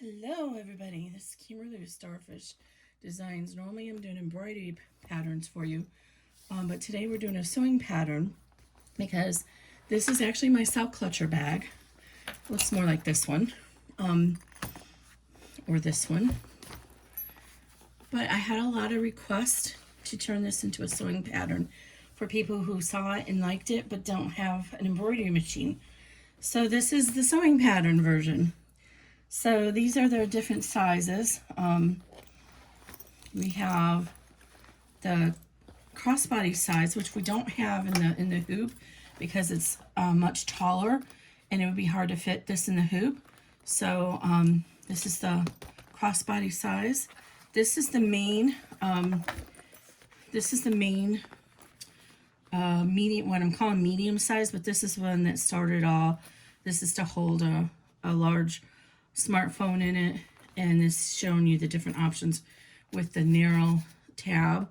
Hello everybody, this is Kimberly Starfish Designs. Normally I'm doing embroidery patterns for you, but today we're doing a sewing pattern because this is actually my cell clutcher bag. It looks more like this one, or this one. But I had a lot of requests to turn this into a sewing pattern for people who saw it and liked it but don't have an embroidery machine. So this is the sewing pattern version. So these are their different sizes. We have the crossbody size, which we don't have in the hoop because it's much taller and it would be hard to fit this in the hoop. So this is the crossbody size. This is the main. Medium, what I'm calling medium size, but this is one that started all. This is to hold a large smartphone in it, and it's showing you the different options with the narrow tab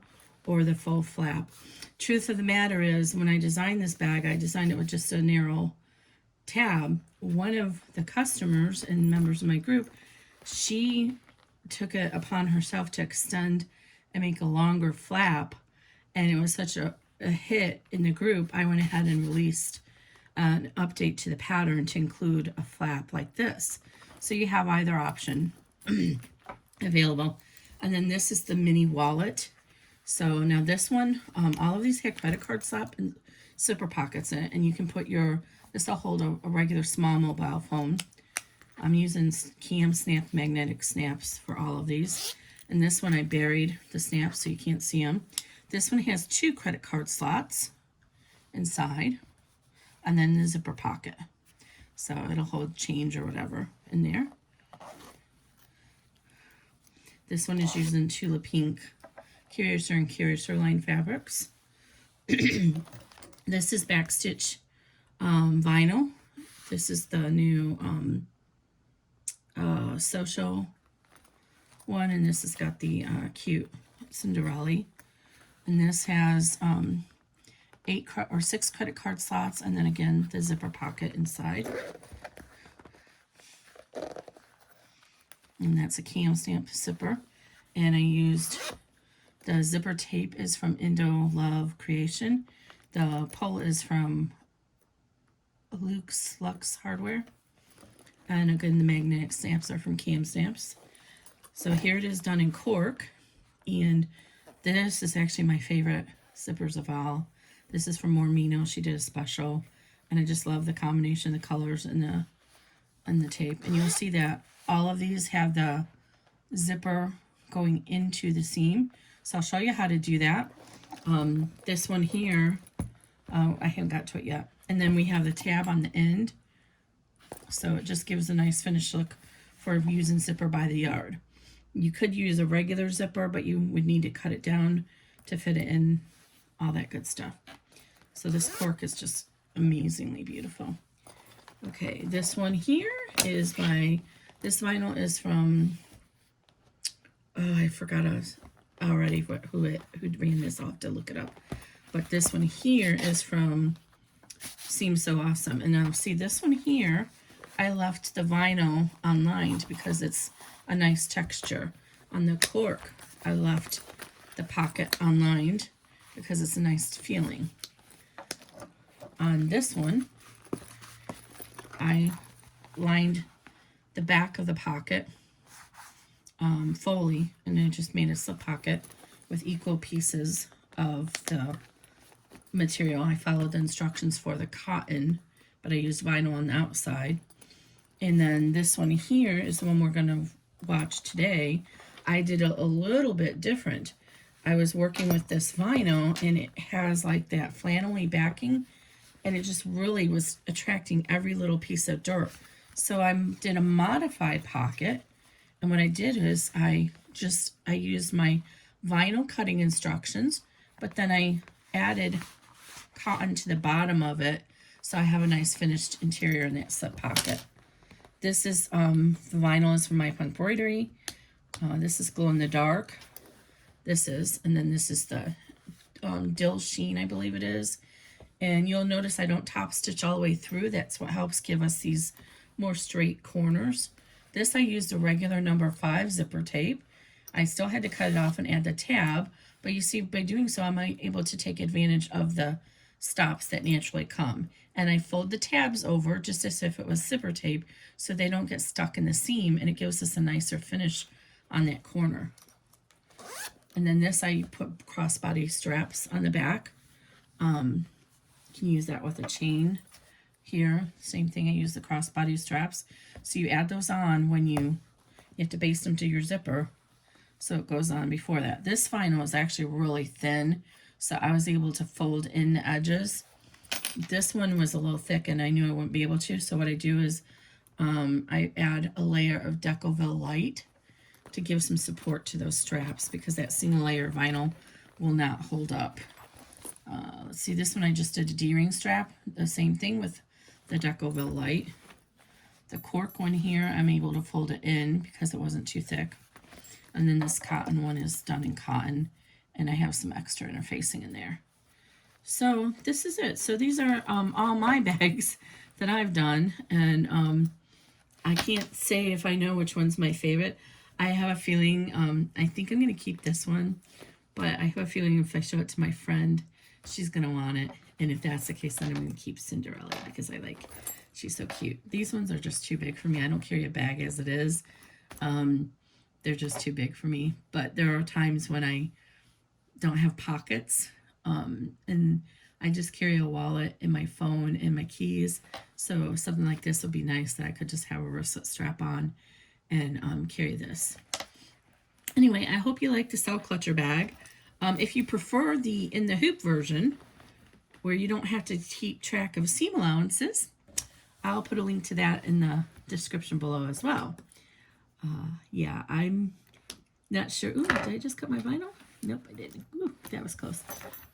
or the full flap. Truth of the matter is, when I designed this bag, I designed it with just a narrow tab. One of the customers and members of my group, she took it upon herself to extend and make a longer flap, and it was such a hit in the group, I went ahead and released an update to the pattern to include a flap like this. So you have either option available. And then this is the mini wallet. So now this one, all of these have credit card slot and zipper pockets in it, and you can put this will hold a regular small mobile phone. I'm using cam snap magnetic snaps for all of these. And this one I buried the snaps so you can't see them. This one has 2 credit card slots inside, and then the zipper pocket. So it'll hold change or whatever in there. This one is using Tula Pink Curiouser and Curiouser line fabrics. This is backstitch vinyl. This is the new social one, and this has got the cute Cinderella. And this has 8 or 6 credit card slots, and then again the zipper pocket inside. And that's a cam stamp zipper. And I used the zipper tape is from Indo Love Creation. The pull is from Lux Hardware. And again, the magnetic stamps are from Cam Stamps. So here it is done in cork, and this is actually my favorite zippers of all. This is from Mormino. She did a special, and I just love the combination of the colors and the tape. And you'll see that all of these have the zipper going into the seam. So I'll show you how to do that. This one here, I haven't got to it yet. And then we have the tab on the end. So it just gives a nice finished look for using zipper by the yard. You could use a regular zipper, but you would need to cut it down to fit it in, all that good stuff. So this cork is just amazingly beautiful. Okay, this one here is this vinyl is from, oh, I forgot already who ran this. I'll have to look it up. But this one here is from Seems So Awesome. And now see this one here, I left the vinyl unlined because it's a nice texture. On the cork, I left the pocket unlined because it's a nice feeling. On this one, I lined the back of the pocket fully, and I just made a slip pocket with equal pieces of the material. I followed the instructions for the cotton, but I used vinyl on the outside. And then this one here is the one we're going to watch today. I did a little bit different. I was working with this vinyl, and it has like that flannelly backing, and it just really was attracting every little piece of dirt. So I did a modified pocket, and what I did is I used my vinyl cutting instructions, but then I added cotton to the bottom of it, so I have a nice finished interior in that slip pocket. This is the vinyl is from My Punk Embroidery. This is glow in the dark. And then this is the dill sheen, I believe it is. And you'll notice I don't top stitch all the way through. That's what helps give us these more straight corners. This I used a regular number 5 zipper tape. I still had to cut it off and add the tab, but you see by doing so I'm able to take advantage of the stops that naturally come. And I fold the tabs over just as if it was zipper tape so they don't get stuck in the seam, and it gives us a nicer finish on that corner. And then this I put crossbody straps on the back. You can use that with a chain here. Same thing, I use the crossbody straps. So you add those on when you have to baste them to your zipper. So it goes on before that. This vinyl is actually really thin, so I was able to fold in the edges. This one was a little thick and I knew I wouldn't be able to, so what I do is I add a layer of Decovil Light to give some support to those straps, because that single layer of vinyl will not hold up. Let's see, this one I just did a D-ring strap, the same thing with the Decovil Light. The cork one here, I'm able to fold it in because it wasn't too thick. And then this cotton one is done in cotton, and I have some extra interfacing in there. So this is it. So these are all my bags that I've done, and I can't say if I know which one's my favorite. I have a feeling, I think I'm going to keep this one, but I have a feeling if I show it to my friend, she's going to want it. And if that's the case, then I'm going to keep Cinderella, because she's so cute. These ones are just too big for me. I don't carry a bag as it is. They're just too big for me. But there are times when I don't have pockets, and I just carry a wallet and my phone and my keys. So something like this would be nice, that I could just have a wristlet strap on and carry this. Anyway, I hope you like the Cell Clutcher bag. If you prefer the in the hoop version, where you don't have to keep track of seam allowances, I'll put a link to that in the description below as well. Yeah, I'm not sure. Ooh, did I just cut my vinyl? Nope, I didn't. Ooh, that was close.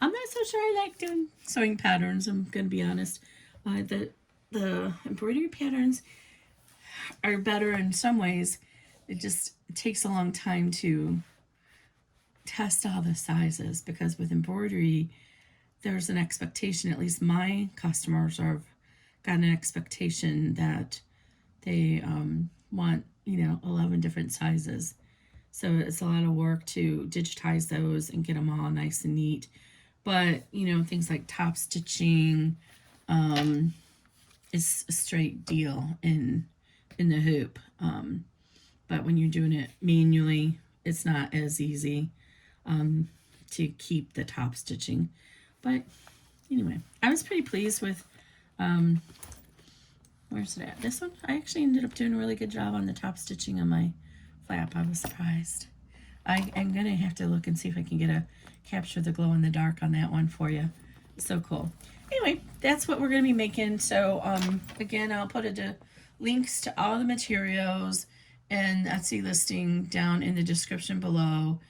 I'm not so sure I like doing sewing patterns, I'm going to be honest. The embroidery patterns are better in some ways. It takes a long time to test all the sizes, because with embroidery, there's an expectation, at least my customers have got an expectation that they want, 11 different sizes. So it's a lot of work to digitize those and get them all nice and neat. But, things like top stitching is a straight deal in the hoop. But when you're doing it manually, it's not as easy to keep the top stitching. But anyway, I was pretty pleased with, where's it at? This one? I actually ended up doing a really good job on the top stitching on my flap. I was surprised. I'm going to have to look and see if I can capture the glow in the dark on that one for you. So cool. Anyway, that's what we're going to be making. So, again, I'll put links to all the materials and Etsy listing down in the description below.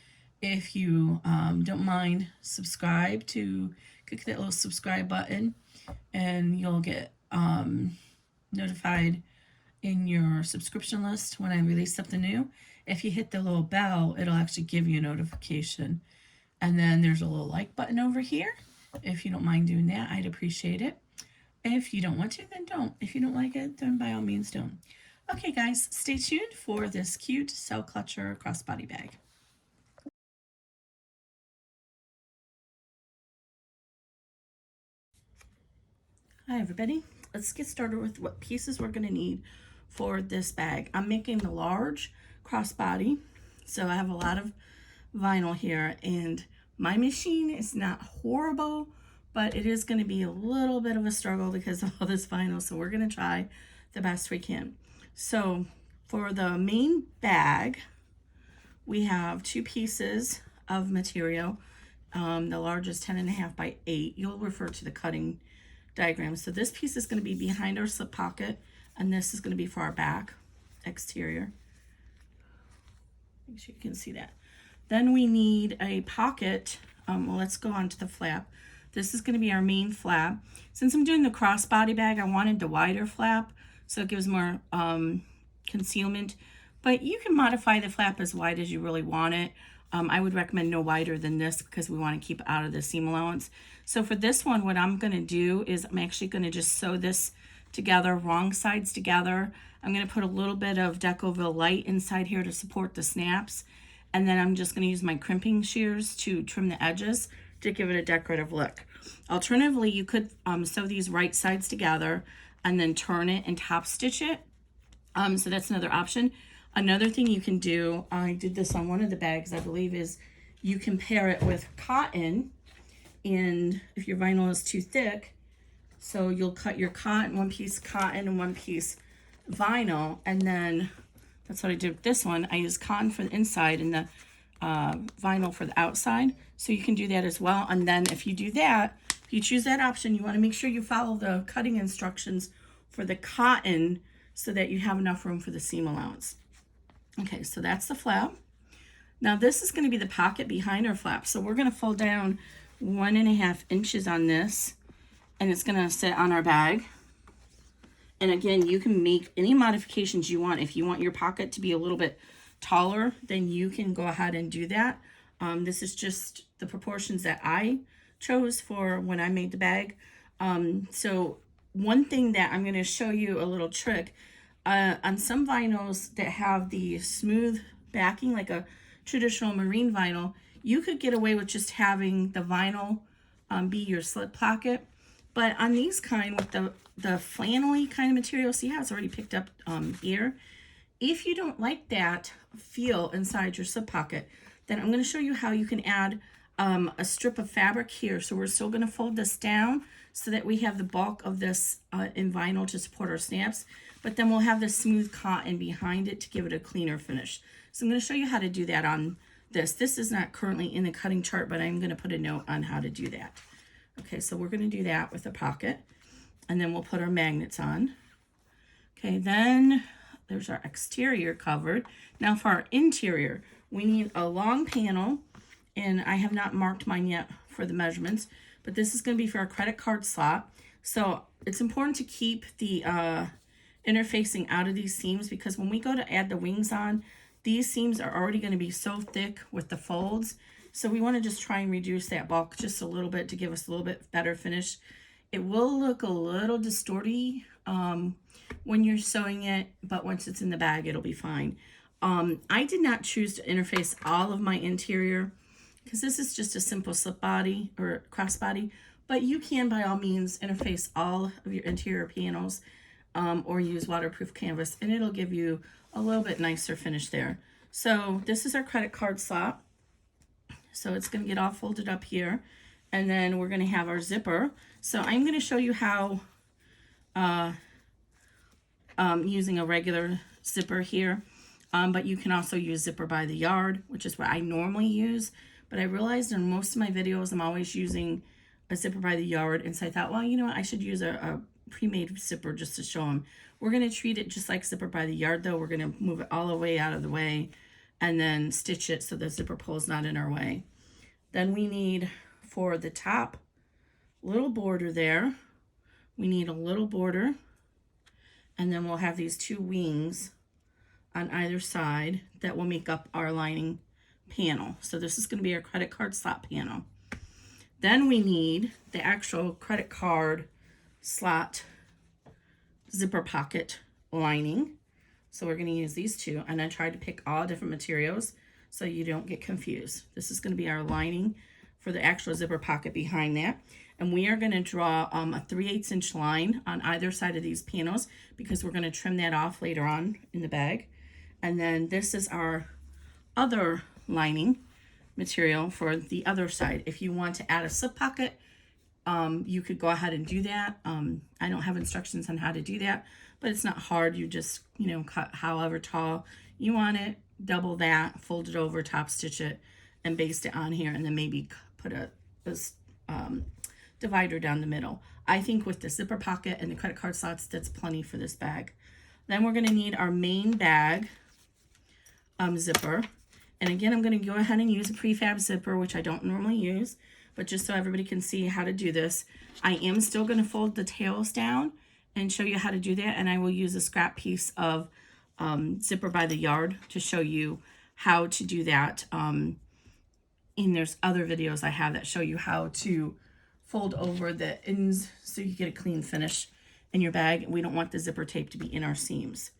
If you don't mind, click that little subscribe button, and you'll get notified in your subscription list when I release something new. If you hit the little bell, it'll actually give you a notification. And then there's a little like button over here. If you don't mind doing that, I'd appreciate it. If you don't want to, then don't. If you don't like it, then by all means don't. Okay, guys, stay tuned for this cute Cell Clutcher crossbody bag. Hi, everybody. Let's get started with what pieces we're going to need for this bag. I'm making the large crossbody, so I have a lot of vinyl here, and my machine is not horrible, but it is going to be a little bit of a struggle because of all this vinyl, so we're going to try the best we can. So for the main bag, we have 2 pieces of material. The large is 10.5 by 8. You'll refer to the cutting diagram. So this piece is going to be behind our slip pocket, and this is going to be for our back exterior. Make sure you can see that. Then we need a pocket. Well, let's go on to the flap. This is going to be our main flap. Since I'm doing the crossbody bag, I wanted the wider flap so it gives more concealment, but you can modify the flap as wide as you really want it. I would recommend no wider than this because we want to keep it out of the seam allowance. So for this one, what I'm going to do is I'm actually going to just sew this together, wrong sides together. I'm going to put a little bit of Decoville Light inside here to support the snaps. And then I'm just going to use my crimping shears to trim the edges to give it a decorative look. Alternatively, you could sew these right sides together and then turn it and top stitch it. So that's another option. Another thing you can do, I did this on one of the bags, I believe, is you can pair it with cotton. And if your vinyl is too thick, so you'll cut your cotton, one piece cotton and one piece vinyl, and then that's what I did with this one. I used cotton for the inside and the vinyl for the outside. So you can do that as well. And then if you do that, if you choose that option, you want to make sure you follow the cutting instructions for the cotton so that you have enough room for the seam allowance. Okay, so that's the flap. Now this is going to be the pocket behind our flap. So we're going to fold down 1.5 inches on this, and it's going to sit on our bag. And again, you can make any modifications you want. If you want your pocket to be a little bit taller, then you can go ahead and do that. This is just the proportions that I chose for when I made the bag. So one thing that I'm going to show you a little trick, on some vinyls that have the smooth backing, like a traditional marine vinyl, you could get away with just having the vinyl be your slip pocket. But on these kind with the flannel-y kind of material, see how it's already picked up here? If you don't like that feel inside your slip pocket, then I'm going to show you how you can add a strip of fabric here. So we're still going to fold this down so that we have the bulk of this in vinyl to support our snaps, but then we'll have this smooth cotton behind it to give it a cleaner finish. So I'm going to show you how to do that on this. This is not currently in the cutting chart, but I'm going to put a note on how to do that. Okay, so we're going to do that with a pocket, and then we'll put our magnets on. Okay, then there's our exterior covered. Now for our interior, we need a long panel, and I have not marked mine yet for the measurements, but this is going to be for our credit card slot. So it's important to keep the interfacing out of these seams, because when we go to add the wings on, these seams are already going to be so thick with the folds. So we want to just try and reduce that bulk just a little bit to give us a little bit better finish. It will look a little distorty when you're sewing it, but once it's in the bag, it'll be fine. I did not choose to interface all of my interior because this is just a simple slip body or crossbody, but you can by all means interface all of your interior panels or use waterproof canvas, and it'll give you a little bit nicer finish there. So this is our credit card slot. So it's going to get all folded up here, and then we're going to have our zipper. So I'm going to show you how using a regular zipper here, but you can also use zipper by the yard, which is what I normally use. But I realized in most of my videos I'm always using a zipper by the yard, and so I thought, well, you know what, I should use a pre-made zipper just to show them. We're going to treat it just like zipper by the yard, though. We're going to move it all the way out of the way and then stitch it so the zipper pull is not in our way. Then we need, for the top little border there, we need a little border, and then we'll have these two wings on either side that will make up our lining panel. So this is going to be our credit card slot panel. Then we need the actual credit card slot zipper pocket lining. So we're going to use these two, and I tried to pick all different materials so you don't get confused. This is going to be our lining for the actual zipper pocket behind that. And we are going to draw a 3/8 inch line on either side of these panels because we're going to trim that off later on in the bag. And then this is our other lining material for the other side. If you want to add a slip pocket, you could go ahead and do that. I don't have instructions on how to do that, but it's not hard. You just, cut however tall you want it, double that, fold it over, top stitch it, and baste it on here, and then maybe put a divider down the middle. I think with the zipper pocket and the credit card slots, that's plenty for this bag. Then we're going to need our main bag zipper. And again, I'm going to go ahead and use a prefab zipper, which I don't normally use, but just so everybody can see how to do this, I am still going to fold the tails down and show you how to do that. And I will use a scrap piece of zipper by the yard to show you how to do that. And there's other videos I have that show you how to fold over the ends so you get a clean finish in your bag. We don't want the zipper tape to be in our seams.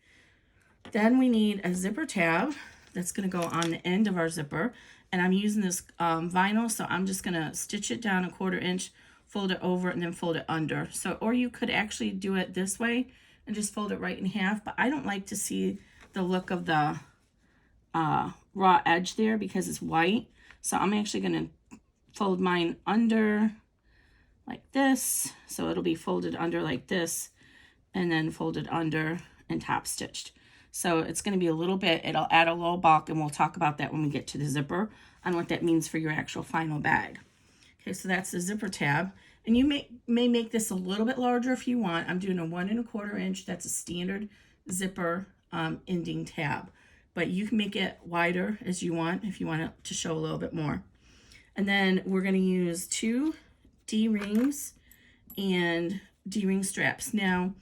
Then we need a zipper tab that's going to go on the end of our zipper. And I'm using this vinyl, so I'm just going to stitch it down 1/4 inch, fold it over, and then fold it under. So, or you could actually do it this way and just fold it right in half. But I don't like to see the look of the raw edge there because it's white. So I'm actually going to fold mine under like this. So it'll be folded under like this and then folded under and top stitched. So it's going to be a little bit, it'll add a little bulk, and we'll talk about that when we get to the zipper on what that means for your actual final bag. Okay, so that's the zipper tab. And you may make this a little bit larger if you want. I'm doing a 1 1/4 inch. That's a standard zipper ending tab. But you can make it wider as you want if you want it to show a little bit more. And then we're going to use 2 D-rings and D-ring straps. Now,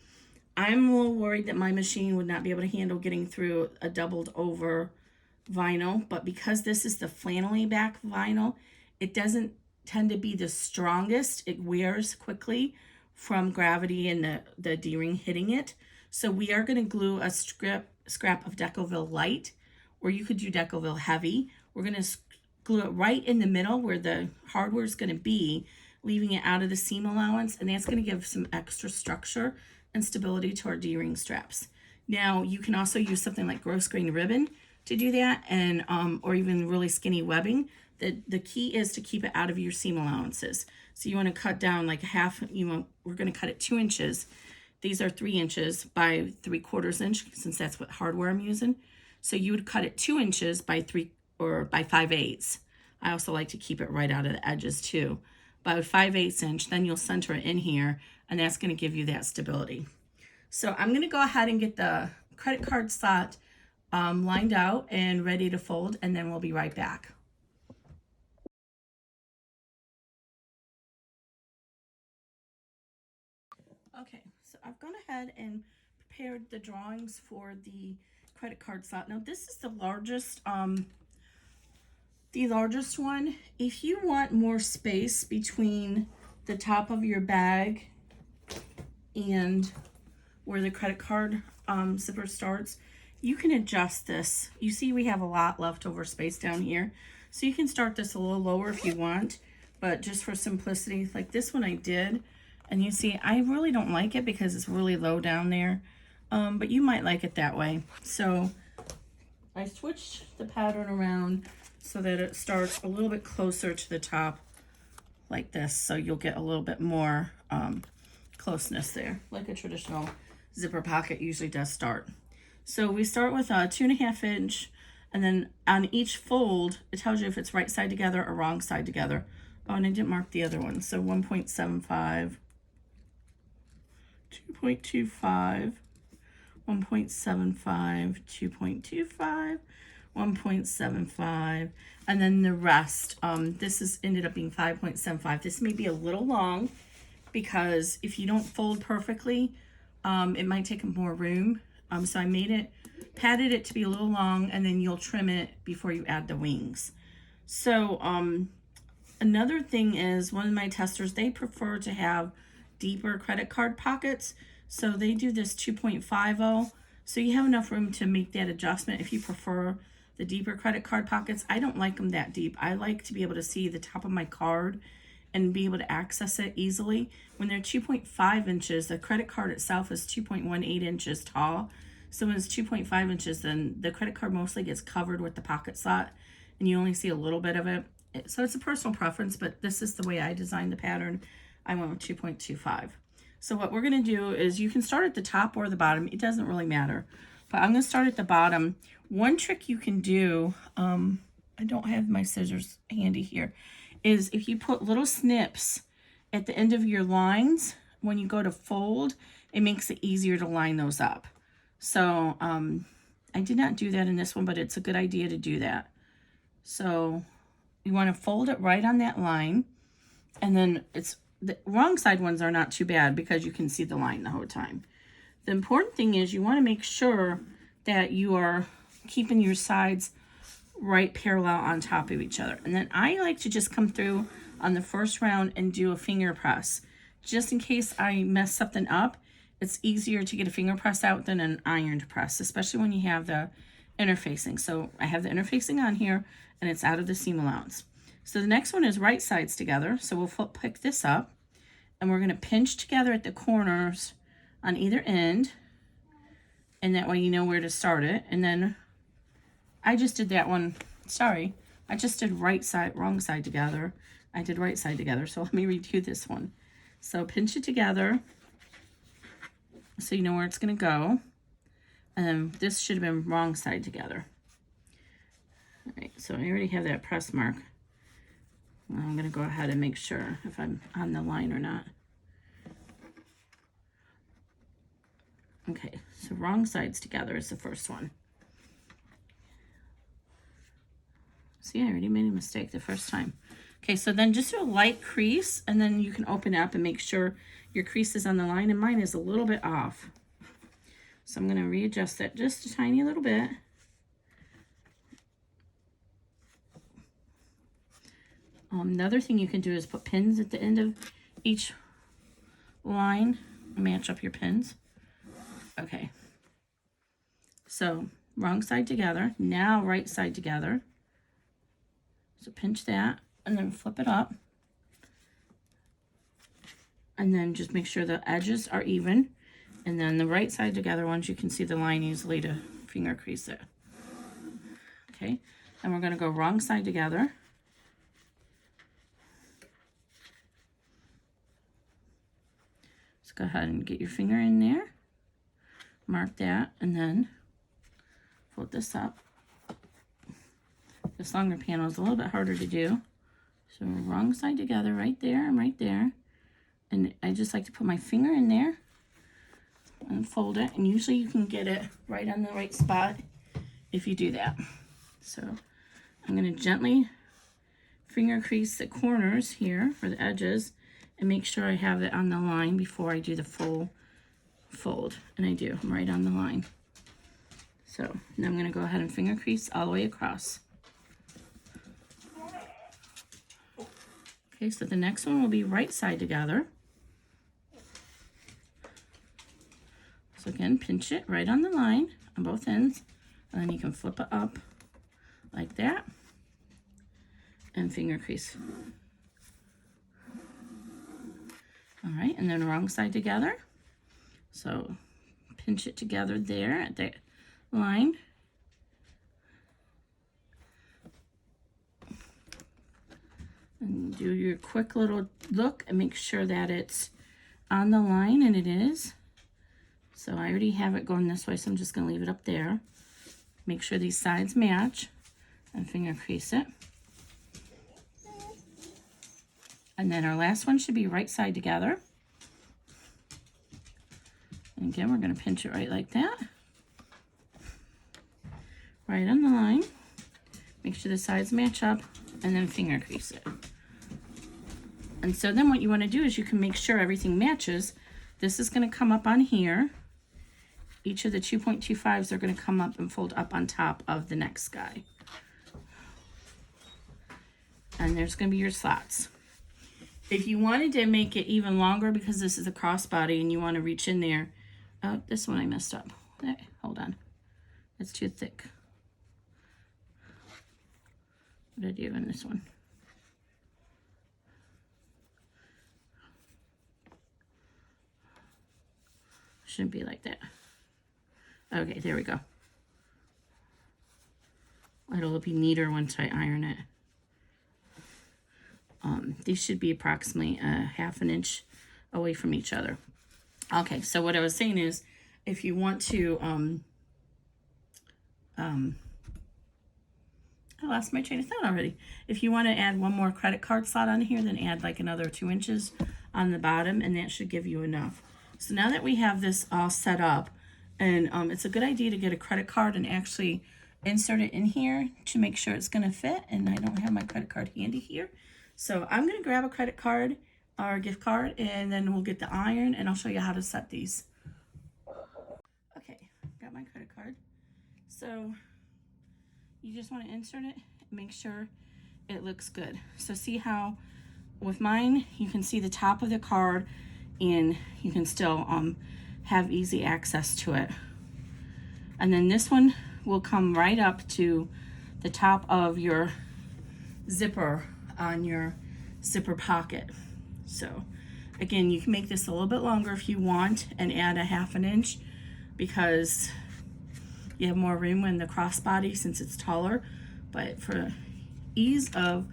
I'm a little worried that my machine would not be able to handle getting through a doubled over vinyl, but because this is the flannelly back vinyl, it doesn't tend to be the strongest. It wears quickly from gravity and the D-ring hitting it. So we are going to glue a scrap of Decoville Light, or you could do Decoville Heavy. We're going to glue it right in the middle where the hardware is going to be, leaving it out of the seam allowance, and that's going to give some extra structure and stability to our D-ring straps. Now, you can also use something like gross grain ribbon to do that, and or even really skinny webbing. The key is to keep it out of your seam allowances. So you want to cut down like half. We're going to cut it 2 inches. These are 3 inches by 3/4 inch, since that's what hardware I'm using. So you would cut it 2 inches by 3 or by 5/8. I also like to keep it right out of the edges too. By 5/8 inch, then you'll center it in here, and that's going to give you that stability. So I'm going to go ahead and get the credit card slot lined out and ready to fold, and then we'll be right back. Okay, so I've gone ahead and prepared the drawings for the credit card slot. Now this is the largest one. If you want more space between the top of your bag and where the credit card zipper starts, you can adjust this. You see we have a lot leftover space down here. So you can start this a little lower if you want, but just for simplicity, like this one I did. And you see, I really don't like it because it's really low down there, but you might like it that way. So I switched the pattern around so that it starts a little bit closer to the top like this. So you'll get a little bit more closeness there, like a traditional zipper pocket usually does start. So we start with a 2.5 inch, and then on each fold, it tells you if it's right side together or wrong side together. Oh, and I didn't mark the other one. So 1.75, 2.25, 1.75, 2.25, 1.75, and then the rest. This ended up being 5.75. This may be a little long because if you don't fold perfectly, it might take up more room. So I padded it to be a little long, and then you'll trim it before you add the wings. So another thing is, one of my testers, they prefer to have deeper credit card pockets. So they do this 2.50. So you have enough room to make that adjustment if you prefer the deeper credit card pockets. I don't like them that deep. I like to be able to see the top of my card and be able to access it easily. When they're 2.5 inches, the credit card itself is 2.18 inches tall. So when it's 2.5 inches, then the credit card mostly gets covered with the pocket slot, and you only see a little bit of it. So it's a personal preference, but this is the way I designed the pattern. I went with 2.25. So what we're going to do is, you can start at the top or the bottom. It doesn't really matter. But I'm going to start at the bottom. One trick you can do, I don't have my scissors handy here, is if you put little snips at the end of your lines, when you go to fold, it makes it easier to line those up. So I did not do that in this one, but it's a good idea to do that. So you want to fold it right on that line, and then the wrong side ones are not too bad because you can see the line the whole time. The important thing is you want to make sure that you are keeping your sides right parallel on top of each other. And then I like to just come through on the first round and do a finger press, just in case I mess something up. it's easier to get a finger press out than an ironed press, especially when you have the interfacing. So I have the interfacing on here and it's out of the seam allowance. So the next one is right sides together. So we'll pick this up and we're going to pinch together at the corners on either end. And that way you know where to start it. And then I just did that one. Sorry, I just did right side, wrong side together. I did right side together. So let me redo this one. So pinch it together so you know where it's going to go. And this should have been wrong side together. All right, so I already have that press mark. I'm going to go ahead and make sure if I'm on the line or not. Okay, so wrong sides together is the first one. See, I already made a mistake the first time. Okay, so then just do a light crease, and then you can open it up and make sure your crease is on the line, and mine is a little bit off. So I'm going to readjust that just a tiny little bit. Another thing you can do is put pins at the end of each line. Match up your pins. Okay. So wrong side together. Now right side together. So pinch that and then flip it up. And then just make sure the edges are even. And then the right side together, once you can see the line easily to finger crease it. Okay. And we're going to go wrong side together. Go ahead and get your finger in there, mark that, and then fold this up. This longer panel is a little bit harder to do. So wrong side together, right there and right there. And I just like to put my finger in there and fold it. And usually you can get it right on the right spot if you do that. So I'm going to gently finger crease the corners here for the edges and make sure I have it on the line before I do the full fold. And I do, I'm right on the line. So now I'm going to go ahead and finger crease all the way across. Okay, so the next one will be right side together. So again, pinch it right on the line on both ends, and then you can flip it up like that and finger crease. All right, and then wrong side together. So pinch it together there at that line. And do your quick little look and make sure that it's on the line, and it is. So I already have it going this way, so I'm just going to leave it up there. Make sure these sides match and finger crease it. And then our last one should be right side together. And again, we're going to pinch it right like that. Right on the line. Make sure the sides match up and then finger crease it. And so then what you want to do is you can make sure everything matches. This is going to come up on here. Each of the 2.25s are going to come up and fold up on top of the next guy. And there's going to be your slots. If you wanted to make it even longer, because this is a crossbody and you want to reach in there. Oh, this one I messed up. Okay, hold on. It's too thick. What did I do in this one? Shouldn't be like that. Okay, there we go. It'll be neater once I iron it. These should be approximately a half an inch away from each other. Okay, so what I was saying is, if you want to, I lost my train of thought already. If you want to add one more credit card slot on here, then add like another 2 inches on the bottom, and that should give you enough. So now that we have this all set up, and it's a good idea to get a credit card and actually insert it in here to make sure it's going to fit, and I don't have my credit card handy here. So I'm going to grab a credit card or a gift card, and then we'll get the iron, and I'll show you how to set these. Okay, got my credit card. So you just want to insert it and make sure it looks good. So see how with mine, you can see the top of the card, and you can still have easy access to it. And then this one will come right up to the top of your zipper on your zipper pocket. So again, you can make this a little bit longer if you want and add a 1/2 inch because you have more room in the crossbody since it's taller. But for ease of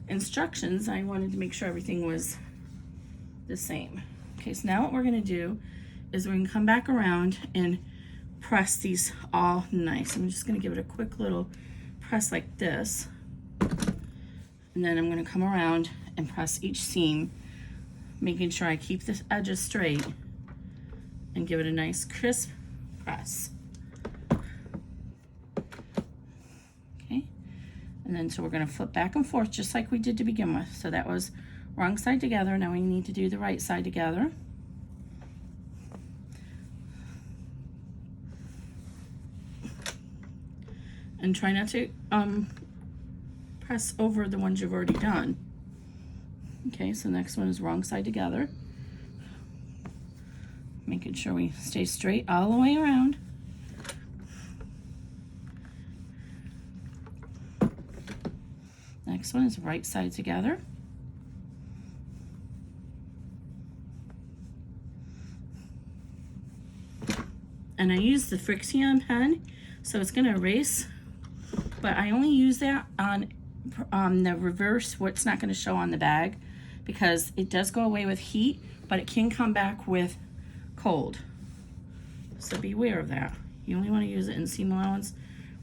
instructions, I wanted to make sure everything was the same. Okay, so now what we're gonna do is we're gonna come back around and press these all nice. I'm just gonna give it a quick little press like this. And then I'm gonna come around and press each seam, making sure I keep the edges straight and give it a nice crisp press. Okay, and then so we're gonna flip back and forth just like we did to begin with. So that was wrong side together. Now we need to do the right side together. And try not to press over the ones you've already done. Okay, so the next one is wrong side together. Making sure we stay straight all the way around. Next one is right side together. And I use the Frixion pen, so it's gonna erase, but I only use that on the reverse, what's not gonna show on the bag, because it does go away with heat, but it can come back with cold. So be aware of that. You only wanna use it in seam allowance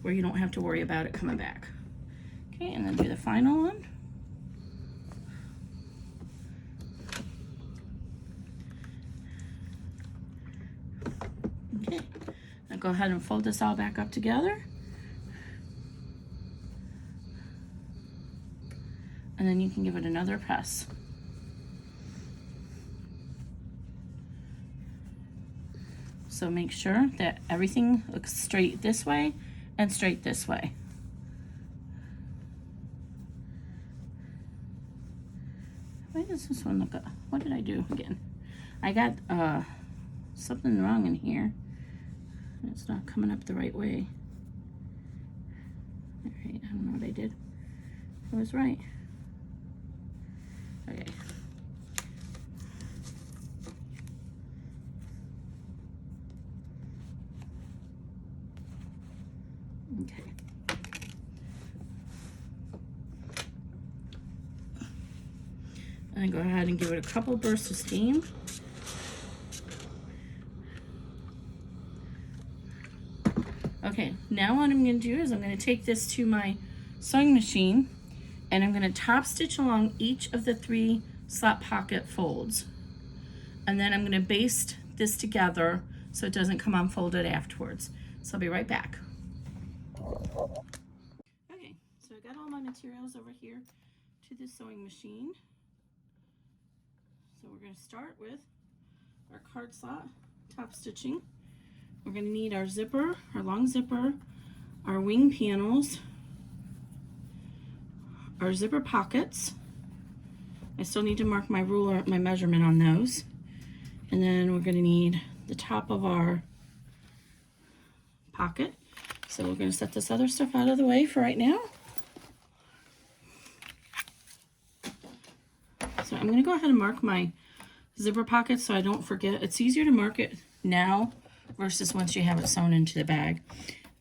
where you don't have to worry about it coming back. Okay, and then do the final one. Okay, now go ahead and fold this all back up together. And then you can give it another press. So make sure that everything looks straight this way and straight this way. Why does this one look up? What did I do again? I got something wrong in here. It's not coming up the right way. All right, I don't know what I did. I was right. Okay. Okay. And then go ahead and give it a couple bursts of steam. Okay, now what I'm going to do is I'm going to take this to my sewing machine and I'm going to top stitch along each of the 3 slot pocket folds. And then I'm going to baste this together so it doesn't come unfolded afterwards. So I'll be right back. Okay, so I got all my materials over here to the sewing machine. So we're going to start with our card slot top stitching. We're going to need our zipper, our long zipper, our wing panels, our zipper pockets. I still need to mark my ruler, my measurement on those. And then we're going to need the top of our pocket. So we're going to set this other stuff out of the way for right now. So I'm going to go ahead and mark my zipper pocket so I don't forget. It's easier to mark it now versus once you have it sewn into the bag.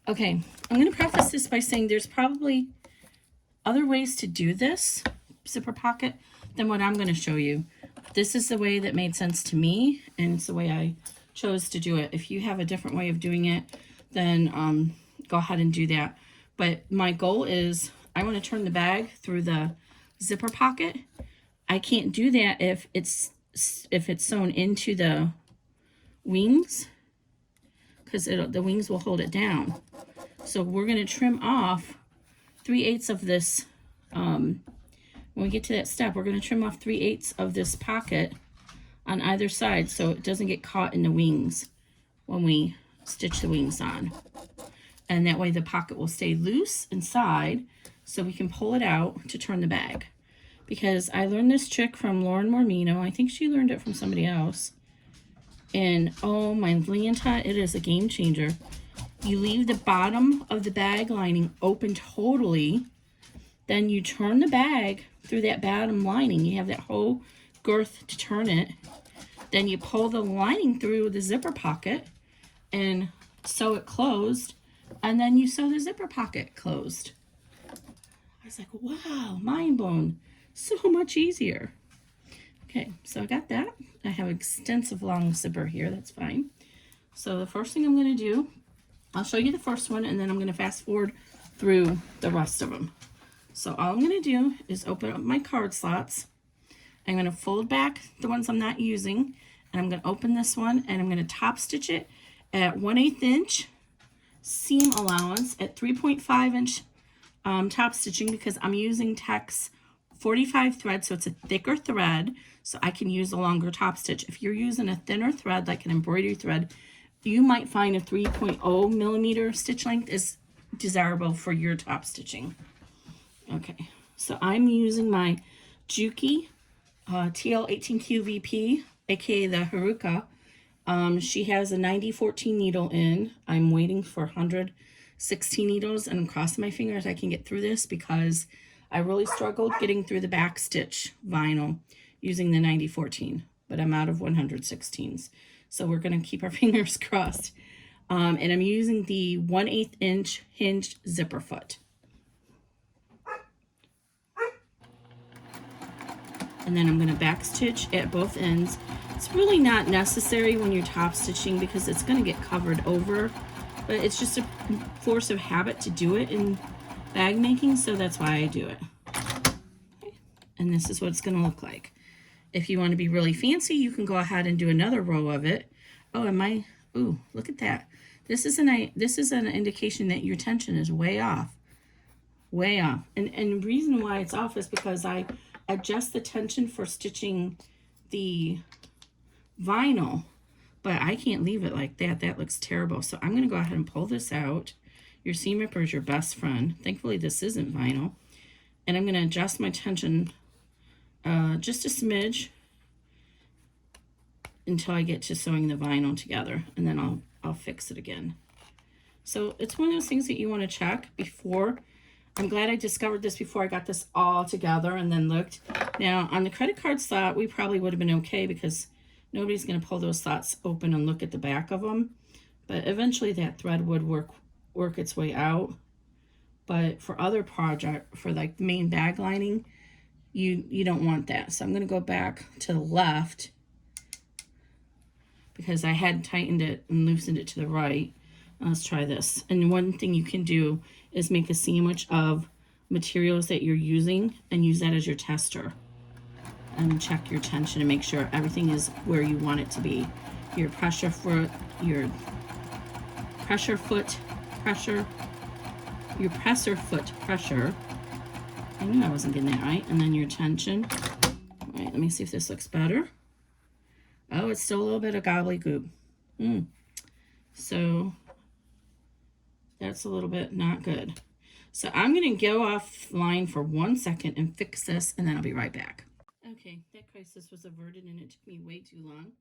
Okay, I'm going to preface this by saying there's probably other ways to do this zipper pocket than what I'm going to show you. This is the way that made sense to me, and it's the way I chose to do it. If you have a different way of doing it, then go ahead and do that. But my goal is I want to turn the bag through the zipper pocket. I can't do that if it's sewn into the wings, because the wings will hold it down. So we're going to trim off 3/8 of this. When we get to that step, we're going to trim off 3/8 of this pocket on either side so it doesn't get caught in the wings when we stitch the wings on. And that way the pocket will stay loose inside so we can pull it out to turn the bag. Because I learned this trick from Lauren Mormino. I think she learned it from somebody else. And oh my Lanta, it is a game changer. You leave the bottom of the bag lining open totally. Then you turn the bag through that bottom lining. You have that whole girth to turn it. Then you pull the lining through the zipper pocket and sew it closed. And then you sew the zipper pocket closed. I was like, wow, mind blown. So much easier. Okay, so I got that. I have extensive long zipper here. That's fine. So the first thing I'm going to do, I'll show you the first one, and then I'm going to fast forward through the rest of them. So all I'm going to do is open up my card slots. I'm going to fold back the ones I'm not using, and I'm going to open this one, and I'm going to top stitch it at 1/8 inch seam allowance at 3.5 inch top stitching, because I'm using Tex 45 thread, so it's a thicker thread, so I can use a longer top stitch. If you're using a thinner thread, like an embroidery thread, you might find a 3.0 millimeter stitch length is desirable for your top stitching. Okay, so I'm using my Juki TL18QVP, aka the Haruka. She has a 90-14 needle in. I'm waiting for 116 needles, and I'm crossing my fingers I can get through this, because I really struggled getting through the back stitch vinyl using the 90-14, but I'm out of 116s. So we're going to keep our fingers crossed. And I'm using the 1/8 inch hinged zipper foot. And then I'm going to back stitch at both ends. It's really not necessary when you're top stitching, because it's going to get covered over, but it's just a force of habit to do it in bag making, so that's why I do it. Okay. And this is what it's going to look like. If you want to be really fancy, you can go ahead and do another row of it. Oh, ooh, look at that. This is an indication that your tension is way off. Way off. And the reason why it's off is because I adjust the tension for stitching the vinyl, but I can't leave it like that. That looks terrible. So I'm going to go ahead and pull this out. Your seam ripper is your best friend. Thankfully, this isn't vinyl. And I'm going to adjust my tension just a smidge until I get to sewing the vinyl together, and then I'll fix it again. So it's one of those things that you want to check before. I'm glad I discovered this before I got this all together and then looked. Now, on the credit card slot, we probably would have been okay, because nobody's going to pull those slots open and look at the back of them. But eventually that thread would work its way out. But for other project, for like the main bag lining, you don't want that. So I'm going to go back to the left, because I had tightened it and loosened it to the right. Let's try this. And one thing you can do is make a sandwich of materials that you're using and use that as your tester. And check your tension and make sure everything is where you want it to be. Your pressure foot, your presser foot pressure. I knew I wasn't getting that right. And then your tension. All right, let me see if this looks better. Oh, it's still a little bit of gobbledygook. So that's a little bit not good. So I'm going to go offline for 1 second and fix this, and then I'll be right back. Okay, that crisis was averted, and it took me way too long.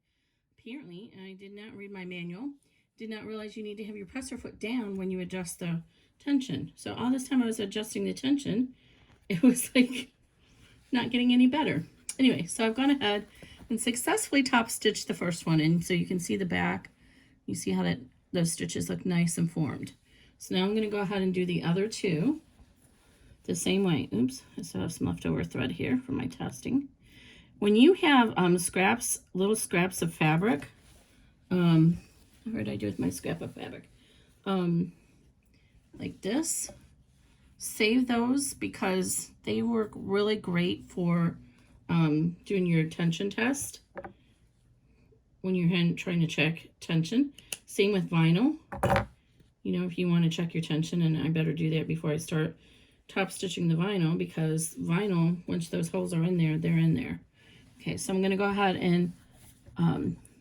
Apparently, I did not read my manual. Did not realize you need to have your presser foot down when you adjust the tension. So all this time I was adjusting the tension, it was like not getting any better. Anyway, so I've gone ahead and successfully top stitched the first one, and so you can see the back. You see how those stitches look nice and formed. So now I'm going to go ahead and do the other two the same way. Oops, I still have some leftover thread here for my testing. When you have little scraps of fabric, what did I do with my scrap of fabric? Like this, save those, because they work really great for doing your tension test when you're trying to check tension. Same with vinyl. You know, if you want to check your tension, and I better do that before I start top stitching the vinyl, because vinyl, once those holes are in there, they're in there. Okay, so I'm going to go ahead and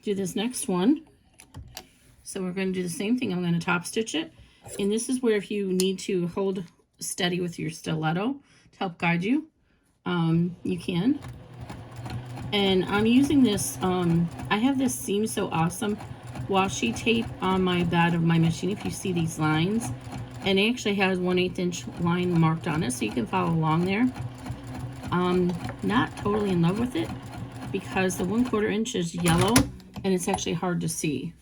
do this next one. So we're going to do the same thing. I'm going to top stitch it. And this is where, if you need to hold steady with your stiletto to help guide you, you can. And I'm using this, I have this Seam So Awesome washi tape on my bed of my machine. If you see these lines, and it actually has 1/8 inch line marked on it, so you can follow along there. Not totally in love with it because the 1/4 inch is yellow and it's actually hard to see.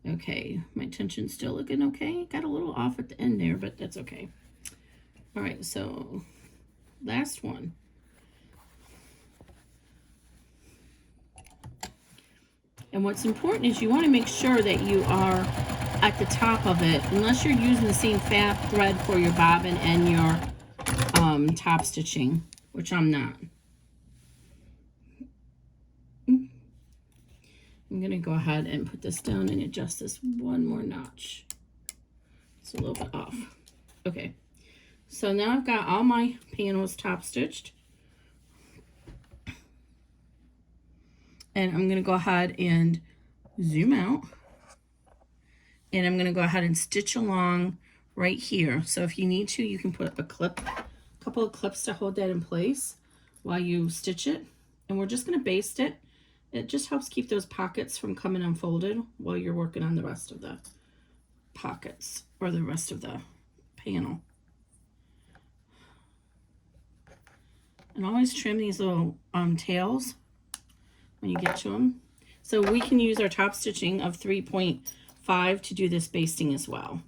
Okay, my tension's still looking okay. Got a little off at the end there, but that's okay. All right, so last one. And what's important is you want to make sure that you are at the top of it, unless you're using the same fat thread for your bobbin and your top stitching, which I'm not. I'm going to go ahead and put this down and adjust this one more notch. It's a little bit off. Okay, so now I've got all my panels top stitched. And I'm going to go ahead and zoom out. And I'm going to go ahead and stitch along right here. So if you need to, you can put a couple of clips to hold that in place while you stitch it. And we're just going to baste it. It just helps keep those pockets from coming unfolded while you're working on the rest of the pockets or the rest of the panel. And always trim these little tails when you get to them. So we can use our top stitching of 3.5 to do this basting as well.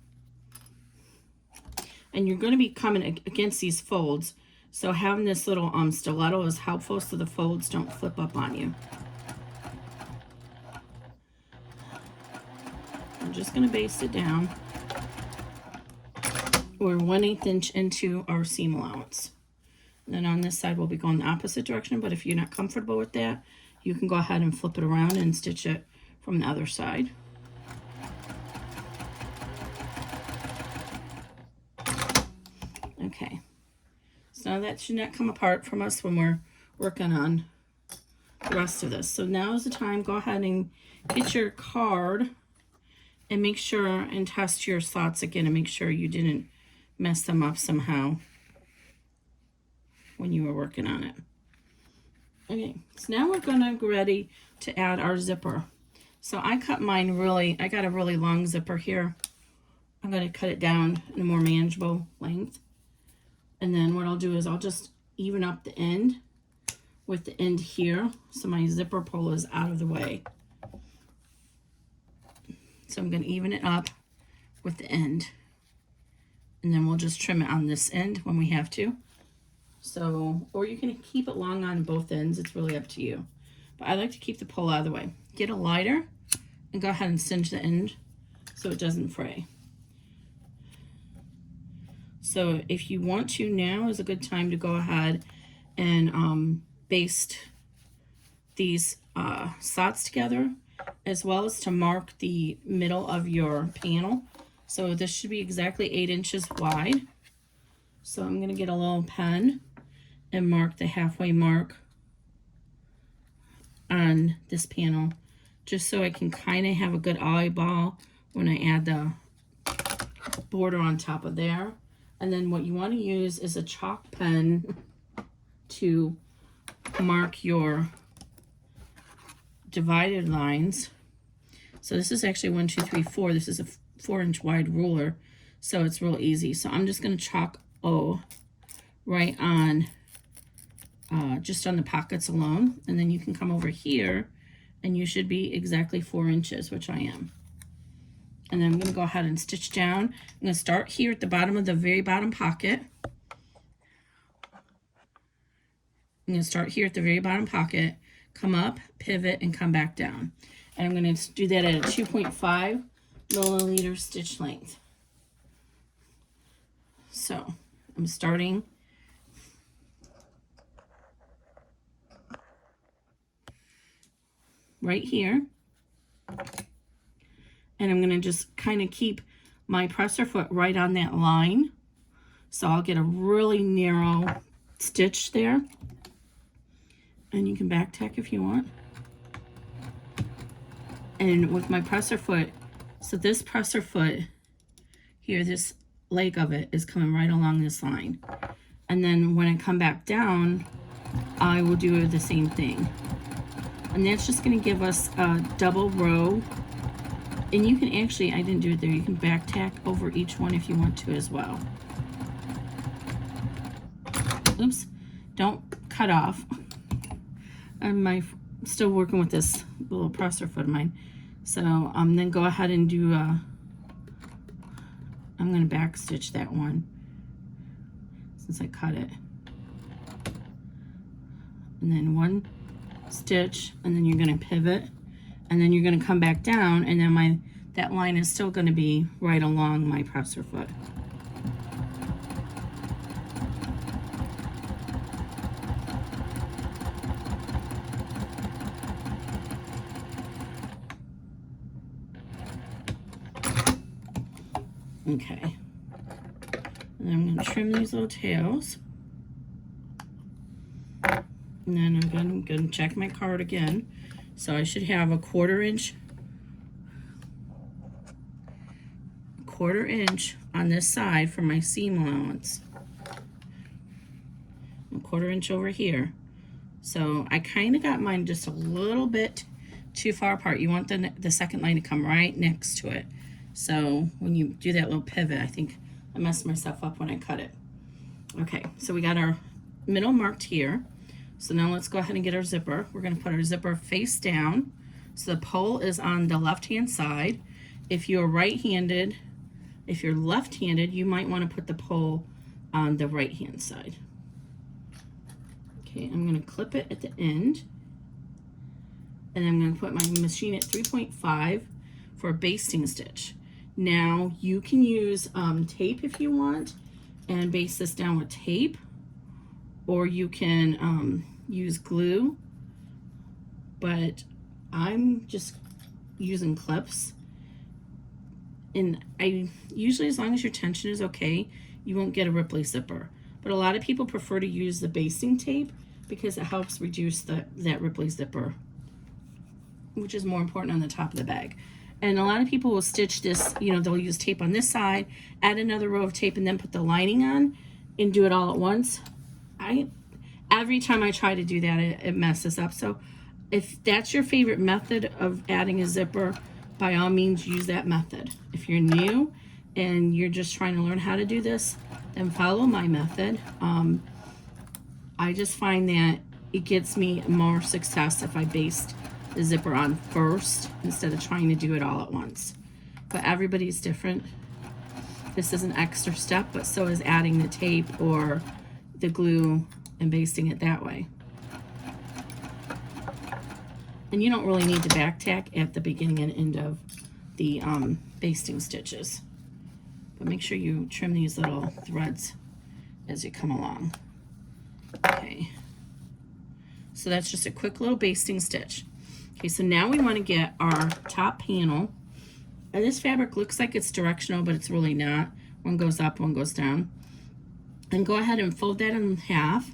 And you're going to be coming against these folds, so having this little stiletto is helpful so the folds don't flip up on you. I'm just going to baste it down. We're 1/8 inch into our seam allowance. And then on this side we'll be going the opposite direction, but if you're not comfortable with that, you can go ahead and flip it around and stitch it from the other side. Okay, so now that should not come apart from us when we're working on the rest of this. So now is the time, go ahead and get your card and make sure and test your slots again and make sure you didn't mess them up somehow when you were working on it. Okay, so now we're gonna get ready to add our zipper. So I cut mine I got a really long zipper here. I'm gonna cut it down in a more manageable length. And then what I'll do is I'll just even up the end with the end here so my zipper pull is out of the way. So I'm gonna even it up with the end. And then we'll just trim it on this end when we have to. So, or you can keep it long on both ends. It's really up to you. But I like to keep the pull out of the way. Get a lighter and go ahead and cinch the end so it doesn't fray. So if you want to, now is a good time to go ahead and baste these slots together, as well as to mark the middle of your panel. So this should be exactly 8 inches wide. So I'm going to get a little pen and mark the halfway mark on this panel, just so I can kind of have a good eyeball when I add the border on top of there. And then what you want to use is a chalk pen to mark your divided lines. So this is actually 1, 2, 3, 4. This is a 4-inch wide ruler, so it's real easy. So I'm just going to chalk O right on, just on the pockets alone, and then you can come over here and you should be exactly 4 inches, which I am. And then I'm going to go ahead and stitch down. I'm going to start here at the bottom of the very bottom pocket. I'm going to start here at the very bottom pocket, come up, pivot, and come back down. And I'm going to do that at a 2.5 milliliter stitch length. So I'm starting right here. And I'm going to just kind of keep my presser foot right on that line. So I'll get a really narrow stitch there. And you can back tack if you want. And with my presser foot, so this presser foot here, this leg of it is coming right along this line. And then when I come back down, I will do the same thing. And that's just going to give us a double row. And you can actually, I didn't do it there, you can back tack over each one if you want to as well. Oops, don't cut off. I'm still working with this little presser foot of mine. So then go ahead and do, I'm going to back stitch that one since I cut it. And then one stitch, and then you're going to pivot, and then you're going to come back down, and then that line is still going to be right along my presser foot. Okay, and I'm going to trim these little tails. And then I'm going to check my card again. So I should have a quarter inch on this side for my seam allowance. A quarter inch over here. So I kind of got mine just a little bit too far apart. You want the second line to come right next to it. So when you do that little pivot, I think I messed myself up when I cut it. Okay, so we got our middle marked here. So now let's go ahead and get our zipper. We're going to put our zipper face down. So the pole is on the left-hand side. If you're right-handed, if you're left-handed, you might want to put the pole on the right-hand side. Okay, I'm going to clip it at the end. And I'm going to put my machine at 3.5 for a basting stitch. Now you can use tape if you want and baste this down with tape. Or you can use glue, but I'm just using clips. And I usually, as long as your tension is okay, you won't get a ripply zipper. But a lot of people prefer to use the basting tape because it helps reduce that ripply zipper, which is more important on the top of the bag. And a lot of people will stitch this, you know, they'll use tape on this side, add another row of tape, and then put the lining on and do it all at once. Every time I try to do that, it messes up. So if that's your favorite method of adding a zipper, by all means use that method. If you're new and you're just trying to learn how to do this, then follow my method. I just find that it gets me more success if I baste the zipper on first instead of trying to do it all at once. But everybody's different. This is an extra step, but so is adding the tape or the glue and basting it that way. And you don't really need to back tack at the beginning and end of the basting stitches. But make sure you trim these little threads as you come along. Okay, so that's just a quick little basting stitch. Okay, so now we want to get our top panel. And this fabric looks like it's directional, but it's really not. One goes up, one goes down. And go ahead and fold that in half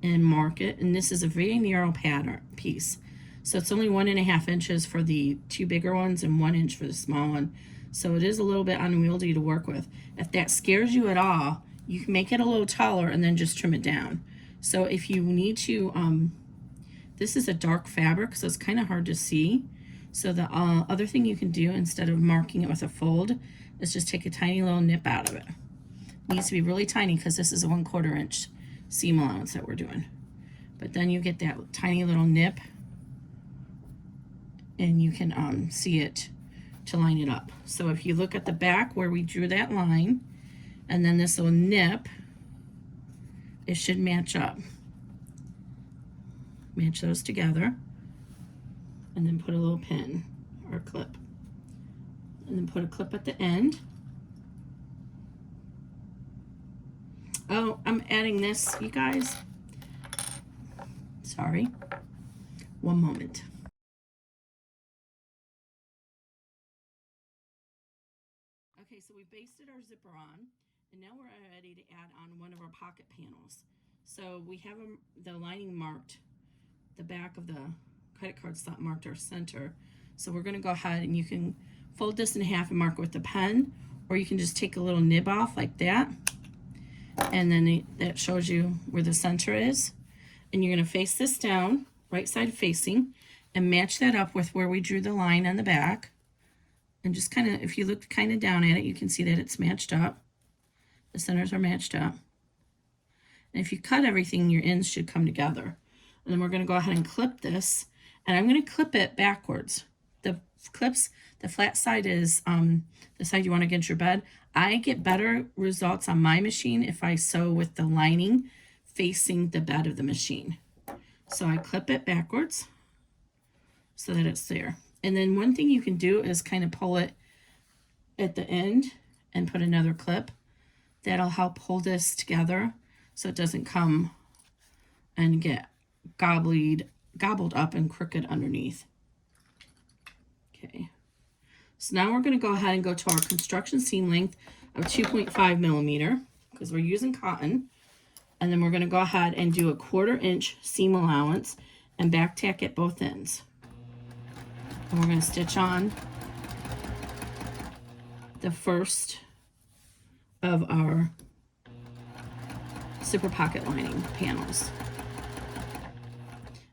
and mark it. And this is a very narrow pattern piece. So it's only 1.5 inches for the two bigger ones and 1 inch for the small one. So it is a little bit unwieldy to work with. If that scares you at all, you can make it a little taller and then just trim it down. So if you need to, this is a dark fabric, so it's kind of hard to see. So the other thing you can do instead of marking it with a fold is just take a tiny little nip out of it. It needs to be really tiny because this is a 1/4 inch seam allowance that we're doing. But then you get that tiny little nip and you can see it to line it up. So if you look at the back where we drew that line and then this little nip, it should match up. Match those together and then put a little pin or clip. And then put a clip at the end. Oh, I'm adding this, you guys. Sorry. One moment. Okay, so we basted our zipper on, and now we're ready to add on one of our pocket panels. So we have the lining marked, the back of the credit card slot marked our center. So we're going to go ahead and you can fold this in half and mark it with a pen, or you can just take a little nib off like that And then that shows you where the center is. And you're going to face this down, right side facing, and match that up with where we drew the line on the back. And just kind of, if you look kind of down at it, you can see that it's matched up. The centers are matched up. And if you cut everything, your ends should come together. And then we're going to go ahead and clip this. And I'm going to clip it backwards. The clips, the flat side is the side you want against your bed. I get better results on my machine if I sew with the lining facing the bed of the machine. So I clip it backwards so that it's there. And then one thing you can do is kind of pull it at the end and put another clip. That'll help hold this together so it doesn't come and get gobbled up and crooked underneath. Okay, so now we're going to go ahead and go to our construction seam length of 2.5 millimeter because we're using cotton. And then we're going to go ahead and do a 1/4 inch seam allowance and back tack at both ends. And we're going to stitch on the first of our zipper pocket lining panels.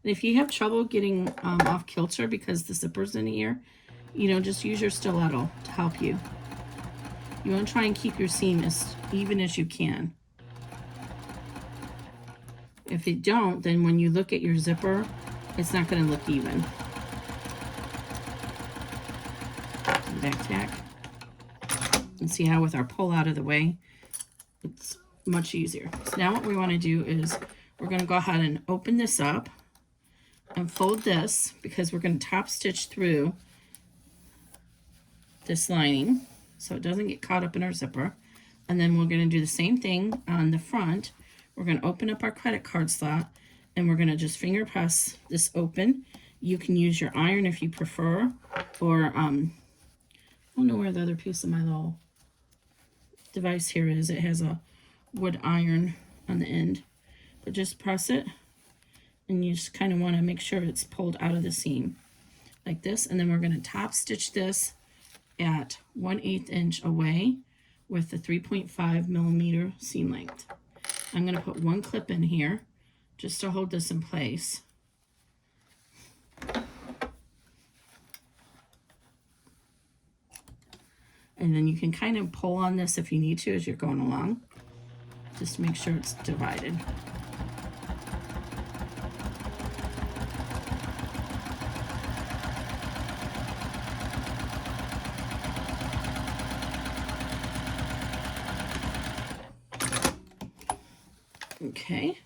And if you have trouble getting off kilter because the zipper's in here, you know, just use your stiletto to help you. You want to try and keep your seam as even as you can. If you don't, then when you look at your zipper, it's not going to look even. Back tack. And see how with our pull out of the way, it's much easier. So now what we want to do is we're going to go ahead and open this up and fold this because we're going to top stitch through this lining so it doesn't get caught up in our zipper. And then we're going to do the same thing on the front. We're going to open up our credit card slot and we're going to just finger press this open. You can use your iron if you prefer, or I don't know where the other piece of my little device here is. It has a wood iron on the end, but just press it and you just kind of want to make sure it's pulled out of the seam like this. And then we're going to top stitch this at 1/8 inch away with the 3.5 millimeter seam length. I'm going to put one clip in here just to hold this in place. And then you can kind of pull on this if you need to as you're going along, just to make sure it's divided. Okay.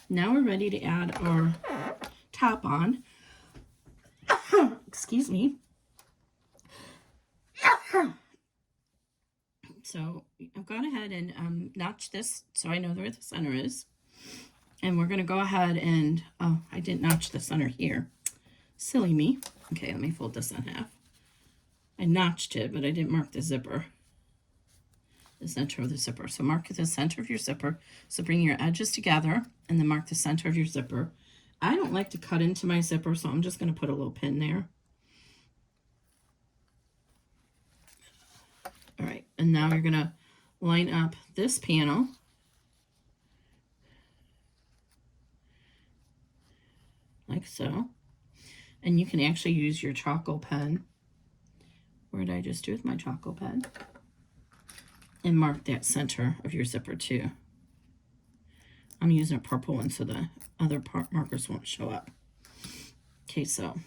Now we're ready to add our top on. Excuse me. So I've gone ahead and notched this so I know where the center is. And we're going to go ahead and, oh, I didn't notch the center here. Silly me. Okay, let me fold this in half. I notched it, but I didn't mark the zipper. The center of the zipper. So mark the center of your zipper. So bring your edges together and then mark the center of your zipper. I don't like to cut into my zipper, so I'm just going to put a little pin there. All right, and now you're going to line up this panel. Like so. And you can actually use your charcoal pen. Where did I just do with my charcoal pen? And mark that center of your zipper too. I'm using a purple one so the other markers won't show up. Okay, so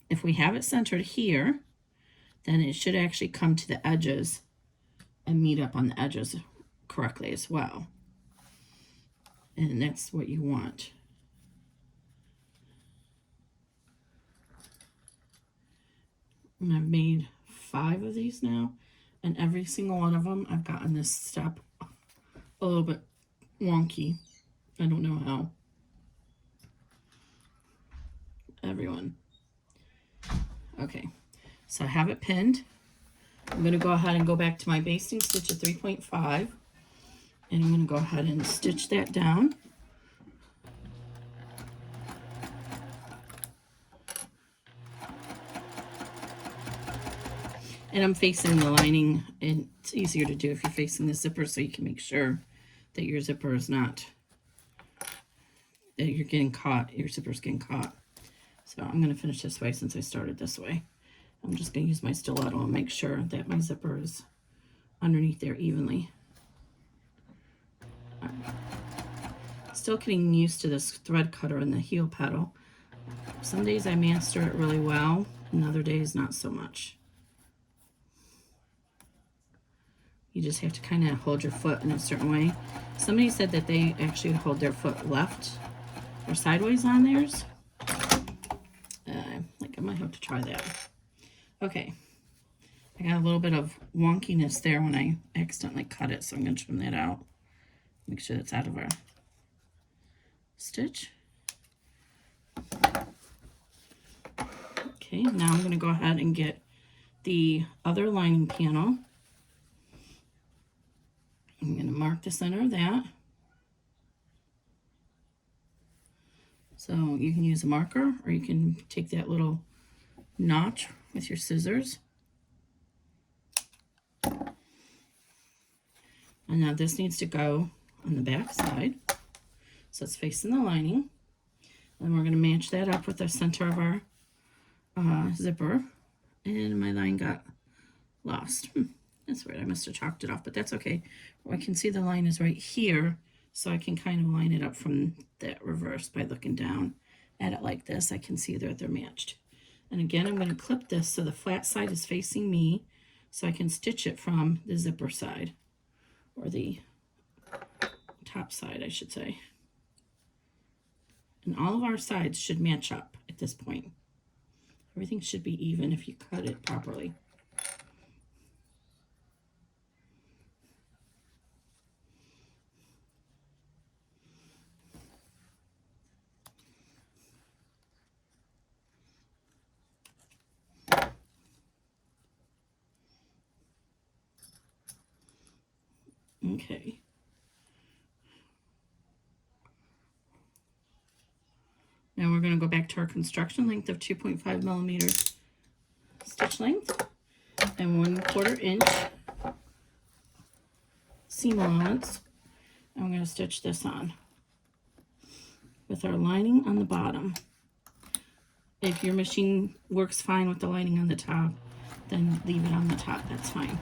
if we have it centered here, then it should actually come to the edges and meet up on the edges correctly as well. And that's what you want. And I've made 5 of these now. And every single one of them, I've gotten this step a little bit wonky. I don't know how. Everyone. Okay, so I have it pinned. I'm going to go ahead and go back to my basting stitch of 3.5. And I'm going to go ahead and stitch that down. And I'm facing the lining in It's easier to do if you're facing the zipper, so you can make sure that your zipper is not, that you're getting caught, your zipper's getting caught. So I'm going to finish this way since I started this way. I'm just going to use my stiletto and make sure that my zipper is underneath there evenly. Still getting used to this thread cutter and the heel pedal. Some days I master it really well, and other days not so much. You just have to kind of hold your foot in a certain way. Somebody said that they actually hold their foot left or sideways on theirs. I might have to try that. Okay, I got a little bit of wonkiness there when I accidentally cut it, so I'm going to trim that out. Make sure that's out of our stitch. Okay, now I'm going to go ahead and get the other lining panel. I'm going to mark the center of that. So you can use a marker, or you can take that little notch with your scissors. And now this needs to go on the back side, so it's facing the lining. And we're going to match that up with the center of our zipper. And my line got lost. That's weird, I must have chalked it off, but that's okay. I can see the line is right here, so I can kind of line it up from that reverse by looking down at it like this. I can see that they're matched. And again, I'm going to clip this so the flat side is facing me, so I can stitch it from the zipper side, or the top side, I should say. And all of our sides should match up at this point. Everything should be even if you cut it properly. Okay. Now we're going to go back to our construction length of 2.5 millimeter stitch length and 1/4 inch seam allowance. I'm going to stitch this on with our lining on the bottom. If your machine works fine with the lining on the top, then leave it on the top, that's fine.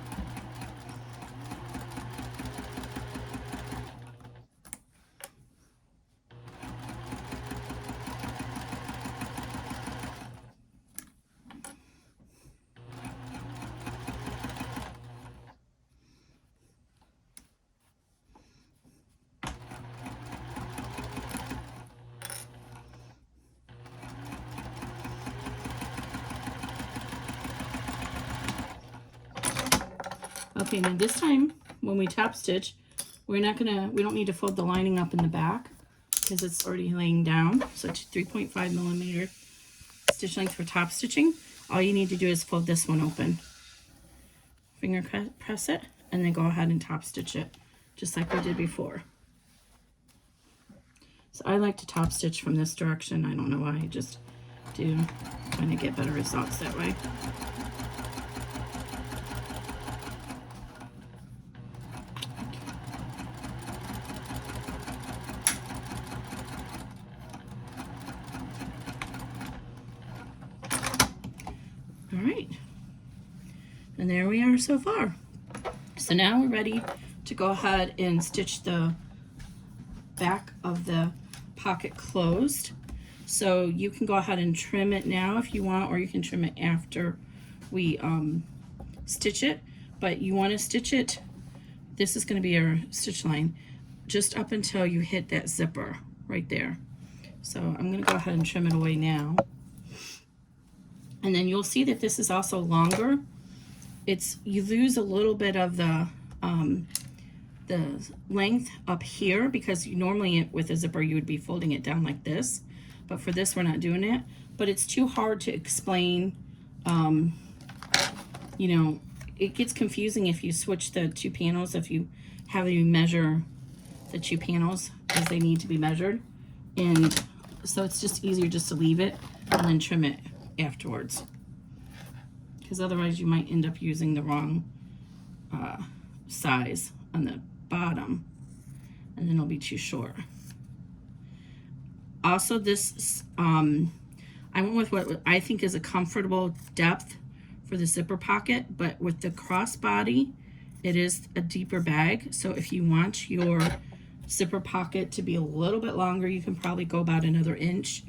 Okay, now this time when we top stitch, we don't need to fold the lining up in the back because it's already laying down. So 3.5 millimeter stitch length for top stitching. All you need to do is fold this one open. Finger press it and then go ahead and top stitch it just like we did before. So I like to top stitch from this direction. I don't know why, I just do. Trying to get better results that way. All right, and there we are so far. So now we're ready to go ahead and stitch the back of the pocket closed. So you can go ahead and trim it now if you want, or you can trim it after we stitch it, but you want to stitch it, this is going to be our stitch line, just up until you hit that zipper right there. So I'm going to go ahead and trim it away now. And then you'll see that this is also longer. You lose a little bit of the length up here because normally with a zipper you would be folding it down like this, but for this we're not doing it. But it's too hard to explain. You know, it gets confusing if you switch the two panels, if you have you measure the two panels as they need to be measured. And so it's just easier just to leave it and then trim it afterwards, because otherwise you might end up using the wrong size on the bottom, and then it'll be too short. Also, this I went with what I think is a comfortable depth for the zipper pocket, but with the crossbody, it is a deeper bag. So if you want your zipper pocket to be a little bit longer, you can probably go about another inch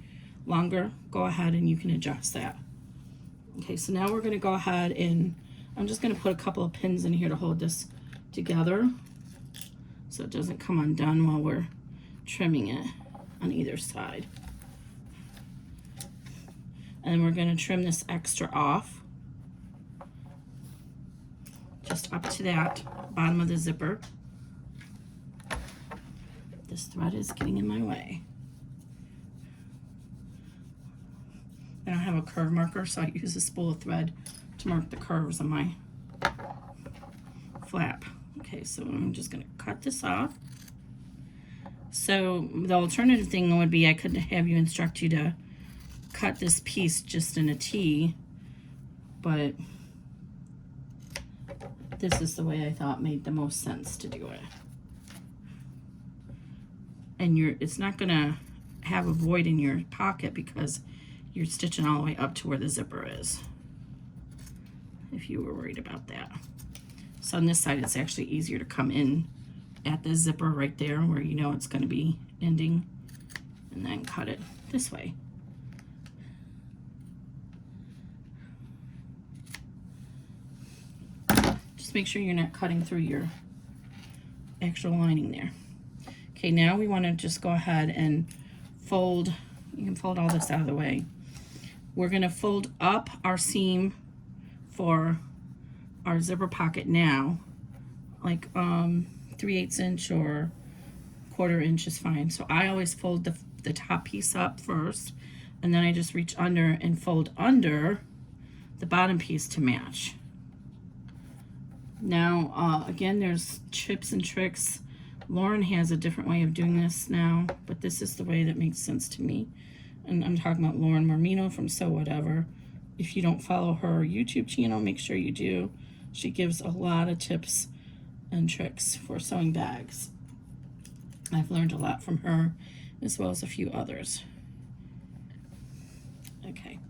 longer. Go ahead and you can adjust that. Okay, so now we're going to go ahead and I'm just going to put a couple of pins in here to hold this together so it doesn't come undone while we're trimming it on either side. And then we're going to trim this extra off, just up to that bottom of the zipper. This thread is getting in my way. I don't have a curve marker, so I use a spool of thread to mark the curves on my flap. Okay, so I'm just going to cut this off. So the alternative thing would be I could have you instruct you to cut this piece just in a T, but this is the way I thought made the most sense to do it. And it's not going to have a void in your pocket because you're stitching all the way up to where the zipper is, if you were worried about that. So on this side, it's actually easier to come in at the zipper right there where you know it's going to be ending, and then cut it this way. Just make sure you're not cutting through your actual lining there. Okay, now we want to just go ahead and fold. You can fold all this out of the way. We're going to fold up our seam for our zipper pocket now, like 3/8 inch or 1/4 inch is fine. So I always fold the top piece up first, and then I just reach under and fold under the bottom piece to match. Now, again, there's tips and tricks. Lauren has a different way of doing this now, but this is the way that makes sense to me. And I'm talking about Lauren Marmino from Sew Whatever. If you don't follow her YouTube channel, make sure you do. She gives a lot of tips and tricks for sewing bags. I've learned a lot from her, as well as a few others. Okay.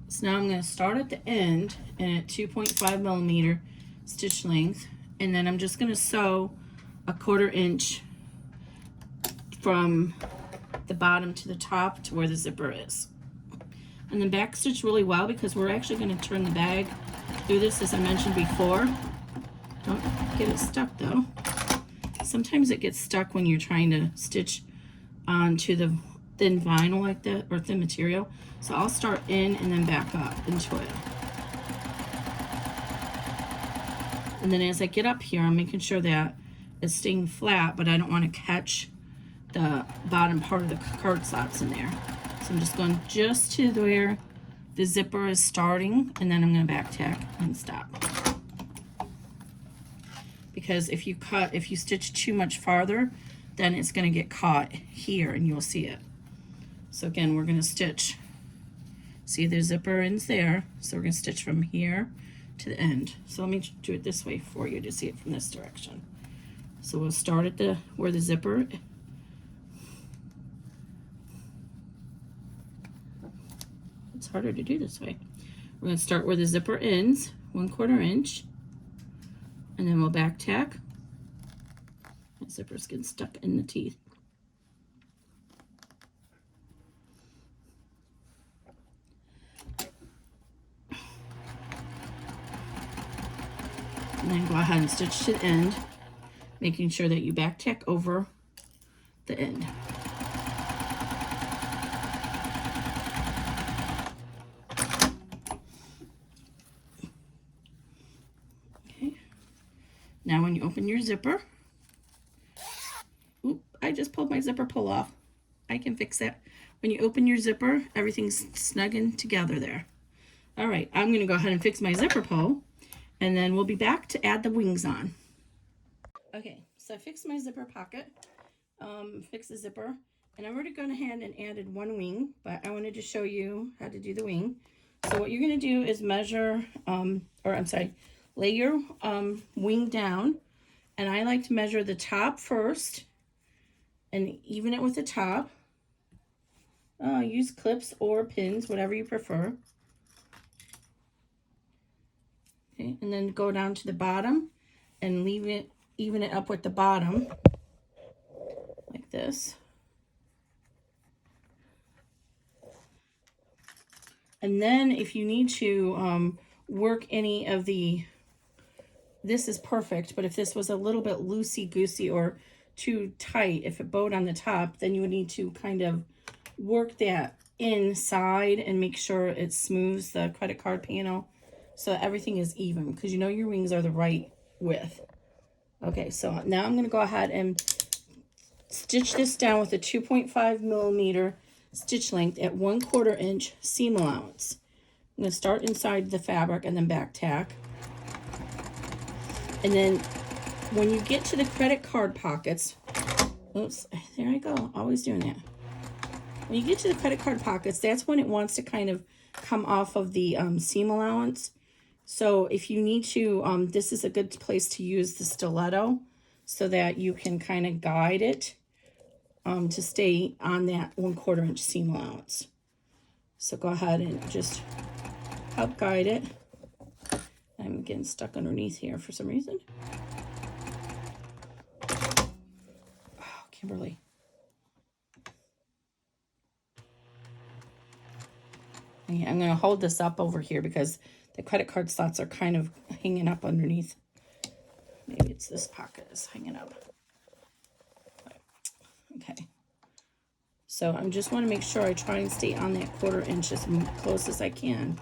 So now I'm going to start at the end and at 2.5 millimeter stitch length, and then I'm just going to sew a 1/4 inch from the bottom to the top to where the zipper is. And then back stitch really well, because we're actually going to turn the bag through this, as I mentioned before. Don't get it stuck though. Sometimes it gets stuck when you're trying to stitch onto the thin vinyl like that, or thin material. So I'll start in and then back up into it. And then as I get up here, I'm making sure that it's staying flat, but I don't want to catch the bottom part of the card slots in there. So I'm just going just to where the zipper is starting, and then I'm going to back tack and stop. Because if you stitch too much farther, then it's going to get caught here and you'll see it. So again, we're going to stitch. See, the zipper ends there, so we're going to stitch from here to the end. So let me do it this way for you to see it from this direction. So we'll start at where the zipper. It's harder to do this way. We're going to start where the zipper ends, 1/4 inch, and then we'll back tack. That zipper's getting stuck in the teeth. And then go ahead and stitch to the end, making sure that you back tack over the end. Okay. Now when you open your zipper, oop, I just pulled my zipper pull off. I can fix that. When you open your zipper, everything's snugging together there. All right, I'm gonna go ahead and fix my zipper pull, and then we'll be back to add the wings on. Okay, so I fixed my zipper pocket, fixed the zipper, and I've already gone ahead and added one wing, but I wanted to show you how to do the wing. So what you're going to do is measure, lay your wing down. And I like to measure the top first and even it with the top. Use clips or pins, whatever you prefer. Okay, and then go down to the bottom and even it up with the bottom, like this. And then if you need to work any of this is perfect, but if this was a little bit loosey-goosey or too tight, if it bowed on the top, then you would need to kind of work that inside and make sure it smooths the credit card panel so that everything is even, because you know your wings are the right width. Okay, so now I'm going to go ahead and stitch this down with a 2.5 millimeter stitch length at 1/4 inch seam allowance. I'm going to start inside the fabric and then back tack. And then when you get to the credit card pockets, oops, there I go, always doing that. When you get to the credit card pockets, that's when it wants to kind of come off of the seam allowance. So if you need to, this is a good place to use the stiletto so that you can kind of guide it to stay on that 1/4 inch seam allowance. So go ahead and just help guide it. I'm getting stuck underneath here for some reason. Oh, Kimberly. Yeah, I'm going to hold this up over here because the credit card slots are kind of hanging up underneath. Maybe it's this pocket is hanging up. Okay. So I just want to make sure I try and stay on that 1/4 inch as close as I can.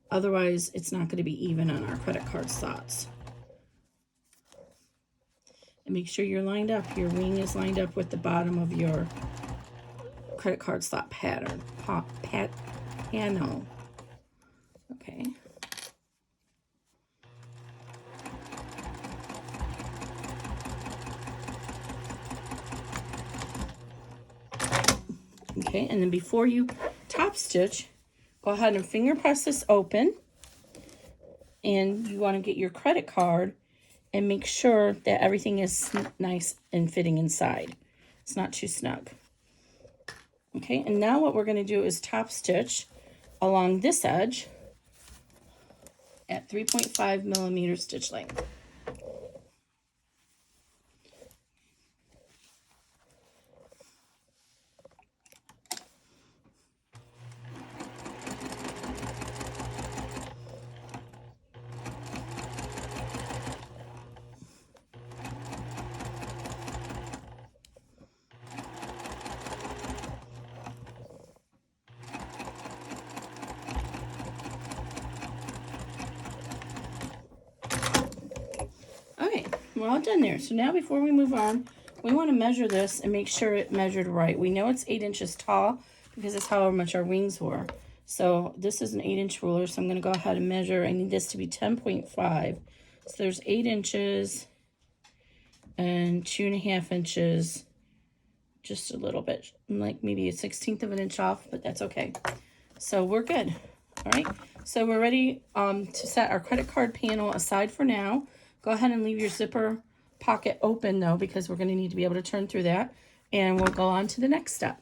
Otherwise, it's not going to be even on our credit card slots. And make sure you're lined up. Your wing is lined up with the bottom of your credit card slot pattern. Panel. Okay. Okay, and then before you top stitch, go ahead and finger press this open. And you want to get your credit card and make sure that everything is nice and fitting inside. It's not too snug. Okay, and now what we're going to do is top stitch along this edge at 3.5 millimeter stitch length. We're all done there. So now before we move on, we want to measure this and make sure it measured right. We know it's 8 inches tall because that's how much our wings were. So this is an 8-inch ruler, so I'm going to go ahead and measure. I need this to be 10.5. So there's 8 inches and 2.5 inches, just a little bit, like maybe a 1/16 of an inch off, but that's okay. So we're good. All right, so we're ready to set our credit card panel aside for now. Go ahead and leave your zipper pocket open though, because we're going to need to be able to turn through that, and we'll go on to the next step.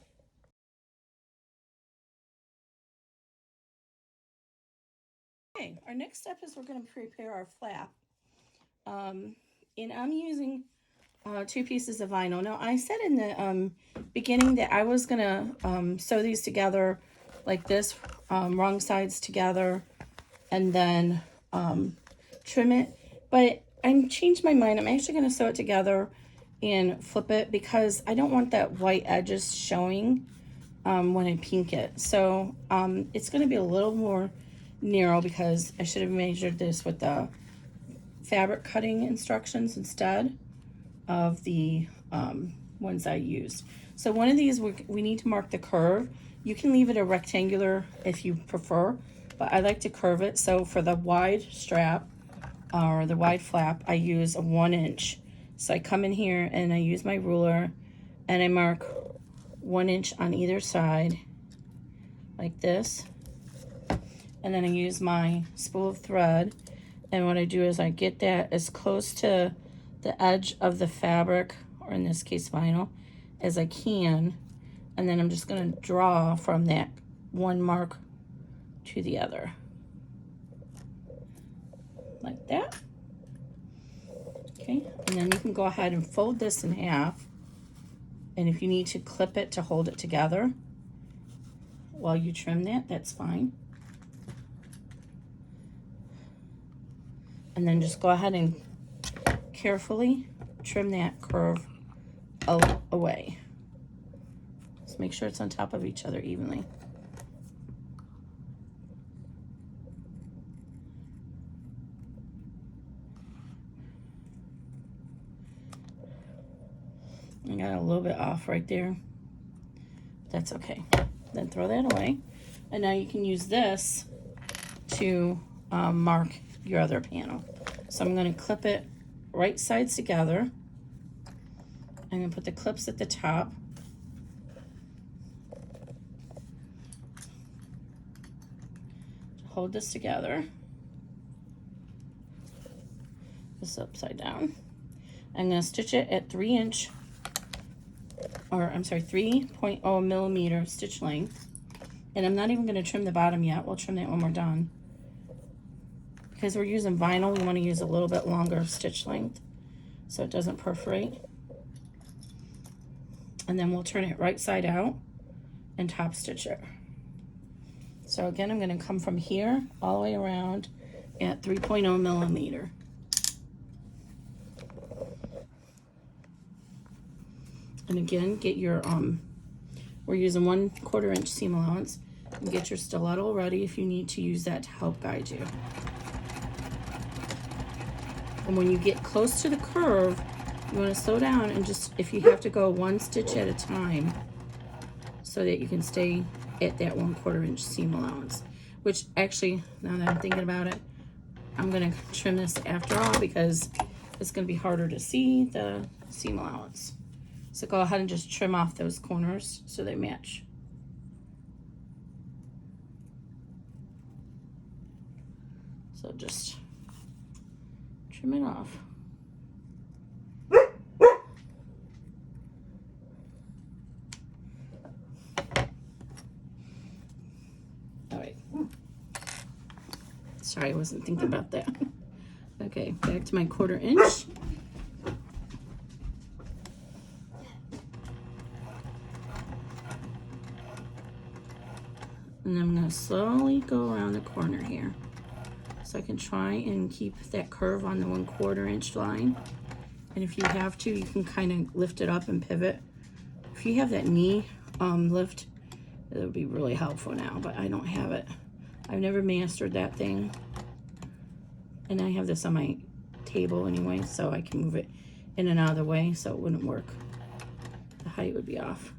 Okay, our next step is we're going to prepare our flap. And I'm using 2 pieces of vinyl. Now, I said in the beginning that I was going to sew these together like this, wrong sides together, and then trim it. But I changed my mind. I'm actually going to sew it together and flip it because I don't want that white edges showing when I pink it. So it's going to be a little more narrow because I should have measured this with the fabric cutting instructions instead of the ones I used. So one of these, we need to mark the curve. You can leave it a rectangular if you prefer, but I like to curve it. So for the wide strap or the wide flap, I use a 1 inch. So I come in here and I use my ruler and I mark 1 inch on either side like this. and then I use my spool of thread, and what I do is I get that as close to the edge of the fabric, or in this case vinyl, as I can, and then I'm just going to draw from that one mark to the other, like that. Okay, and then you can go ahead and fold this in half, and if you need to clip it to hold it together while you trim that, that's fine. And then just go ahead and carefully trim that curve away. Just make sure it's on top of each other evenly. I got a little bit off right there. That's okay. Then throw that away. And now you can use this to mark your other panel. So I'm going to clip it right sides together. I'm going to put the clips at the top. Hold this together. This upside down. I'm going to stitch it at 3.0 millimeter stitch length. And I'm not even going to trim the bottom yet. We'll trim that when we're done. Because we're using vinyl, we want to use a little bit longer stitch length so it doesn't perforate. And then we'll turn it right side out and top stitch it. So again, I'm going to come from here all the way around at 3.0 millimeter. And again, get your, we're using 1/4 inch seam allowance. And get your stiletto ready if you need to use that to help guide you. And when you get close to the curve, you want to slow down and just, if you have to go 1 stitch at a time, so that you can stay at that 1/4 inch seam allowance. Which actually, now that I'm thinking about it, I'm going to trim this after all because it's going to be harder to see the seam allowance. So go ahead and just trim off those corners so they match. So just trim it off. All right. Sorry, I wasn't thinking about that. Okay, back to my 1/4 inch. And I'm going to slowly go around the corner here. So I can try and keep that curve on the 1/4 inch line. And if you have to, you can kind of lift it up and pivot. If you have that knee lift, it would be really helpful now, but I don't have it. I've never mastered that thing. And I have this on my table anyway, so I can move it in and out of the way so it wouldn't work. The height would be off.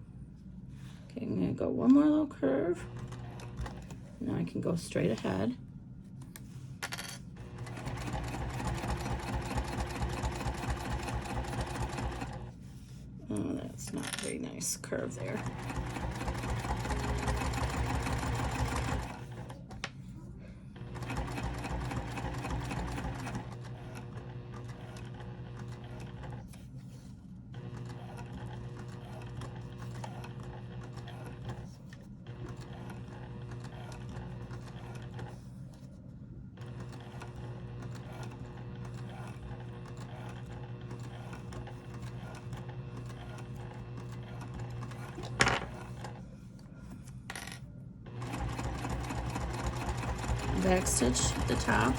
Okay, I'm going to go one more little curve. Now I can go straight ahead. Oh, that's not a very nice curve there. Back stitch at the top.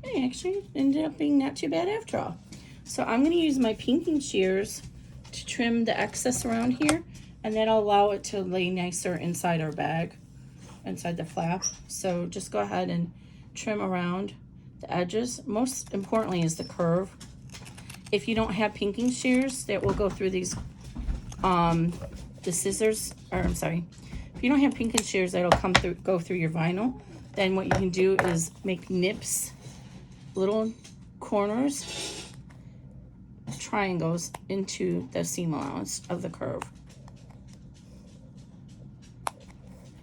Hey, actually ended up being not too bad after all. So I'm going to use my pinking shears to trim the excess around here, and that'll allow it to lay nicer inside our bag, inside the flap. So just go ahead and trim around the edges. Most importantly is the curve. If you don't have pinking shears, that will go through these, the scissors, or I'm sorry, if you don't have pinking shears that'll go through your vinyl, then what you can do is make nips, little corners, triangles into the seam allowance of the curve.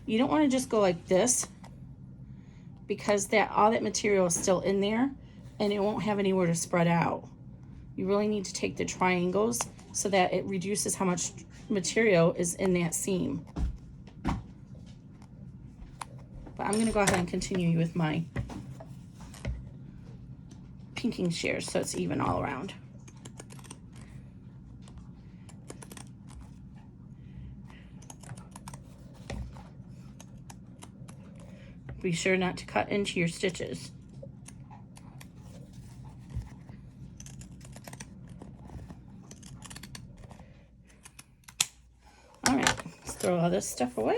You don't want to just go like this, because all that material is still in there and it won't have anywhere to spread out. You really need to take the triangles so that it reduces how much material is in that seam. But I'm going to go ahead and continue with my pinking shears so it's even all around. Be sure not to cut into your stitches. All right, let's throw all this stuff away.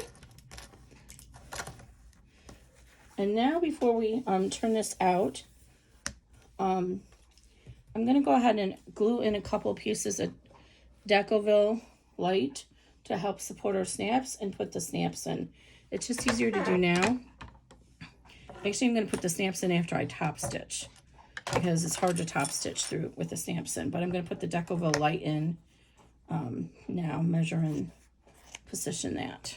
And now before we turn this out, I'm gonna go ahead and glue in a couple pieces of Decoville Light to help support our snaps and put the snaps in. It's just easier to do now. Actually, I'm gonna put the snaps in after I top stitch, because it's hard to top stitch through with the snaps in, but I'm gonna put the Decoville Light in now, measure and position that.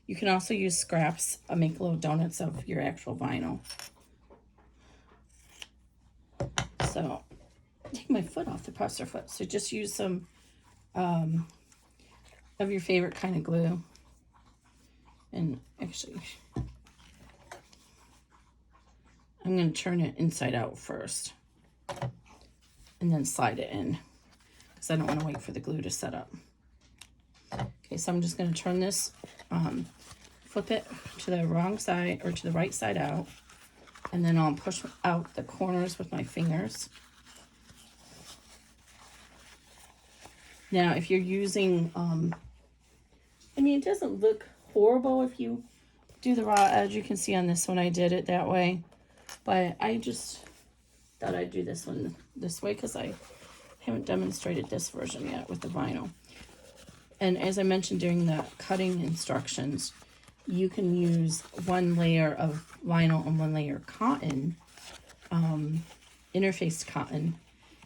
You can also use scraps, make little donuts of your actual vinyl. So, take my foot off the presser foot. So just use some of your favorite kind of glue. And actually, I'm going to turn it inside out first. And then slide it in, because I don't want to wait for the glue to set up. Okay, so I'm just going to turn this, flip it to the wrong side, or to the right side out. And then I'll push out the corners with my fingers. Now, if you're using, I mean, it doesn't look horrible if you do the raw edge. You can see on this one I did it that way. But I just thought I'd do this one this way, because I haven't demonstrated this version yet with the vinyl. And as I mentioned during the cutting instructions, you can use one layer of vinyl and one layer cotton, interfaced cotton,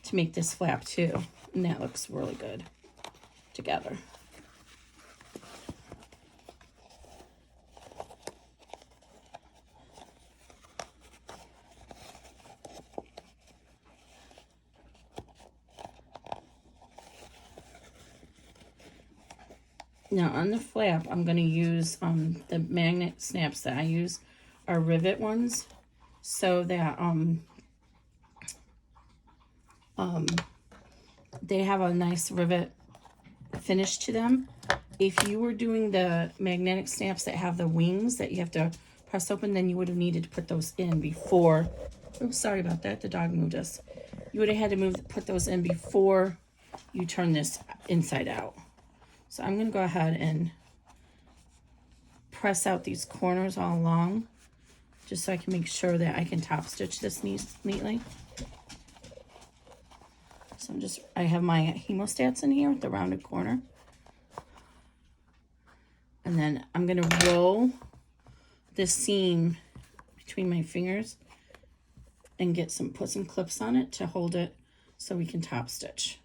to make this flap too. And that looks really good together. Now on the flap, I'm going to use the magnet snaps that I use are rivet ones, so that they have a nice rivet finish to them. If you were doing the magnetic snaps that have the wings that you have to press open, then you would have needed to put those in before. Oh, sorry about that. The dog moved us. You would have had to put those in before you turn this inside out. So I'm going to go ahead and press out these corners all along, just so I can make sure that I can top stitch this neatly. So I have my hemostats in here with the rounded corner. And then I'm going to roll this seam between my fingers and put some clips on it to hold it so we can top stitch.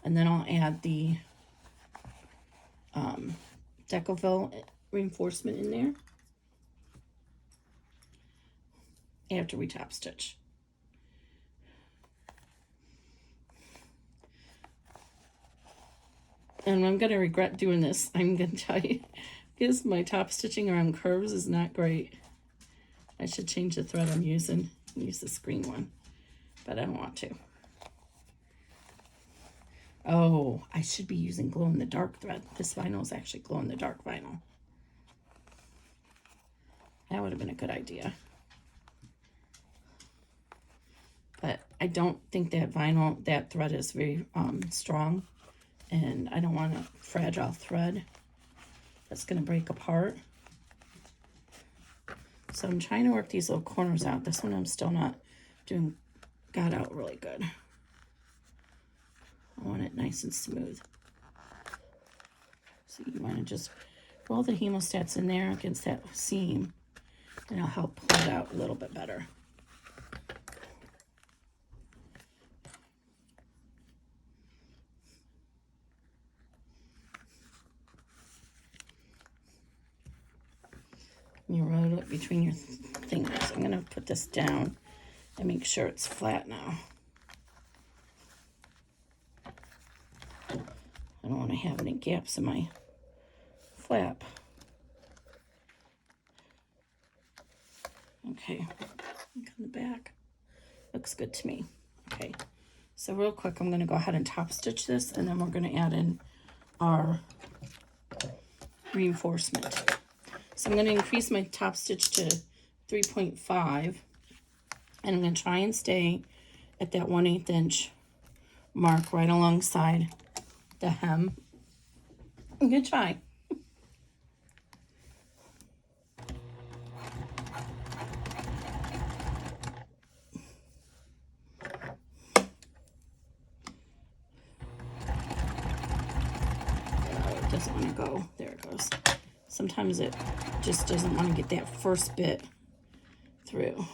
And then I'll add the Decoville reinforcement in there after we top stitch. And I'm going to regret doing this, I'm going to tell you, because my top stitching around curves is not great. I should change the thread I'm using and use the screen one, but I don't want to. Oh, I should be using glow-in-the-dark thread. This vinyl is actually glow-in-the-dark vinyl. That would have been a good idea. But I don't think that thread is very strong. And I don't want a fragile thread that's going to break apart. So I'm trying to work these little corners out. This one I'm still not got out really good. I want it nice and smooth. So you want to just roll the hemostats in there against that seam, and it'll help pull it out a little bit better. You roll it between your fingers. I'm going to put this down and make sure it's flat now. I don't want to have any gaps in my flap. Okay, look on the back. Looks good to me. Okay, so real quick, I'm going to go ahead and top stitch this, and then we're going to add in our reinforcement. So I'm going to increase my top stitch to 3.5, and I'm going to try and stay at that 1/8 inch mark right alongside the hem. I'm going to try. It doesn't want to go. There it goes. Sometimes it just doesn't want to get that first bit through.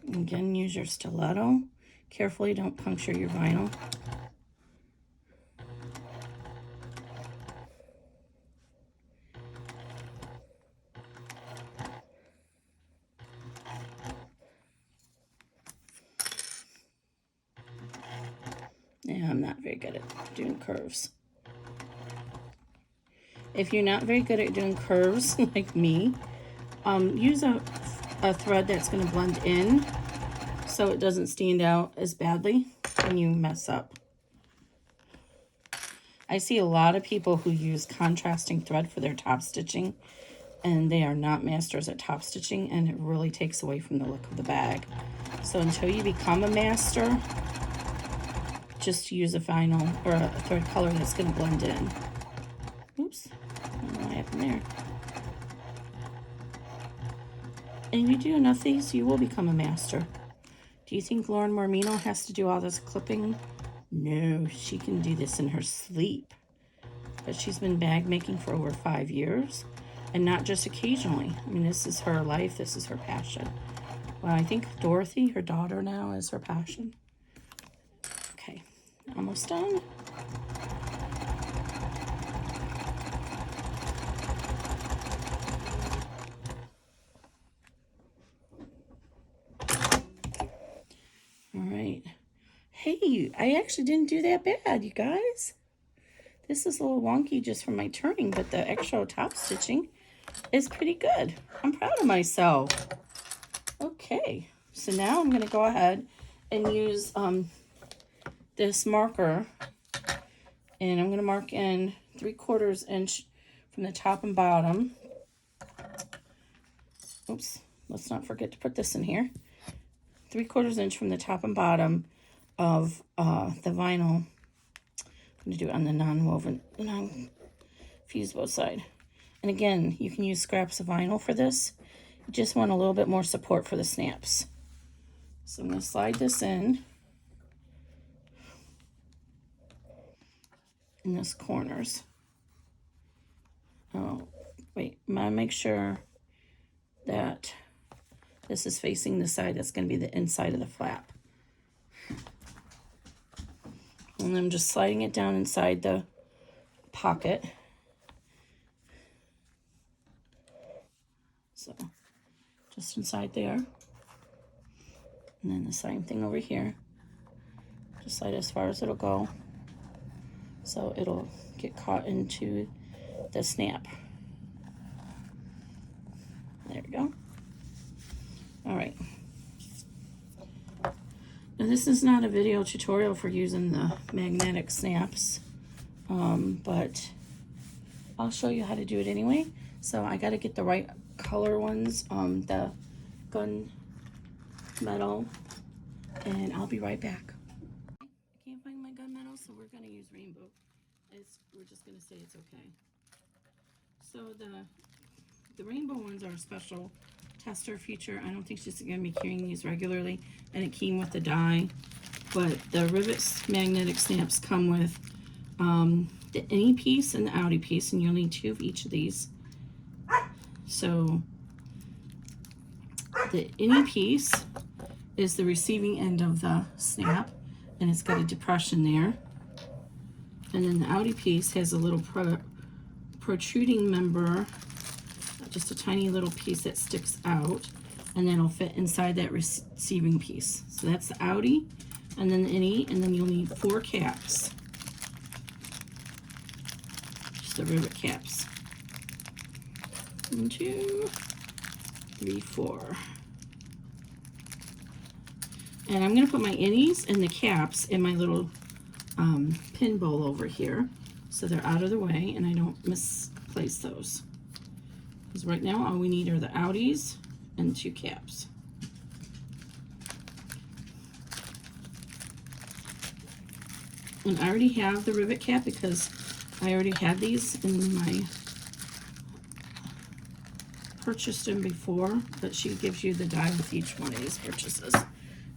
Again, use your stiletto. Carefully, don't puncture your vinyl. Yeah, I'm not very good at doing curves. If you're not very good at doing curves like me, use a thread that's going to blend in so it doesn't stand out as badly when you mess up. I see a lot of people who use contrasting thread for their top stitching, and they are not masters at top stitching, and it really takes away from the look of the bag. So until you become a master, just use a vinyl or a thread color that's going to blend in. Oops, I don't know what happened there. And if you do enough of these, you will become a master. Do you think Lauren Mormino has to do all this clipping? No, she can do this in her sleep. But she's been bag making for over 5 years, and not just occasionally. I mean, this is her life, this is her passion. Well, I think Dorothy, her daughter now, is her passion. Okay, almost done. All right. Hey, I actually didn't do that bad, you guys. This is a little wonky just from my turning, but the extra top stitching is pretty good. I'm proud of myself. Okay, so now I'm going to go ahead and use this marker, and I'm going to mark in 3/4 inch from the top and bottom. Oops, let's not forget to put this in here. 3/4 inch from the top and bottom of the vinyl. I'm going to do it on the non-woven, non-fusible side. And again, you can use scraps of vinyl for this. You just want a little bit more support for the snaps. So I'm going to slide this in those corners. Oh, wait, I'm going to make sure that this is facing the side that's going to be the inside of the flap. And I'm just sliding it down inside the pocket. So just inside there. And then the same thing over here. Just slide as far as it'll go, so it'll get caught into the snap. There we go. All right. Now this is not a video tutorial for using the magnetic snaps, but I'll show you how to do it anyway. So I got to get the right color ones, the gun metal, and I'll be right back. I can't find my gun metal, so we're going to use rainbow. We're just going to say it's okay. So the rainbow ones are a special tester feature. I don't think she's going to be carrying these regularly, and it came with the die. But the rivets magnetic snaps come with the innie piece and the outie piece, and you'll need 2 of each of these. So the innie piece is the receiving end of the snap, and it's got a depression there. And then the outie piece has a little protruding member, just a tiny little piece that sticks out, and then it'll fit inside that receiving piece. So that's the outie, and then the innie, and then you'll need 4 caps. Just the rivet caps. 1, 2, 3, 4. And I'm gonna put my innies and the caps in my little pin bowl over here, so they're out of the way and I don't misplace those. Because right now all we need are the outies and 2 caps. And I already have the rivet cap because I already had these in my, purchased them before, but she gives you the die with each one of these purchases.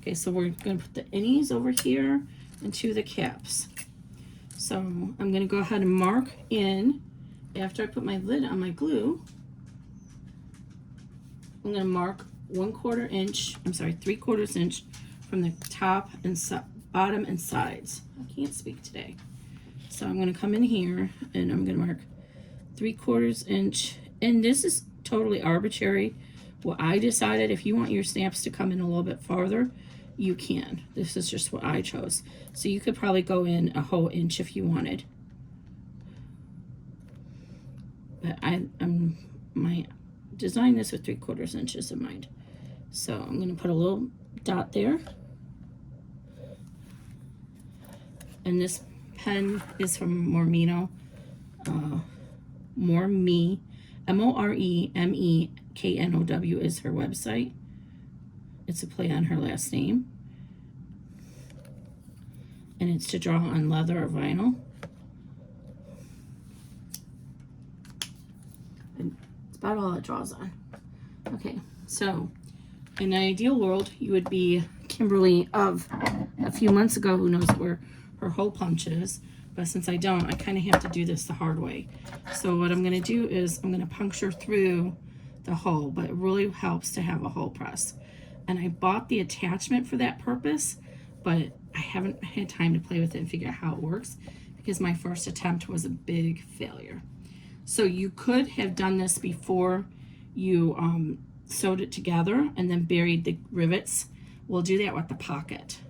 Okay, so we're going to put the innies over here and 2 of the caps. So I'm going to go ahead and mark in, after I put my lid on my glue, I'm going to mark 1/4 inch, I'm sorry, 3/4 inch from the top and bottom and sides. I can't speak today. So I'm going to come in here and I'm going to mark 3/4 inch, and this is totally arbitrary. What I decided, if you want your snaps to come in a little bit farther, you can. This is just what I chose. So you could probably go in a whole inch if you wanted. But I'm designed this with 3/4 inches in mind. So I'm going to put a little dot there. And this pen is from Mormino. Morme, MOREMEKNOW is her website. It's a play on her last name. And it's to draw on leather or vinyl. And it's about all it draws on. Okay, so in an ideal world, you would be Kimberly of a few months ago who knows where her hole punch is. But since I don't, I kind of have to do this the hard way. So what I'm going to do is I'm going to puncture through the hole, but it really helps to have a hole press. And I bought the attachment for that purpose, but I haven't had time to play with it and figure out how it works because my first attempt was a big failure. So you could have done this before you sewed it together and then buried the rivets. We'll do that with the pocket.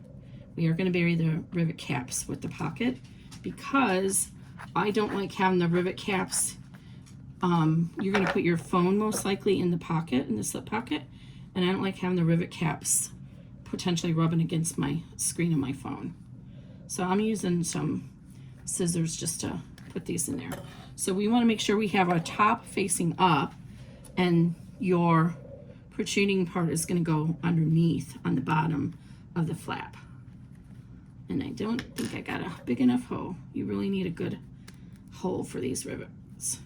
We are going to bury the rivet caps with the pocket because I don't like having the rivet caps. You're going to put your phone most likely in the pocket, in the slip pocket, and I don't like having the rivet caps potentially rubbing against my screen of my phone. So I'm using some scissors just to put these in there. So we want to make sure we have our top facing up and your protruding part is going to go underneath on the bottom of the flap. And I don't think I got a big enough hole. You really need a good hole for these rivets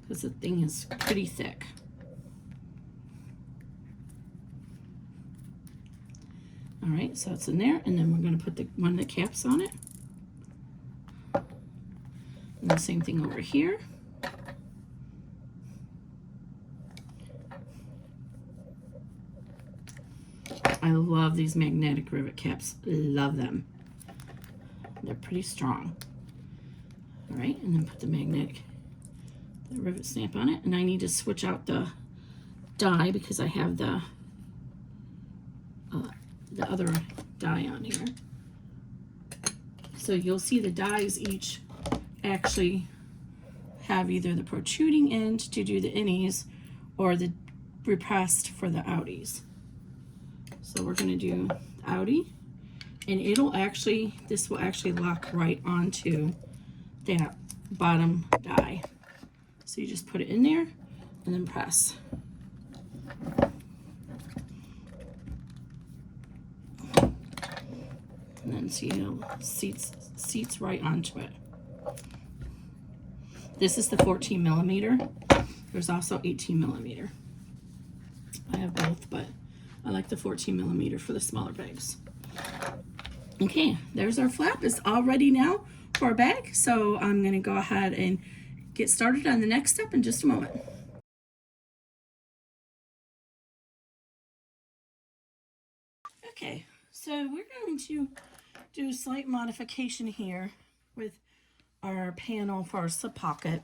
because the thing is pretty thick. All right, so it's in there, and then we're going to put one of the caps on it. And the same thing over here. I love these magnetic rivet caps. Love them. They're pretty strong. All right, and then put the rivet stamp on it. And I need to switch out the die because I have the other die on here. So you'll see the dies each actually have either the protruding end to do the innies or the repressed for the outies. So we're going to do the outie, and this will actually lock right onto that bottom die. So you just put it in there and then press. And then see it seats right onto it. This is the 14 millimeter. There's also 18 millimeter. I have both, but I like the 14 millimeter for the smaller bags. Okay, there's our flap. It's all ready now for our bag. So I'm gonna go ahead and get started on the next step in just a moment. Okay, so we're going to do a slight modification here with our panel for our slip pocket.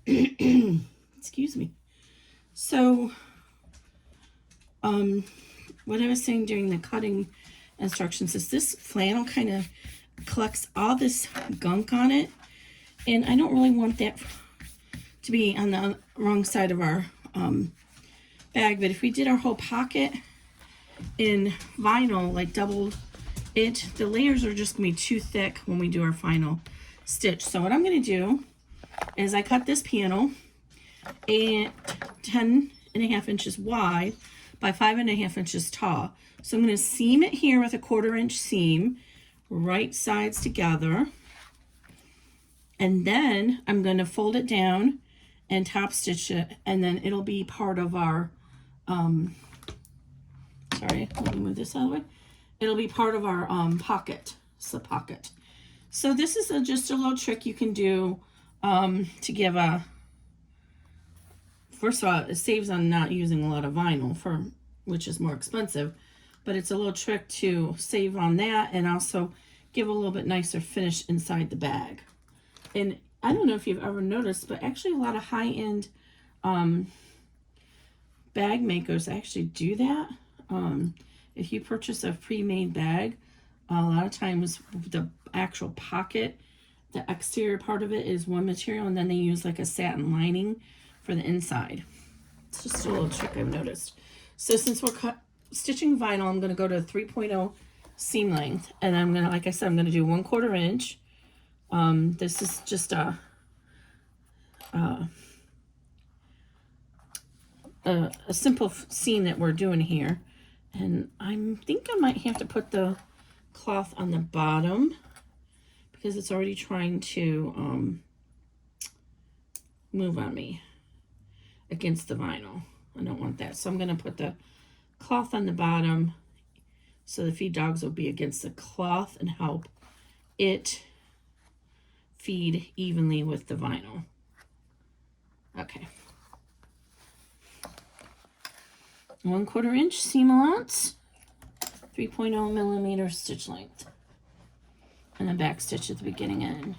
Excuse me. So, what I was saying during the cutting instructions is this flannel kind of collects all this gunk on it, and I don't really want that to be on the wrong side of our bag. But if we did our whole pocket in vinyl, like doubled it, the layers are just gonna be too thick when we do our final stitch. So what I'm gonna do is I cut this panel and 10.5 inches wide by 5.5 inches tall. So I'm going to seam it here with a 1/4 inch seam, right sides together, and then I'm going to fold it down and top stitch it, and then it'll be part of our sorry, let me move this out of the way. It'll be part of our pocket, slip pocket. So this is just a little trick you can do to give a, first of all, it saves on not using a lot of vinyl, which is more expensive, but it's a little trick to save on that and also give a little bit nicer finish inside the bag. And I don't know if you've ever noticed, but actually a lot of high-end bag makers actually do that. If you purchase a pre-made bag, a lot of times the actual pocket, the exterior part of it is one material, and then they use like a satin lining for the inside. It's just a little trick I've noticed. So since we're stitching vinyl, I'm going to go to 3.0 seam length, and I'm going to, like I said, I'm going to do 1/4 inch. This is just a simple seam that we're doing here, and I think I might have to put the cloth on the bottom because it's already trying to move on me against the vinyl. I don't want that, so I'm going to put the cloth on the bottom so the feed dogs will be against the cloth and help it feed evenly with the vinyl. Okay. 1/4 inch seam allowance, 3.0 millimeter stitch length, and a back stitch at the beginning and end.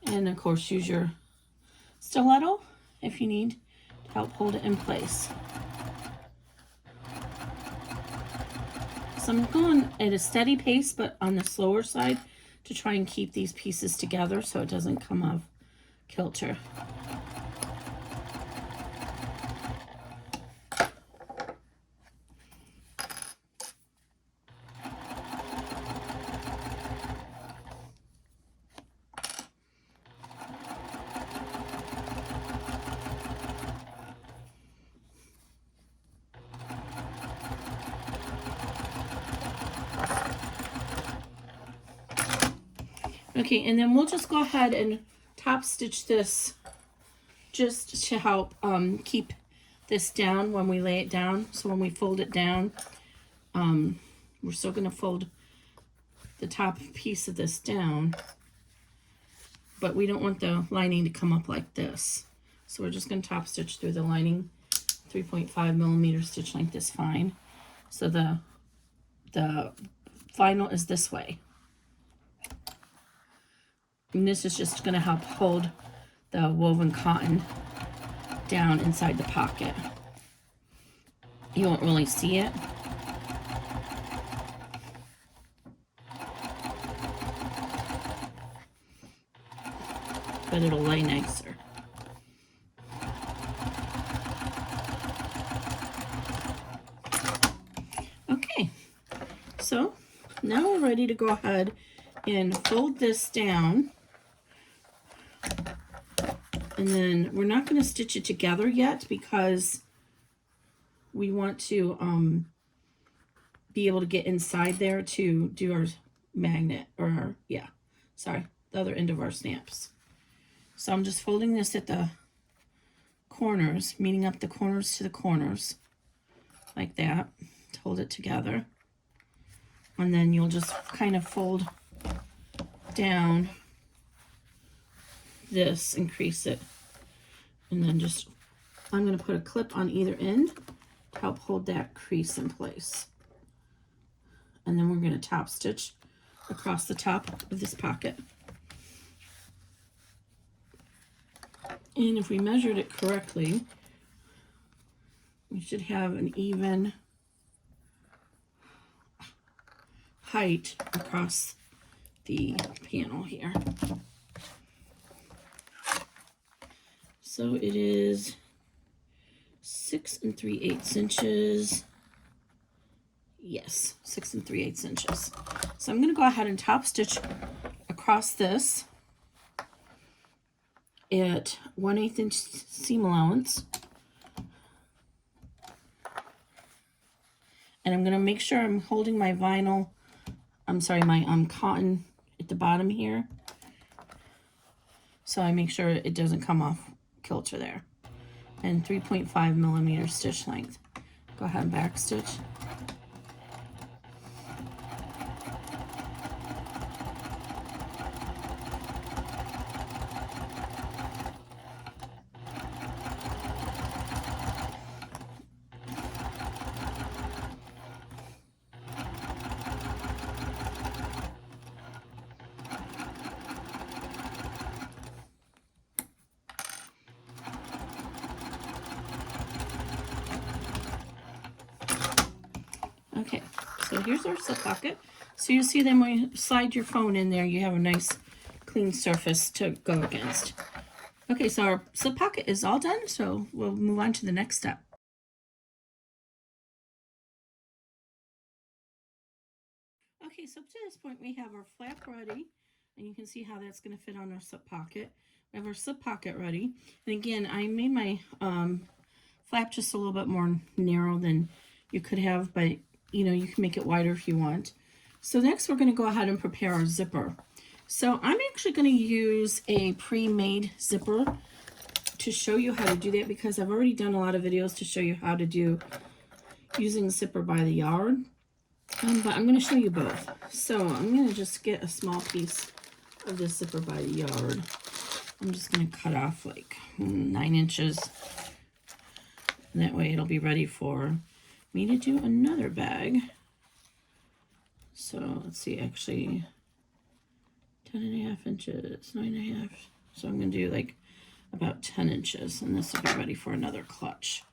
And of course, use your stiletto if you need to help hold it in place. So I'm going at a steady pace, but on the slower side to try and keep these pieces together so it doesn't come off kilter. Okay, and then we'll just go ahead and top stitch this just to help keep this down when we lay it down. So when we fold it down, we're still going to fold the top piece of this down, but we don't want the lining to come up like this. So we're just going to top stitch through the lining. 3.5 millimeter stitch length is fine. So the vinyl is this way. And this is just going to help hold the woven cotton down inside the pocket. You won't really see it. But it'll lay nicer. Okay, so now we're ready to go ahead and fold this down. And then we're not going to stitch it together yet because we want to be able to get inside there to do our magnet, or our, the other end of our snaps. So I'm just folding this at the corners, meeting up the corners to the corners, like that, to hold it together. And then you'll just kind of fold down this, increase it, and then just, I'm going to put a clip on either end help hold that crease in place. And then we're going to top stitch across the top of this pocket. And if we measured it correctly, we should have an even height across the panel here. So it is 6 3/8 inches. Yes, 6 3/8 inches. So I'm going to go ahead and top stitch across this at 1/8 inch seam allowance. And I'm going to make sure I'm holding my vinyl, my cotton at the bottom here. So I make sure it doesn't come off kilter there. And 3.5 millimeter stitch length. Go ahead and back stitch. Okay, so here's our slip pocket. So you see then when you slide your phone in there, you have a nice clean surface to go against. Okay, so our slip pocket is all done, so we'll move on to the next step. Okay, so up to this point we have our flap ready, and you can see how that's going to fit on our slip pocket. We have our slip pocket ready, and again, I made my flap just a little bit more narrow than you could have, but you know, you can make it wider if you want. So next we're going to go ahead and prepare our zipper. So I'm actually going to use a pre-made zipper to show you how to do that, because I've already done a lot of videos to show you how to do using zipper by the yard. But I'm going to show you both. So I'm going to just get a small piece of this zipper by the yard. I'm just going to cut off like 9 inches. And that way it'll be ready for me to do another bag. So let's see, actually 10.5 inches, 9.5. So I'm going to do like about 10 inches, and this will be ready for another clutch,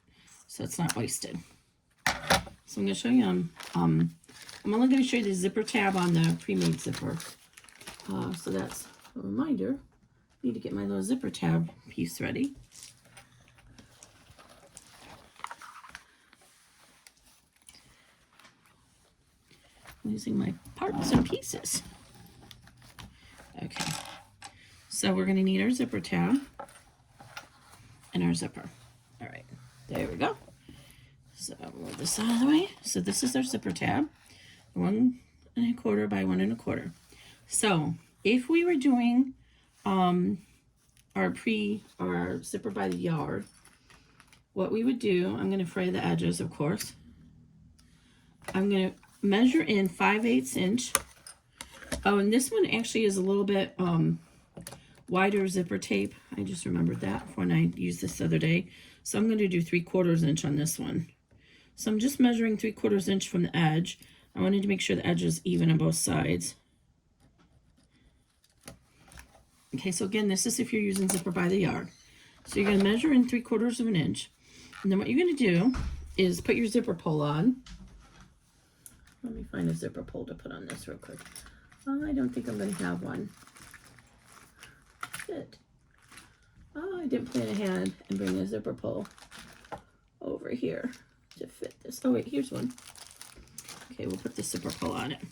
so it's not wasted. So I'm going to show you, I'm only going to show you the zipper tab on the pre-made zipper. So that's a reminder. I need to get my little zipper tab piece ready. I'm using my parts and pieces. Okay, so we're going to need our zipper tab and our zipper. All right, there we go. So I'll move this out of the way. So this is our zipper tab, 1 1/4 by 1 1/4. So if we were doing our zipper by the yard, what we would do, I'm going to fray the edges, of course. I'm going to measure in 5/8 inch. Oh, and this one actually is a little bit wider zipper tape. I just remembered that when I used this the other day. So I'm going to do 3/4 inch on this one. So I'm just measuring 3/4 inch from the edge. I wanted to make sure the edge is even on both sides. Okay, so again, this is if you're using zipper by the yard. So you're going to measure in 3/4 inch. And then what you're going to do is put your zipper pull on. Let me find a zipper pull to put on this real quick. Oh, I don't think I'm going to have one. Shit. Oh, I didn't plan ahead and bring a zipper pull over here to fit this. Oh, wait, here's one. Okay, we'll put the zipper pull on it.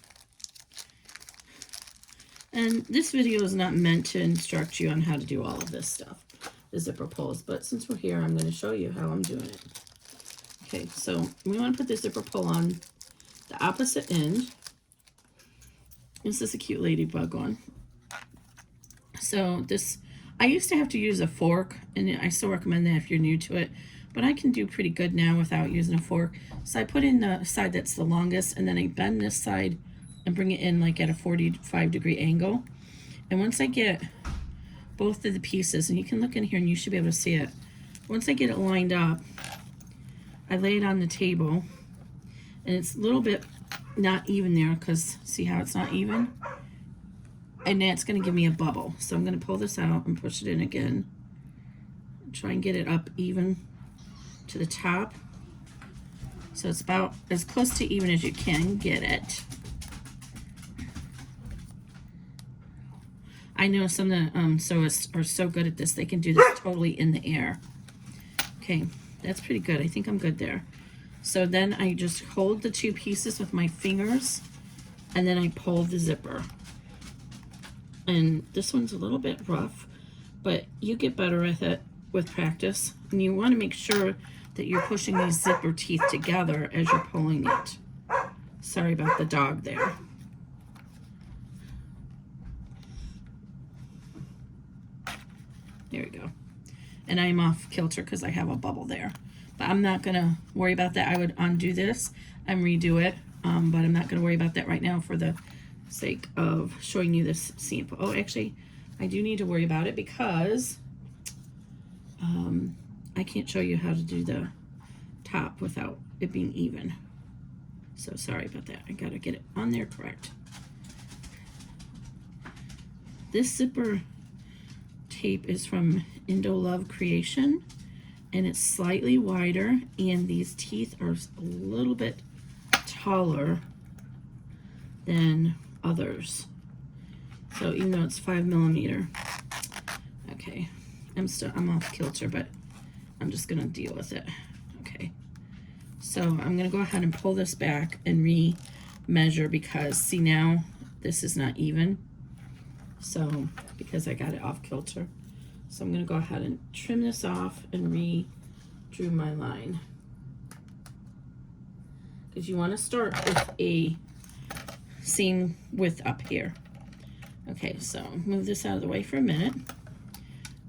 And this video is not meant to instruct you on how to do all of this stuff, the zipper pulls, but since we're here, I'm going to show you how I'm doing it. Okay, so we want to put the zipper pull on the opposite end. This is a cute ladybug one. So this, I used to have to use a fork, and I still recommend that if you're new to it, but I can do pretty good now without using a fork. So I put in the side that's the longest, and then I bend this side and bring it in like at a 45-degree angle. And once I get both of the pieces, and you can look in here and you should be able to see it. Once I get it lined up, I lay it on the table, and it's a little bit not even there because see how it's not even? And that's going to give me a bubble. So I'm going to pull this out and push it in again. Try and get it up even to the top. So it's about as close to even as you can get it. I know some of the sewists are so good at this, they can do this totally in the air. Okay, that's pretty good. I think I'm good there. So then I just hold the two pieces with my fingers, and then I pull the zipper. And this one's a little bit rough, but you get better at it with practice. And you want to make sure that you're pushing these zipper teeth together as you're pulling it. Sorry about the dog there. There we go. And I'm off kilter because I have a bubble there. But I'm not going to worry about that. I would undo this and redo it. But I'm not going to worry about that right now for the sake of showing you this sample. Oh, actually, I do need to worry about it because I can't show you how to do the top without it being even. So sorry about that. I got to get it on there correct. This zipper tape is from Indo Love Creation, and it's slightly wider, and these teeth are a little bit taller than others. So even though it's 5mm, okay, I'm off kilter, but I'm just gonna deal with it. Okay, so I'm gonna go ahead and pull this back and re-measure because see now this is not even. So because I got it off kilter, so I'm gonna go ahead and trim this off and re-drew my line. Because you want to start with a seam width up here. Okay, so move this out of the way for a minute.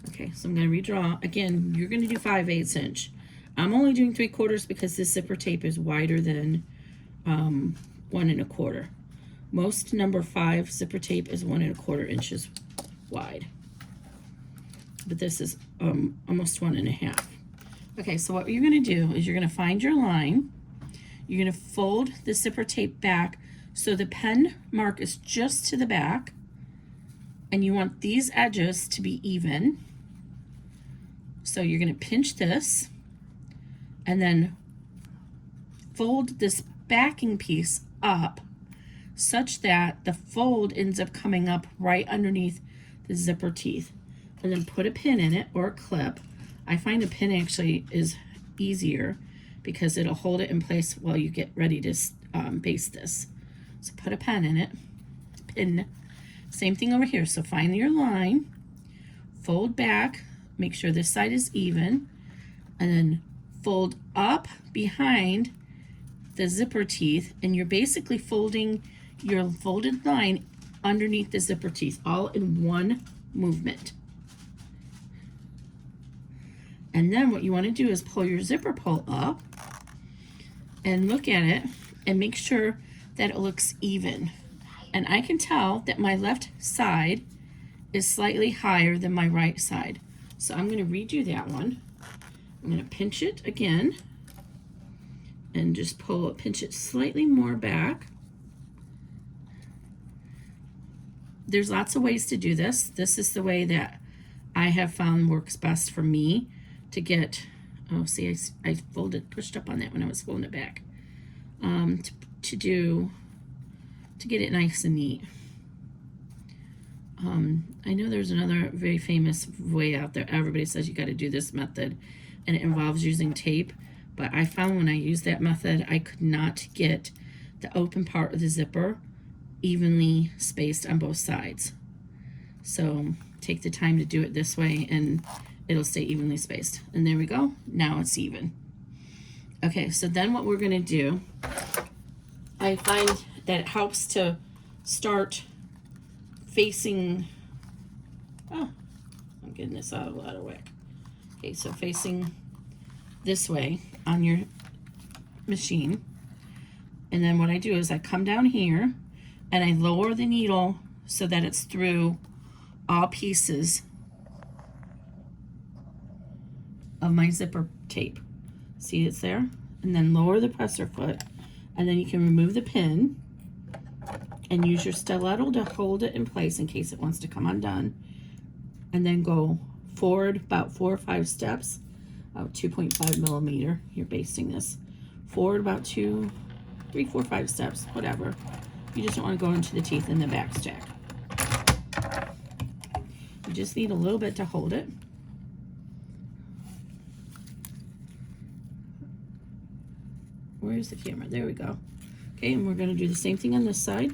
Okay, so I'm going to redraw. Again, you're going to do 5/8 inch. I'm only doing 3/4 because this zipper tape is wider than 1 1/4. Most number 5 zipper tape is 1 1/4 inches wide. But this is almost 1 1/2. Okay, so what you're going to do is you're going to find your line. You're going to fold the zipper tape back so the pen mark is just to the back, and you want these edges to be even. So you're going to pinch this and then fold this backing piece up such that the fold ends up coming up right underneath the zipper teeth, and then put a pin in it or a clip. I find a pin actually is easier because it'll hold it in place while you get ready to baste this. So put a pen in it, pin. Same thing over here. So find your line, fold back, make sure this side is even, and then fold up behind the zipper teeth, and you're basically folding your folded line underneath the zipper teeth, all in one movement. And then what you want to do is pull your zipper pull up and look at it and make sure that it looks even. And I can tell that my left side is slightly higher than my right side. So I'm going to redo that one. I'm going to pinch it again and just pull it, pinch it slightly more back. There's lots of ways to do this. This is the way that I have found works best for me to get, oh, see, I pushed up on that when I was folding it back. To get it nice and neat. I know there's another very famous way out there. Everybody says you got to do this method, and it involves using tape. But I found when I used that method, I could not get the open part of the zipper evenly spaced on both sides. So take the time to do it this way, and it'll stay evenly spaced. And there we go. Now it's even. Okay, so then what we're going to do, I find that it helps to start facing, oh, I'm getting this out of whack. Okay, so facing this way on your machine. And then what I do is I come down here and I lower the needle so that it's through all pieces of my zipper tape. See, it's there? and then lower the presser foot, and then you can remove the pin and use your stiletto to hold it in place in case it wants to come undone, and then go forward about 4 or 5 steps, about 2.5 millimeter. You're basting this forward about 2, 3, 4, 5 steps, whatever. You just don't want to go into the teeth in the back stack. You just need a little bit to hold it. Where's the camera? There we go. Okay, and we're going to do the same thing on this side.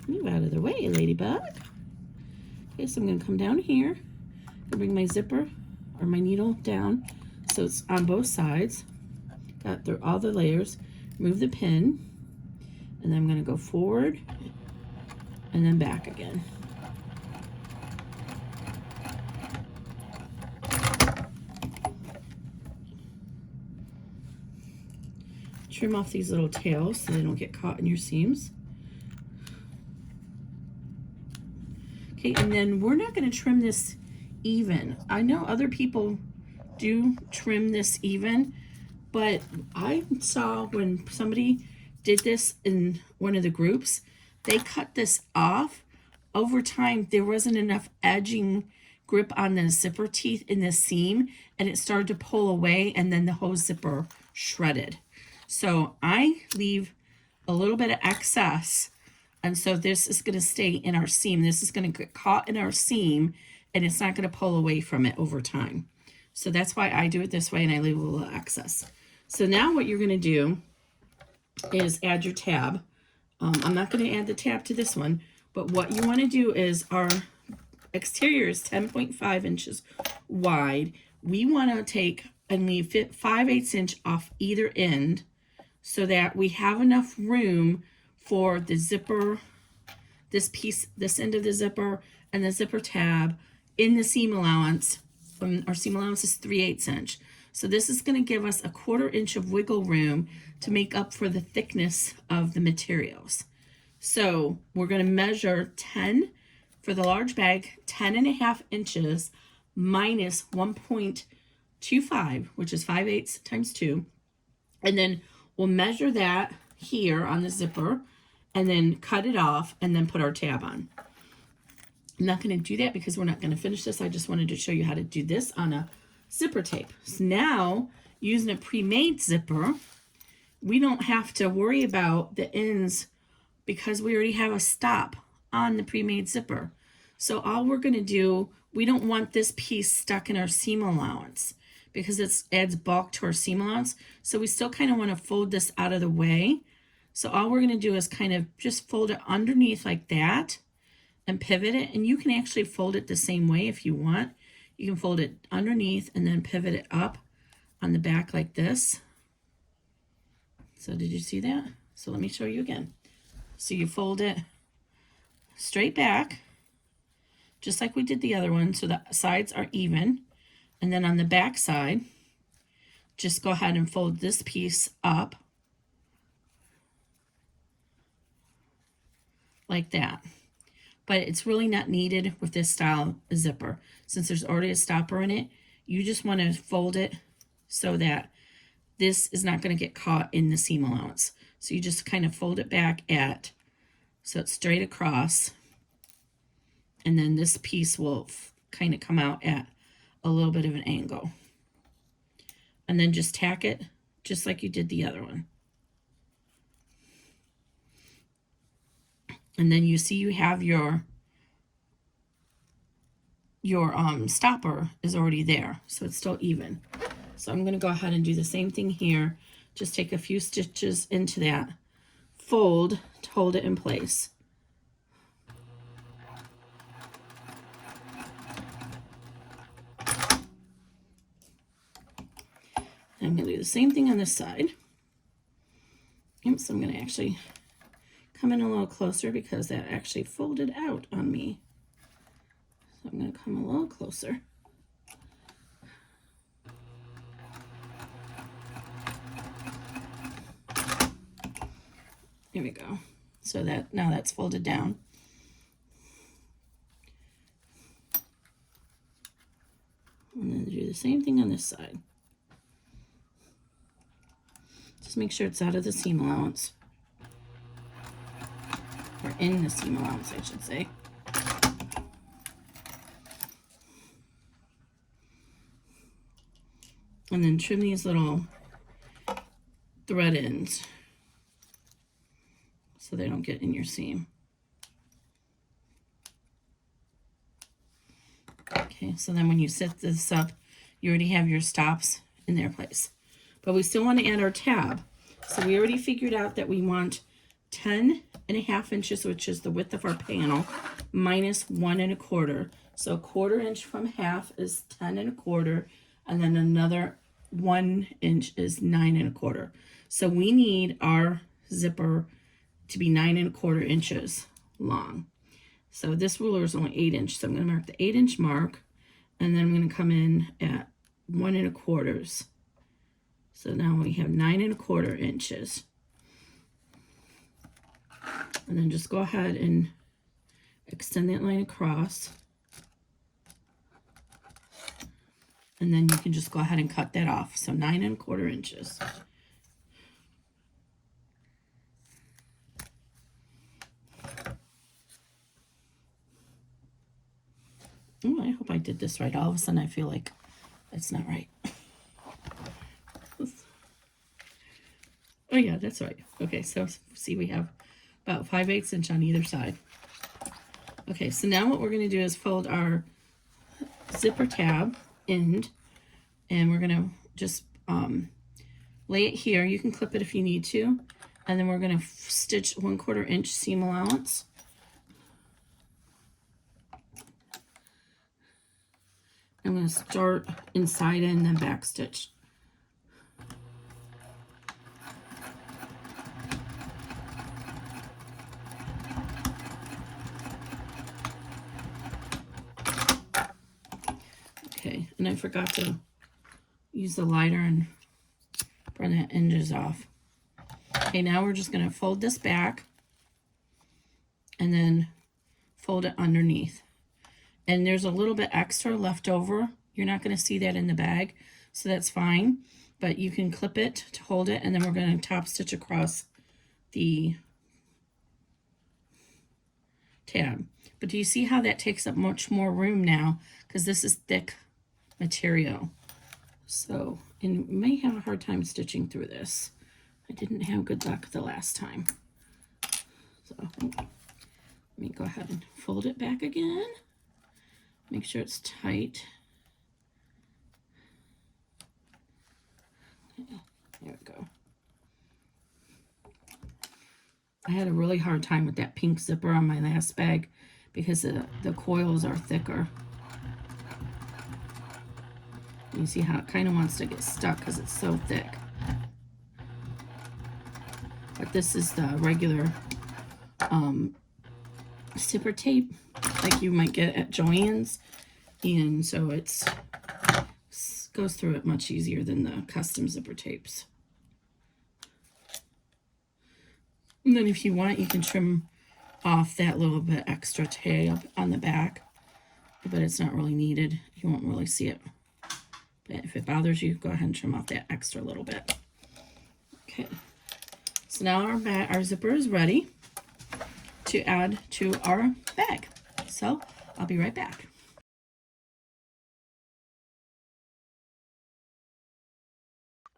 Move out of the way, ladybug. Okay, so I'm going to come down here and bring my zipper or my needle down so it's on both sides. Got through all the layers. Move the pin, and then I'm going to go forward and then back again. Trim off these little tails so they don't get caught in your seams. Okay, and then we're not going to trim this even. I know other people do trim this even, but I saw when somebody did this in one of the groups, they cut this off. Over time, there wasn't enough edging grip on the zipper teeth in the seam, and it started to pull away, and then the whole zipper shredded. So I leave a little bit of excess, and so this is going to stay in our seam. This is going to get caught in our seam, and it's not going to pull away from it over time. So that's why I do it this way, and I leave a little excess. So now what you're going to do is add your tab. I'm not going to add the tab to this one, but what you want to do is our exterior is 10.5 inches wide. We want to take and leave 5/8 inch off either end so that we have enough room for the zipper, this piece, this end of the zipper, and the zipper tab in the seam allowance. Our seam allowance is 3/8 inch. So this is going to give us a 1/4 inch of wiggle room to make up for the thickness of the materials. So we're going to measure 10 for the large bag, 10.5 inches minus 1.25, which is 5/8 times 2. And then we'll measure that here on the zipper and then cut it off and then put our tab on. I'm not going to do that because we're not going to finish this. I just wanted to show you how to do this on a zipper tape. So now, using a pre-made zipper, we don't have to worry about the ends because we already have a stop on the pre-made zipper. So all we're going to do, we don't want this piece stuck in our seam allowance because it adds bulk to our seam allowance. So we still kind of want to fold this out of the way. So all we're going to do is kind of just fold it underneath like that and pivot it. And you can actually fold it the same way if you want. You can fold it underneath and then pivot it up on the back like this. So did you see that? So let me show you again. So you fold it straight back, just like we did the other one, so the sides are even. And then on the back side, just go ahead and fold this piece up like that. But it's really not needed with this style of zipper. Since there's already a stopper in it, you just want to fold it so that this is not going to get caught in the seam allowance. So you just kind of fold it back so it's straight across. And then this piece will kind of come out at a little bit of an angle. And then just tack it just like you did the other one. And then you see you have your stopper is already there, so it's still even. So I'm going to go ahead and do the same thing here. Just take a few stitches into that, fold to hold it in place. I'm going to do the same thing on this side. Oops, I'm going to actually come in a little closer because that actually folded out on me. So I'm going to come a little closer. Here we go. So that now that's folded down. And then do the same thing on this side. Just make sure it's out of the seam allowance. Or in the seam allowance, I should say. And then trim these little thread ends so they don't get in your seam. Okay, so then when you set this up, you already have your stops in their place. But we still want to add our tab. So we already figured out that we want 10.5 inches, which is the width of our panel, minus 1 1/4. So 1/4 inch from half is 10 1/4, and then another 1 inch is 9 1/4. So we need our zipper to be 9 1/4 inches long. So this ruler is only 8 inch, so I'm going to mark the 8 inch mark, and then I'm going to come in at 1 1/4. So now we have 9 1/4 inches. And then just go ahead and extend that line across. And then you can just go ahead and cut that off. So 9 1/4 inches. Oh, I hope I did this right. All of a sudden I feel like it's not right. Oh yeah, that's right. Okay, so see, we have about 5/8 inch on either side. Okay, so now what we're going to do is fold our zipper tab end, and we're going to just lay it here. You can clip it if you need to, and then we're going to stitch 1/4 inch seam allowance. I'm going to start inside and then back stitch. Okay, and I forgot to use the lighter and burn the edges off. Okay, now we're just going to fold this back and then fold it underneath. And there's a little bit extra left over. You're not going to see that in the bag, so that's fine. But you can clip it to hold it, and then we're going to top stitch across the tab. But do you see how that takes up much more room now? Because this is thick material. So, and you may have a hard time stitching through this. I didn't have good luck the last time. So, let me go ahead and fold it back again. Make sure it's tight. Okay, there we go. I had a really hard time with that pink zipper on my last bag because the coils are thicker. You see how it kind of wants to get stuck because it's so thick. But this is the regular zipper tape like you might get at Joann's, and so it goes through it much easier than the custom zipper tapes. And then if you want, you can trim off that little bit extra tail on the back, but it's not really needed. You won't really see it. But if it bothers you, go ahead and trim off that extra little bit. Okay, so now our zipper is ready to add to our bag. So I'll be right back.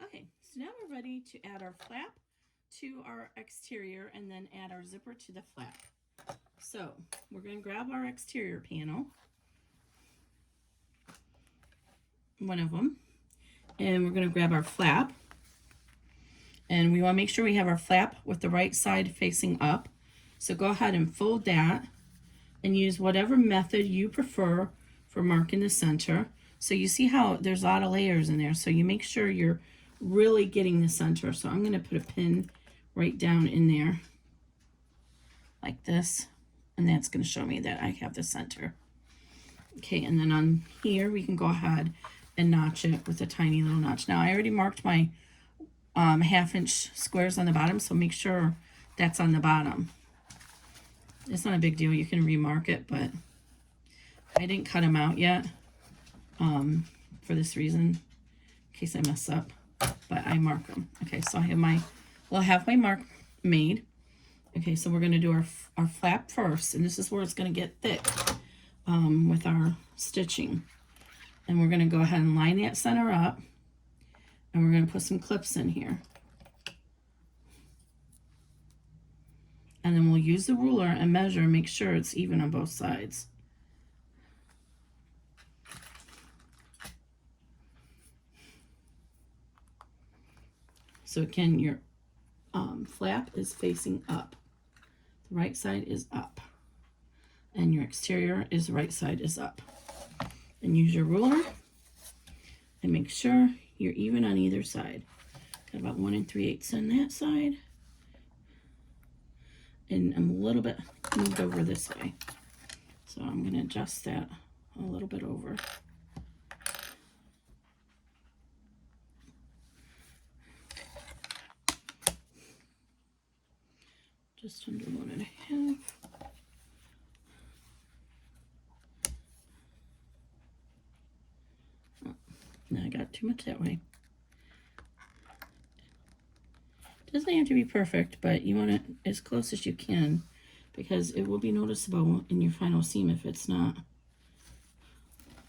Okay, so now we're ready to add our flap to our exterior and then add our zipper to the flap. So we're going to grab our exterior panel, one of them, and we're going to grab our flap, and we want to make sure we have our flap with the right side facing up. So go ahead and fold that and use whatever method you prefer for marking the center. So you see how there's a lot of layers in there, so you make sure you're really getting the center. So I'm going to put a pin right down in there like this, and that's going to show me that I have the center. Okay, and then on here we can go ahead and notch it with a tiny little notch. Now I already marked my 1/2 inch squares on the bottom, so make sure that's on the bottom. It's not a big deal, you can remark it, but I didn't cut them out yet for this reason, in case I mess up. but I mark them. Okay, so I have my, well, I have my mark made. Okay, so we're going to do our flap first, and this is where it's going to get thick with our stitching. And we're going to go ahead and line that center up, and we're going to put some clips in here. And then we'll use the ruler and measure and make sure it's even on both sides. So again, your flap is facing up. The right side is up. And your exterior is right side is up. And use your ruler and make sure you're even on either side. Got about 1 3/8 on that side. And I'm a little bit moved over this way. So I'm going to adjust that a little bit over. Just under 1 1/2. Oh, now I got too much that way. Doesn't have to be perfect, but you want it as close as you can because it will be noticeable in your final seam if it's not.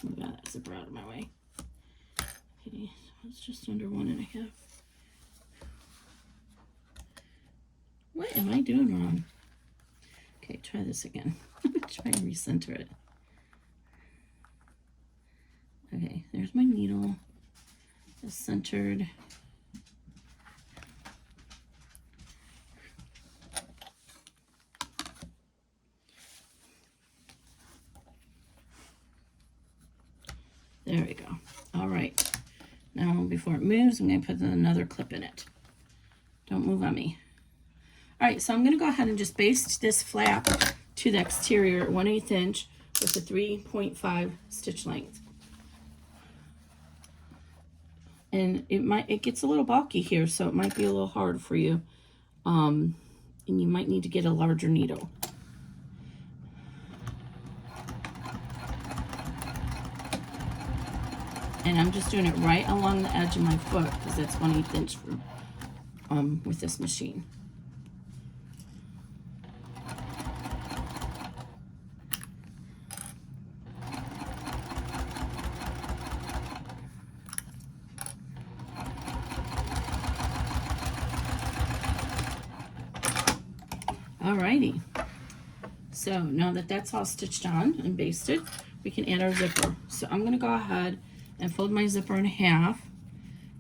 Move that zipper out of my way. Okay, so it's just under 1 1/2. What am I doing wrong? Okay, try this again. Try and recenter it. Okay, there's my needle. It's centered. There we go. All right. Now, before it moves, I'm going to put another clip in it. Don't move on me. All right, so I'm going to go ahead and just baste this flap to the exterior at 1/8 inch with a 3.5 stitch length. And it gets a little bulky here, so it might be a little hard for you. And you might need to get a larger needle. And I'm just doing it right along the edge of my foot because that's 1/8 inch for, with this machine. Alrighty. So now that that's all stitched on and basted, we can add our zipper. So I'm going to go ahead and fold my zipper in half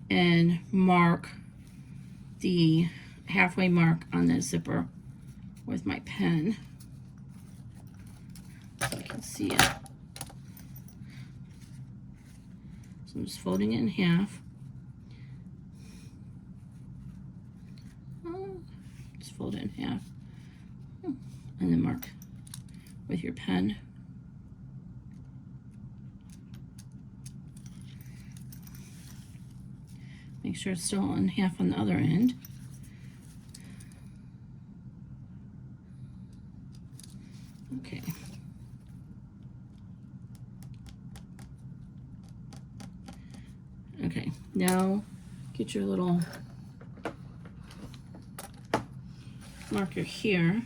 and mark the halfway mark on the zipper with my pen so I can see it. So I'm just folding it in half. Just fold it in half and then mark with your pen. Make sure it's still in half on the other end. Okay. Okay, now get your little marker here,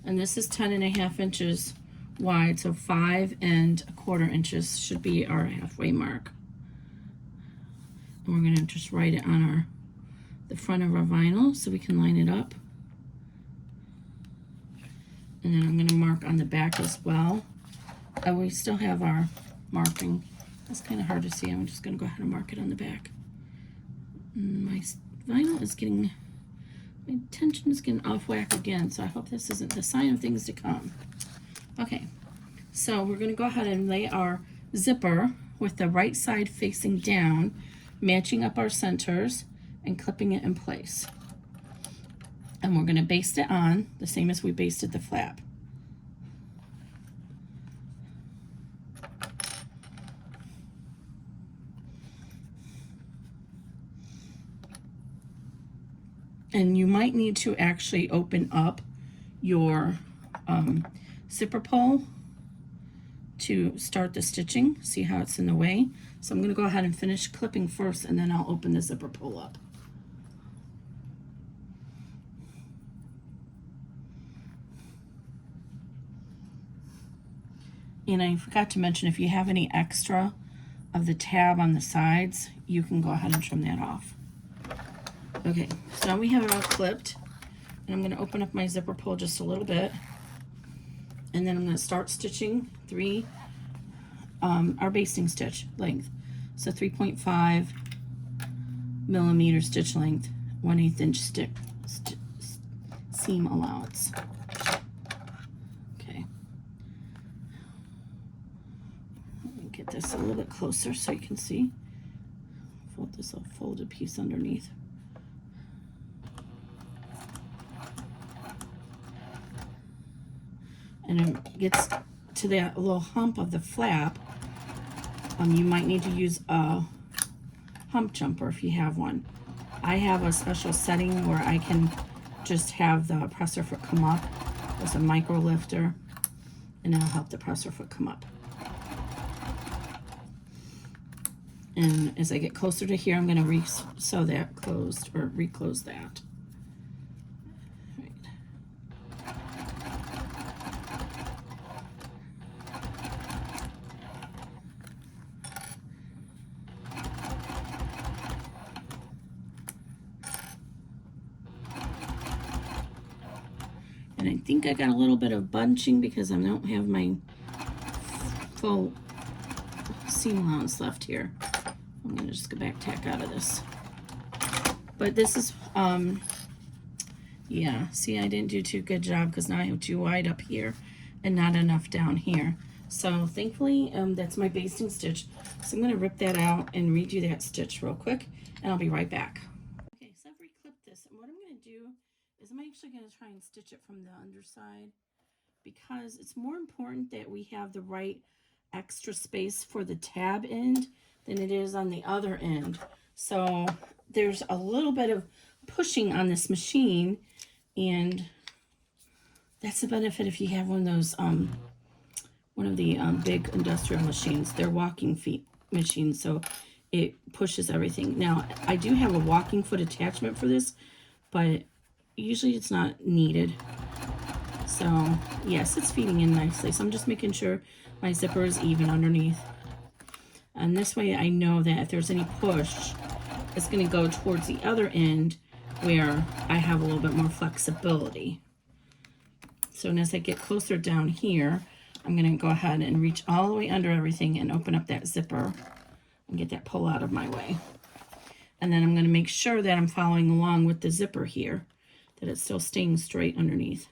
and this is 10.5 inches wide, so 5 1/4 inches should be our halfway mark. And we're going to just write it on the front of our vinyl so we can line it up. And then I'm going to mark on the back as well. We still have our marking. That's kind of hard to see. I'm just going to go ahead and mark it on the back. And my vinyl is getting, my tension is getting off whack again, so I hope this isn't the sign of things to come. Okay, so we're going to go ahead and lay our zipper with the right side facing down, matching up our centers and clipping it in place. And we're going to baste it on the same as we basted the flap. And you might need to actually open up your zipper pull to start the stitching. See how it's in the way? So I'm going to go ahead and finish clipping first, and then I'll open the zipper pull up. And I forgot to mention, if you have any extra of the tab on the sides, you can go ahead and trim that off. Okay, so now we have it all clipped, and I'm going to open up my zipper pull just a little bit, and then I'm going to start stitching our basting stitch length. So 3.5 millimeter stitch length, 1/8 inch seam allowance. Okay. Let me get this a little bit closer so you can see. Fold this a folded piece underneath. And it gets to that little hump of the flap. You might need to use a hump jumper if you have one. I have a special setting where I can just have the presser foot come up. There's a micro lifter, and it'll help the presser foot come up. And as I get closer to here, I'm going to sew that closed, or reclose that. And I think I got a little bit of bunching because I don't have my full seam allowance left here. I'm going to just go back tack out of this. But this is, yeah, see, I didn't do too good job because now I have too wide up here and not enough down here. So thankfully, that's my basting stitch. So I'm going to rip that out and redo that stitch real quick, and I'll be right back. Okay, so I've reclipped this, and what I'm going to do is I'm actually going to try and stitch it from the underside, because it's more important that we have the right extra space for the tab end than it is on the other end. So there's a little bit of pushing on this machine, and that's the benefit if you have one of those one of the big industrial machines. They're walking feet machines, so it pushes everything. Now I do have a walking foot attachment for this, but usually it's not needed. So yes, it's feeding in nicely. So I'm just making sure my zipper is even underneath. And this way I know that if there's any push, it's going to go towards the other end where I have a little bit more flexibility. So as I get closer down here, I'm going to go ahead and reach all the way under everything and open up that zipper and get that pull out of my way. And then I'm going to make sure that I'm following along with the zipper here, that it's still staying straight underneath.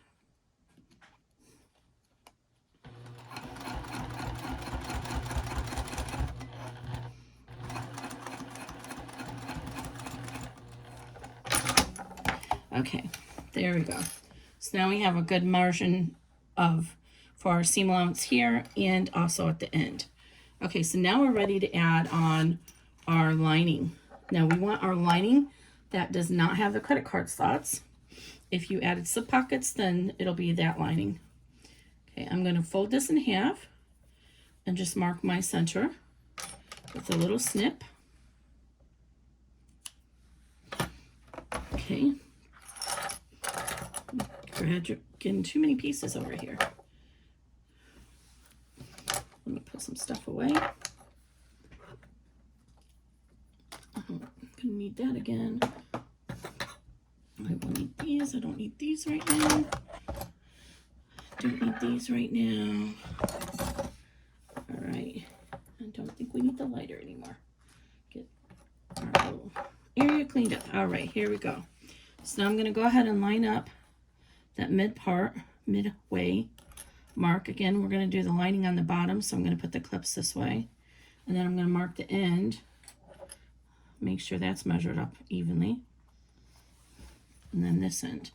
Okay, there we go. So now we have a good margin for our seam allowance here and also at the end. Okay, so now we're ready to add on our lining. Now we want our lining that does not have the credit card slots. If you added slip pockets, then it'll be that lining. Okay, I'm going to fold this in half and just mark my center with a little snip. Okay. We're getting too many pieces over here. Let me put some stuff away. I'm gonna need that again. I will need these. I don't need these right now. Don't need these right now. All right. I don't think we need the lighter anymore. Get our little area cleaned up. All right, here we go. So now I'm gonna go ahead and line up that midway mark. Again, we're going to do the lining on the bottom, so I'm going to put the clips this way, and then I'm going to mark the end, make sure that's measured up evenly, and then this end.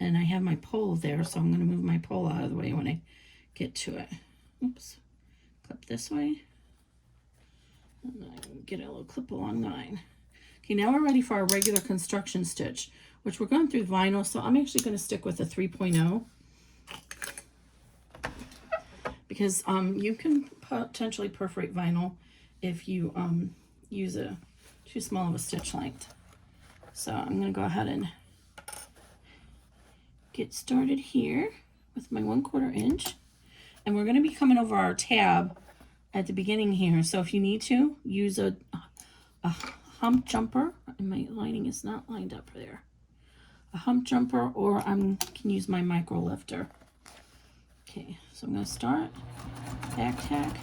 And I have my pole there, so I'm going to move my pole out of the way when I get to it. Oops. Clip this way, and then I can get a little clip along the line. Okay, now we're ready for our regular construction stitch, which we're going through vinyl, so I'm actually going to stick with a 3.0 because you can potentially perforate vinyl if you use too small of a stitch length. So I'm going to go ahead and get started here with my 1/4 inch, and we're going to be coming over our tab at the beginning here. So if you need to use a hump jumper, and my lining is not lined up there, a hump jumper, or I can use my micro lifter. Okay, so I'm going to start back tack.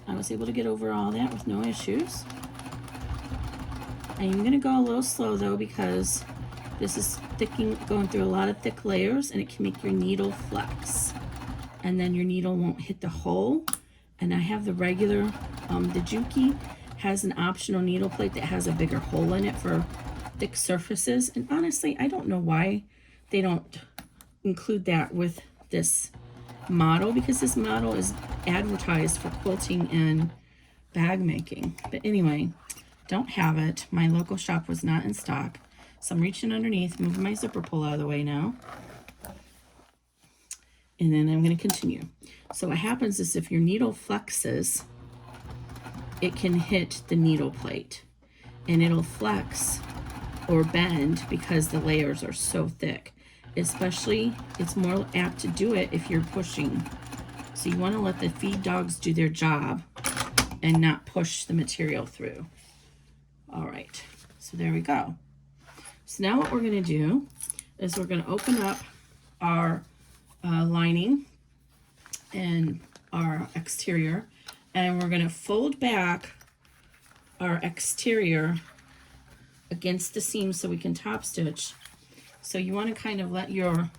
I was able to get over all that with no issues. I'm going to go a little slow though, because this is going through a lot of thick layers, and it can make your needle flex, and then your needle won't hit the hole. And I have the regular, the Juki has an optional needle plate that has a bigger hole in it for thick surfaces, and honestly I don't know why they don't include that with this model, because this model is advertised for quilting and bag making. But anyway, don't have it. My local shop was not in stock, so I'm reaching underneath, moving my zipper pull out of the way now, and then I'm going to continue. So what happens is if your needle flexes, it can hit the needle plate, and it'll flex or bend because the layers are so thick. Especially, it's more apt to do it if you're pushing. So you want to let the feed dogs do their job and not push the material through. All right, so there we go. So now what we're going to do is we're going to open up our lining and our exterior, and we're going to fold back our exterior against the seam so we can top stitch. So you want to kind of let your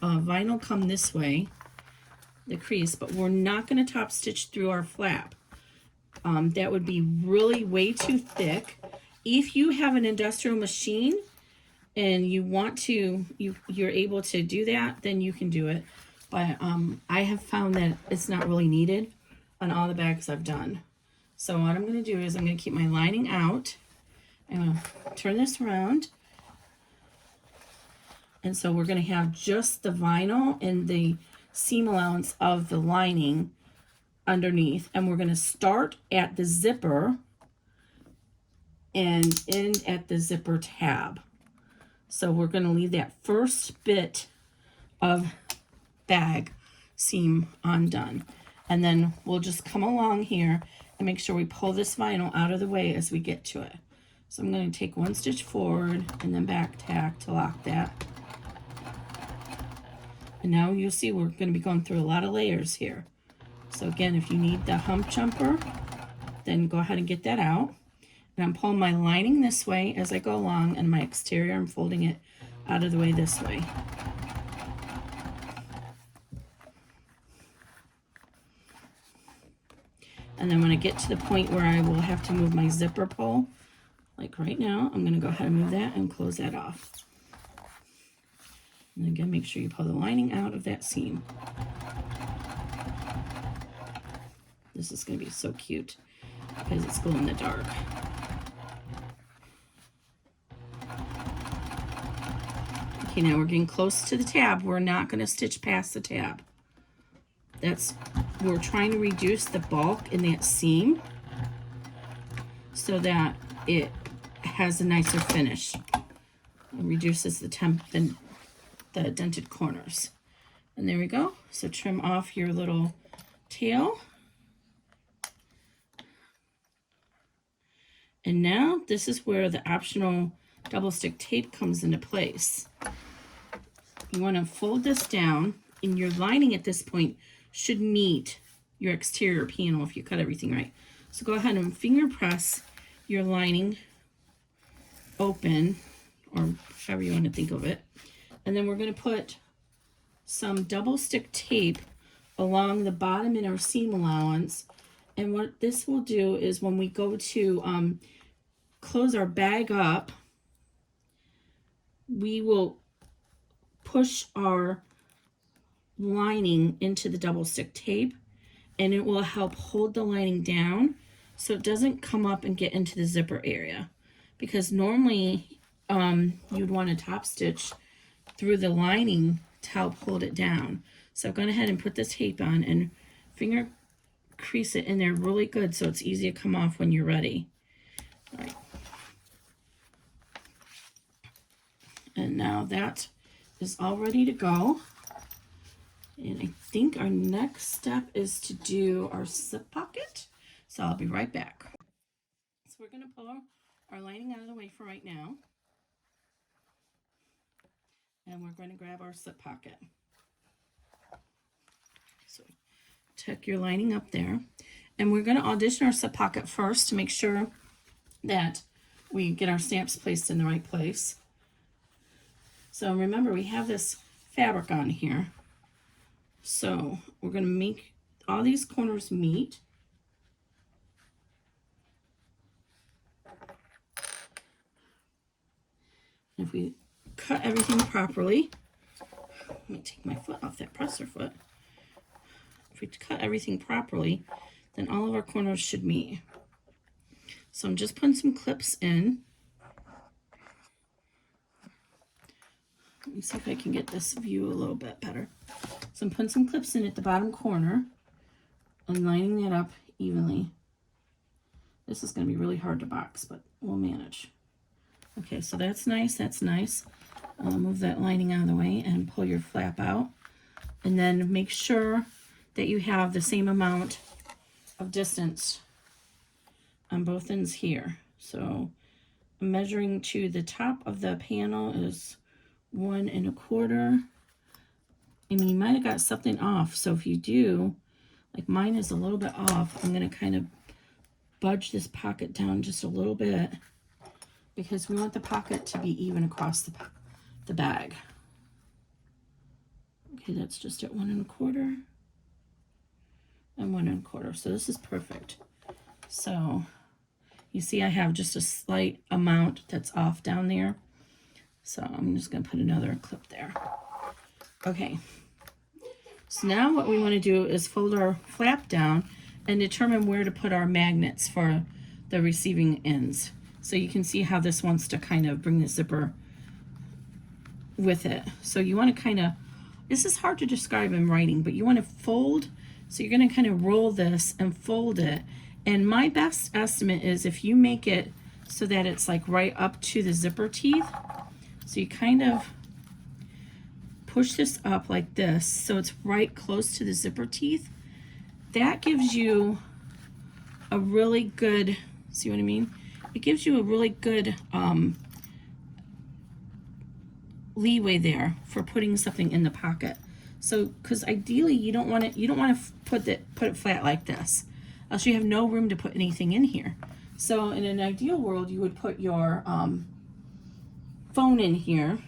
vinyl come this way, the crease, but we're not going to top stitch through our flap. That would be really way too thick. If you have an industrial machine and you want to, you're able to do that, then you can do it. But I have found that it's not really needed on all the bags I've done. So what I'm going to do is I'm going to keep my lining out. I'm going to turn this around. And so we're going to have just the vinyl and the seam allowance of the lining underneath. And we're going to start at the zipper and end at the zipper tab. So we're going to leave that first bit of bag seam undone. And then we'll just come along here and make sure we pull this vinyl out of the way as we get to it. So I'm going to take 1 stitch forward and then back tack to lock that. And now you'll see we're going to be going through a lot of layers here. So again, if you need the hump jumper, then go ahead and get that out. And I'm pulling my lining this way as I go along, and my exterior, I'm folding it out of the way this way. And then when I get to the point where I will have to move my zipper pull, like right now, I'm going to go ahead and move that and close that off. And again, make sure you pull the lining out of that seam. This is going to be so cute because it's glow in the dark. Okay, now we're getting close to the tab. We're not going to stitch past the tab. We're trying to reduce the bulk in that seam so that it has a nicer finish. It reduces the dented corners. And there we go. So trim off your little tail. And now this is where the optional double stick tape comes into place. You want to fold this down, and your lining at this point should meet your exterior panel if you cut everything right. So go ahead and finger press your lining open, or however you want to think of it. And then we're going to put some double stick tape along the bottom in our seam allowance. And what this will do is when we go to close our bag up, we will push our lining into the double stick tape, and it will help hold the lining down so it doesn't come up and get into the zipper area. Because normally you'd want to top stitch through the lining to help hold it down. So I've gone ahead and put this tape on and finger crease it in there really good so it's easy to come off when you're ready. All right. And now that is all ready to go. And I think our next step is to do our slip pocket. So I'll be right back. So we're going to pull our lining out of the way for right now. And we're going to grab our slip pocket. So tuck your lining up there. And we're going to audition our slip pocket first to make sure that we get our stamps placed in the right place. So remember, we have this fabric on here. So we're going to make all these corners meet. If we cut everything properly, let me take my foot off that presser foot. If we cut everything properly, then all of our corners should meet. So I'm just putting some clips in. Let me see if I can get this view a little bit better. So I'm putting some clips in at the bottom corner and lining that up evenly. This is going to be really hard to box, but we'll manage. Okay, so that's nice, that's nice. Move that lining out of the way and pull your flap out. And then make sure that you have the same amount of distance on both ends here. So measuring to the top of the panel is 1 1/4. And you might have got something off. So if you do, like mine is a little bit off, I'm going to kind of budge this pocket down just a little bit because we want the pocket to be even across the bag. Okay, that's just at 1 1/4 and 1 1/4. So this is perfect. So you see I have just a slight amount that's off down there. So I'm just going to put another clip there. Okay. So now what we want to do is fold our flap down and determine where to put our magnets for the receiving ends. So you can see how this wants to kind of bring the zipper with it. So you want to kind of, this is hard to describe in writing, but you want to fold. So you're going to kind of roll this and fold it. And my best estimate is if you make it so that it's like right up to the zipper teeth. So you kind of push this up like this so it's right close to the zipper teeth. That gives you a really good, see what I mean? It gives you a really good leeway there for putting something in the pocket. So, because ideally you don't want to put it flat like this, else you have no room to put anything in here. So in an ideal world, you would put your phone in here,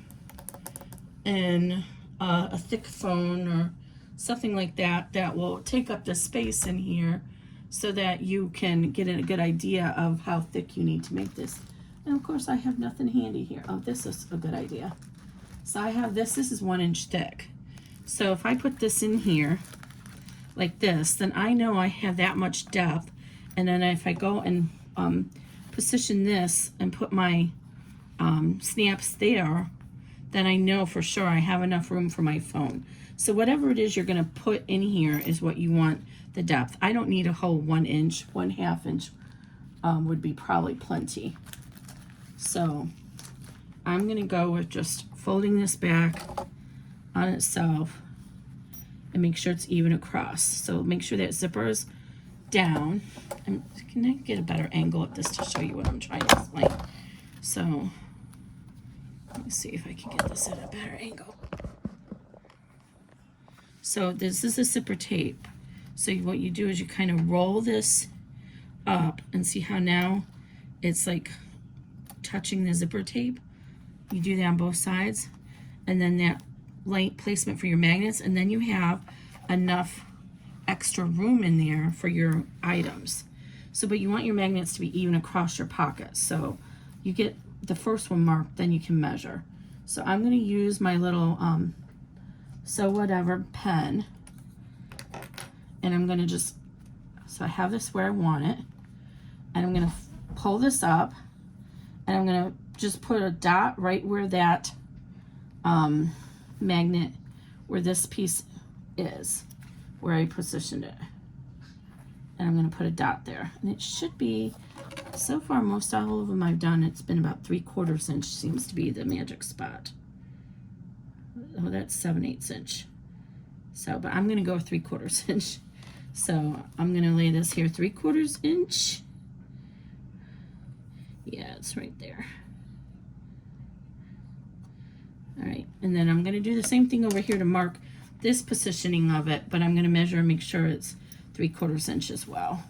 and a thick phone or something like that that will take up the space in here so that you can get a good idea of how thick you need to make this. And of course I have nothing handy here. Oh, this is a good idea. So I have this is 1 inch thick. So if I put this in here like this, then I know I have that much depth. And then if I go and position this and put my snaps there, then I know for sure I have enough room for my phone. So whatever it is you're going to put in here is what you want the depth. I don't need a whole 1 inch, 1/2 inch would be probably plenty. So I'm going to go with just folding this back on itself and make sure it's even across. So make sure that zipper is down. Can I get a better angle at this to show you what I'm trying to explain? So let me see if I can get this at a better angle. So this is a zipper tape. So what you do is you kind of roll this up and see how now it's like touching the zipper tape. You do that on both sides, and then that light placement for your magnets, and then you have enough extra room in there for your items. So, but you want your magnets to be even across your pocket. So you get the first one marked, then you can measure. So I'm going to use my little Sew Whatever pen, and I'm going to just, so I have this where I want it, and I'm going to pull this up, and I'm going to just put a dot right where that magnet, where this piece is, where I positioned it. And I'm going to put a dot there. And it should be, so far most all of them I've done, it's been about 3/4 inch seems to be the magic spot. Oh, that's 7/8 inch. So, but I'm going to go 3/4 inch. So I'm going to lay this here 3/4 inch. Yeah, it's right there. All right, and then I'm going to do the same thing over here to mark this positioning of it, but I'm going to measure and make sure it's 3/4 inch as well.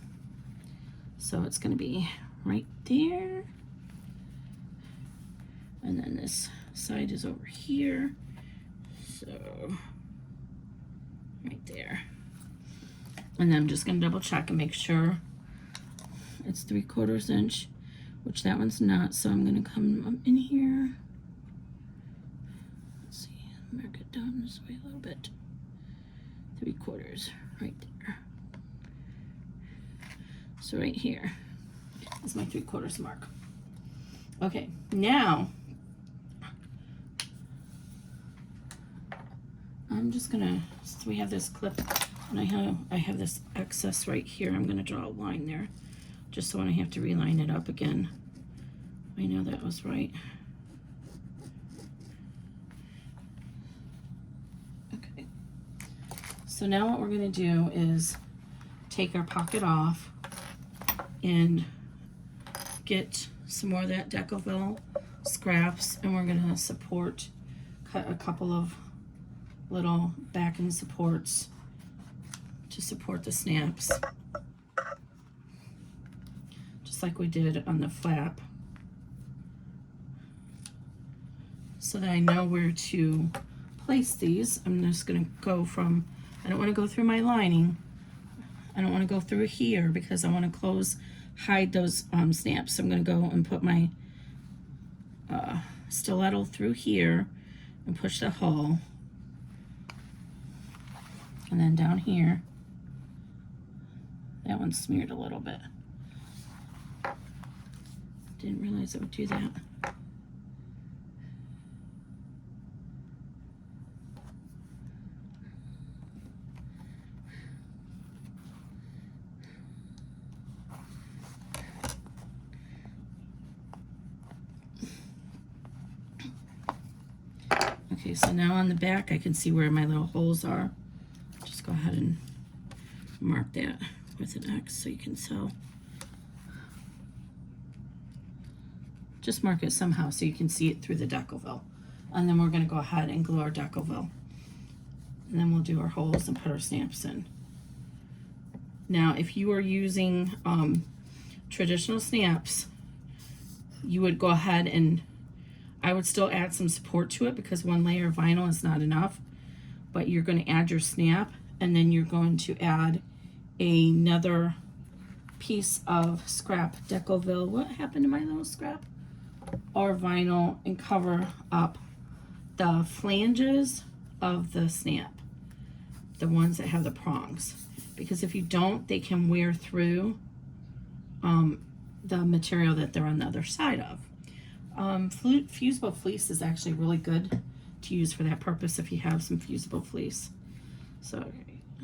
So it's going to be right there. And then this side is over here. So right there. And then I'm just going to double check and make sure it's 3/4 inch, which that one's not. So I'm going to come up in here. Let's see, mark it down this way a little bit. 3/4 right there. So right here is my 3/4 mark. Okay, now I'm just gonna, so we have this clip and I have this excess right here. I'm gonna draw a line there just so when I have to reline it up again, I know that was right. Okay, so now what we're gonna do is take our pocket off and get some more of that Decoville scraps, and we're gonna cut a couple of little backing supports to support the snaps, just like we did on the flap, so that I know where to place these. I'm just gonna go from, I don't wanna go through my lining, I don't wanna go through here because I wanna hide those snaps. So I'm going to go and put my stiletto through here and push the hole, and then down here, that one's smeared a little bit. Didn't realize it would do that. Okay, so now on the back I can see where my little holes are. Just go ahead and mark that with an X so you can tell. Just mark it somehow so you can see it through the Decoville. And then we're going to go ahead and glue our Decoville. And then we'll do our holes and put our stamps in. Now, if you are using traditional stamps, you would go ahead and I would still add some support to it because one layer of vinyl is not enough, but you're going to add your snap, and then you're going to add another piece of scrap Decoville. What happened to my little scrap? Or vinyl, and cover up the flanges of the snap, the ones that have the prongs, because if you don't, they can wear through the material that they're on the other side of. Fusible fleece is actually really good to use for that purpose if you have some fusible fleece. So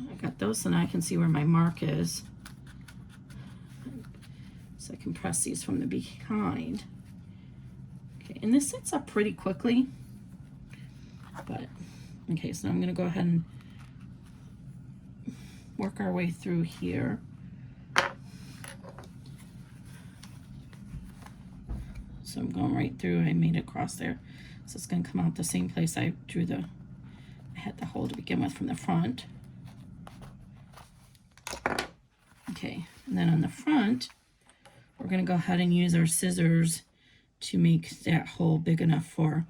I got those, and I can see where my mark is. So I can press these from the behind. Okay, and this sets up pretty quickly. But, okay, so I'm going to go ahead and work our way through here. So I'm going right through. I made a cross there. So it's going to come out the same place I had the hole to begin with from the front. Okay, and then on the front, we're going to go ahead and use our scissors to make that hole big enough for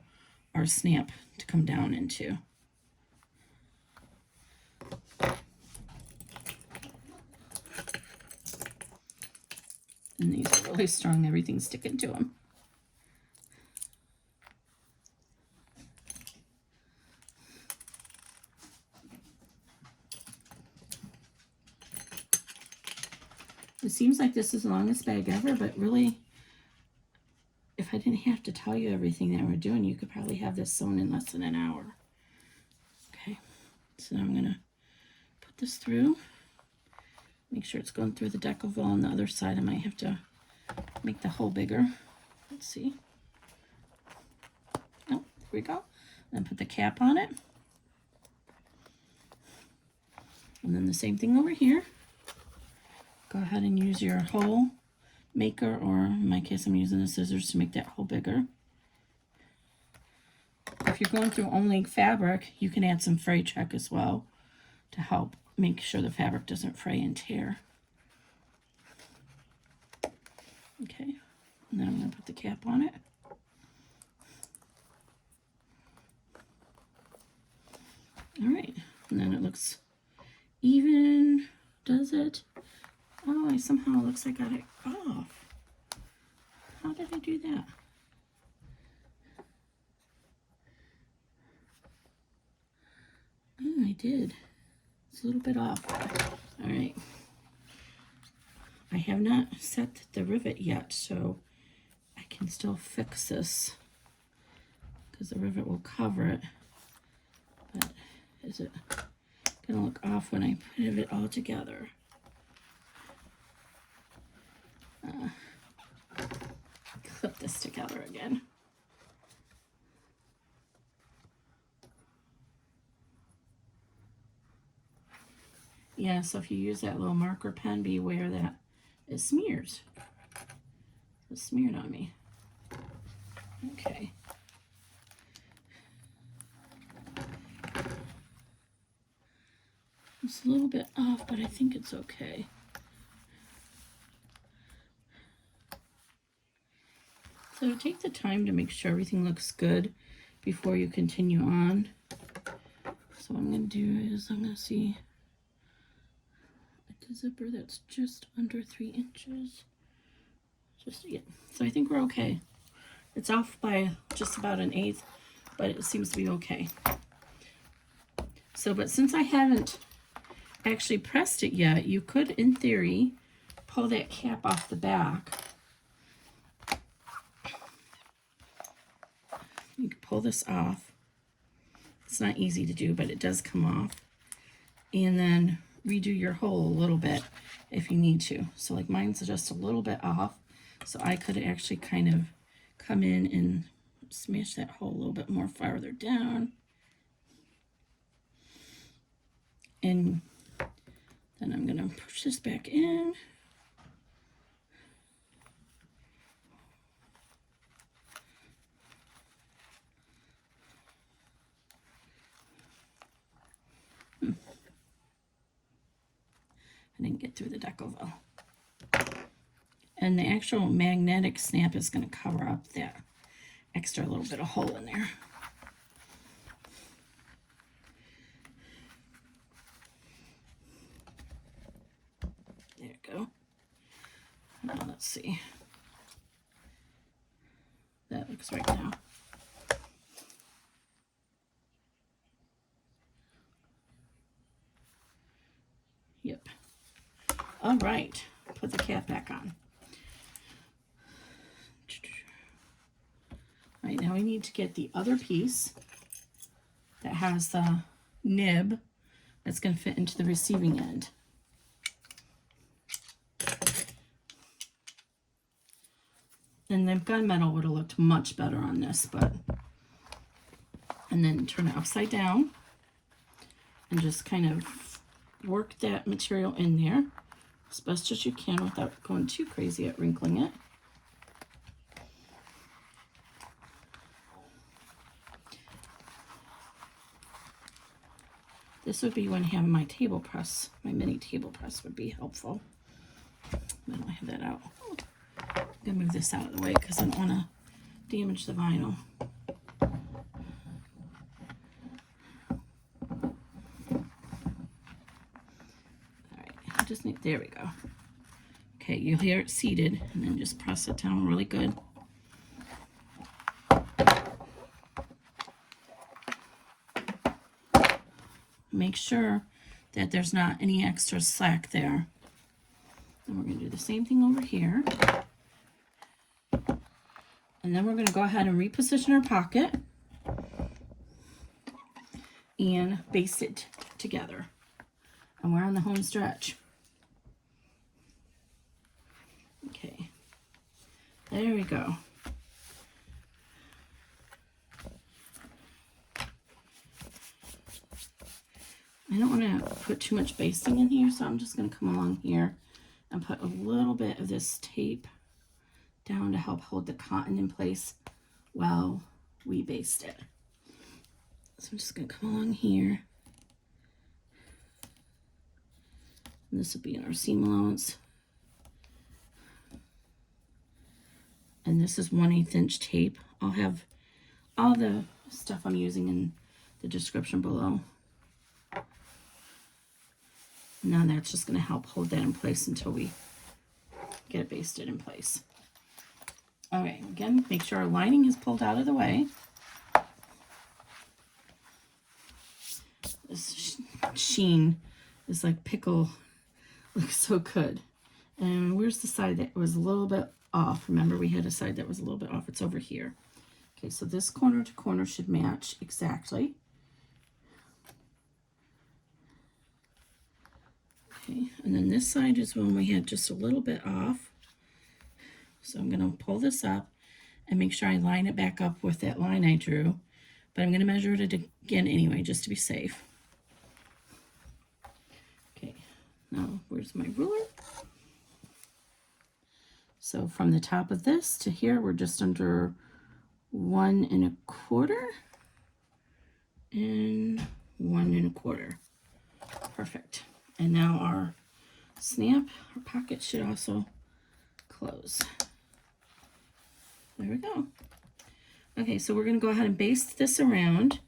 our snap to come down into. And these are really strong, everything's sticking to them. It seems like this is the longest bag ever, but really, if I didn't have to tell you everything that we're doing, you could probably have this sewn in less than an hour. Okay, so I'm gonna this through. Make sure it's going through the decouville on the other side. I might have to make the hole bigger. Let's see. Oh, there we go. Then put the cap on it. And then the same thing over here. Go ahead and use your hole maker, or in my case I'm using the scissors to make that hole bigger. If you're going through only fabric, you can add some fray check as well to help make sure the fabric doesn't fray and tear. Okay, and then I'm going to put the cap on it. All right, and then it looks even, does it? Oh, I somehow looks like I got it off. How did I do that? Oh, I did. It's a little bit off. All right. I have not set the rivet yet, so I can still fix this because the rivet will cover it. But is it gonna look off when I put it all together? Clip this together again. Yeah, so if you use that little marker pen, beware that it smears. It smeared on me. Okay. It's a little bit off, but I think it's okay. So take the time to make sure everything looks good before you continue on. So what I'm going to do is I'm going to see a zipper that's just under 3 inches. Just, yeah. So I think we're okay. It's off by just about 1/8, but it seems to be okay. So, but since I haven't actually pressed it yet, you could, in theory, pull that cap off the back. You can pull this off. It's not easy to do, but it does come off. And then redo your hole a little bit if you need to. So like mine's just a little bit off. So I could actually kind of come in and smash that hole a little bit more farther down. And then I'm gonna push this back in. I didn't get through the decouville. And the actual magnetic snap is going to cover up that extra little bit of hole in there. There you go. Now let's see. That looks right now. Yep. All right, put the cap back on. All right, now we need to get the other piece that has the nib that's going to fit into the receiving end. And the gunmetal would have looked much better on this, but, and then turn it upside down and just kind of work that material in there as best as you can without going too crazy at wrinkling it. This would be when having my table press, my mini table press would be helpful. I don't have that out. I'm gonna move this out of the way because I don't want to damage the vinyl. Just need, there we go. Okay, you'll hear it seated, and then just press it down really good. Make sure that there's not any extra slack there. And we're going to do the same thing over here. And then we're going to go ahead and reposition our pocket and baste it together. And we're on the home stretch. Okay, there we go. I don't want to put too much basting in here, so I'm just going to come along here and put a little bit of this tape down to help hold the cotton in place while we baste it. So I'm just going to come along here. And this will be in our seam allowance. And this is 1/8 inch tape. I'll have all the stuff I'm using in the description below. Now that's just going to help hold that in place until we get it basted in place. All right, again, make sure our lining is pulled out of the way. This sheen is like pickle, looks so good. And where's the side that was a little bit off? Remember, we had a side that was a little bit off. It's over here. Okay, so this corner to corner should match exactly. Okay, and then this side is when we had just a little bit off. So I'm going to pull this up and make sure I line it back up with that line I drew. But I'm going to measure it again anyway, just to be safe. Okay, now where's my ruler? So from the top of this to here, we're just under 1 1/4 and 1 1/4. Perfect. And now our snap, our pocket should also close. There we go. Okay, so we're going to go ahead and baste this around.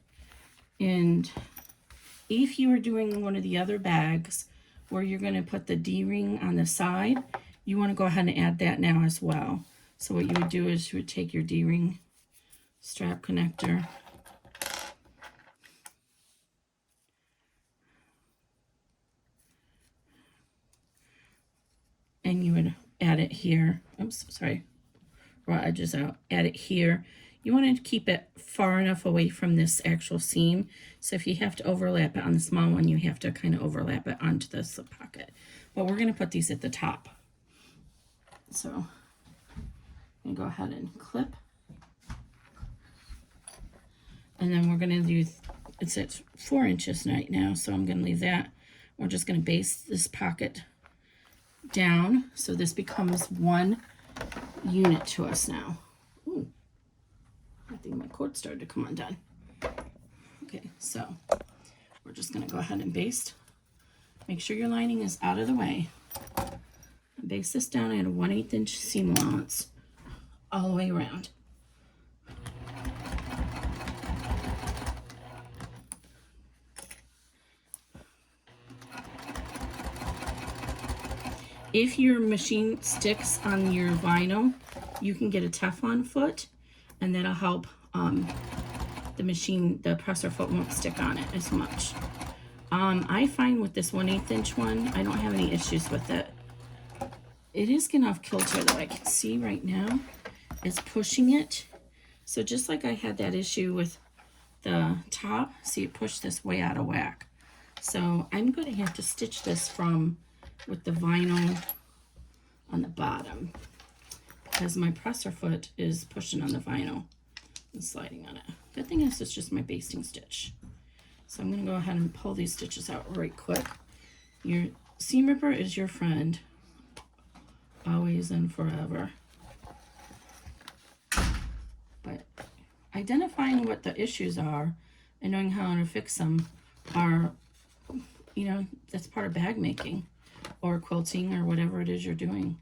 And if you are doing one of the other bags where you're going to put the D-ring on the side, you want to go ahead and add that now as well. So what you would do is you would take your D-ring strap connector, and you would add it here. Oops, sorry. Raw edges out. Add it here. You want to keep it far enough away from this actual seam. So if you have to overlap it on the small one, you have to kind of overlap it onto the slip pocket. But we're going to put these at the top. So I'm going to go ahead and clip. And then we're going to do, it's at 4 inches right now, so I'm going to leave that. We're just going to baste this pocket down so this becomes one unit to us now. Ooh, I think my cord started to come undone. Okay, so we're just going to go ahead and baste. Make sure your lining is out of the way. Baste this down at a 1/8 inch seam allowance all the way around. If your machine sticks on your vinyl, you can get a Teflon foot, and that'll help the machine, the presser foot won't stick on it as much. I find with this 1/8 inch one, I don't have any issues with it. It is getting off kilter though, I can see right now. It's pushing it. So just like I had that issue with the top, see it pushed this way out of whack. So I'm going to have to stitch this from with the vinyl on the bottom because my presser foot is pushing on the vinyl and sliding on it. Good thing is it's just my basting stitch. So I'm going to go ahead and pull these stitches out right quick. Your seam ripper is your friend, always and forever. But identifying what the issues are and knowing how to fix them are, you know, that's part of bag making or quilting or whatever it is you're doing.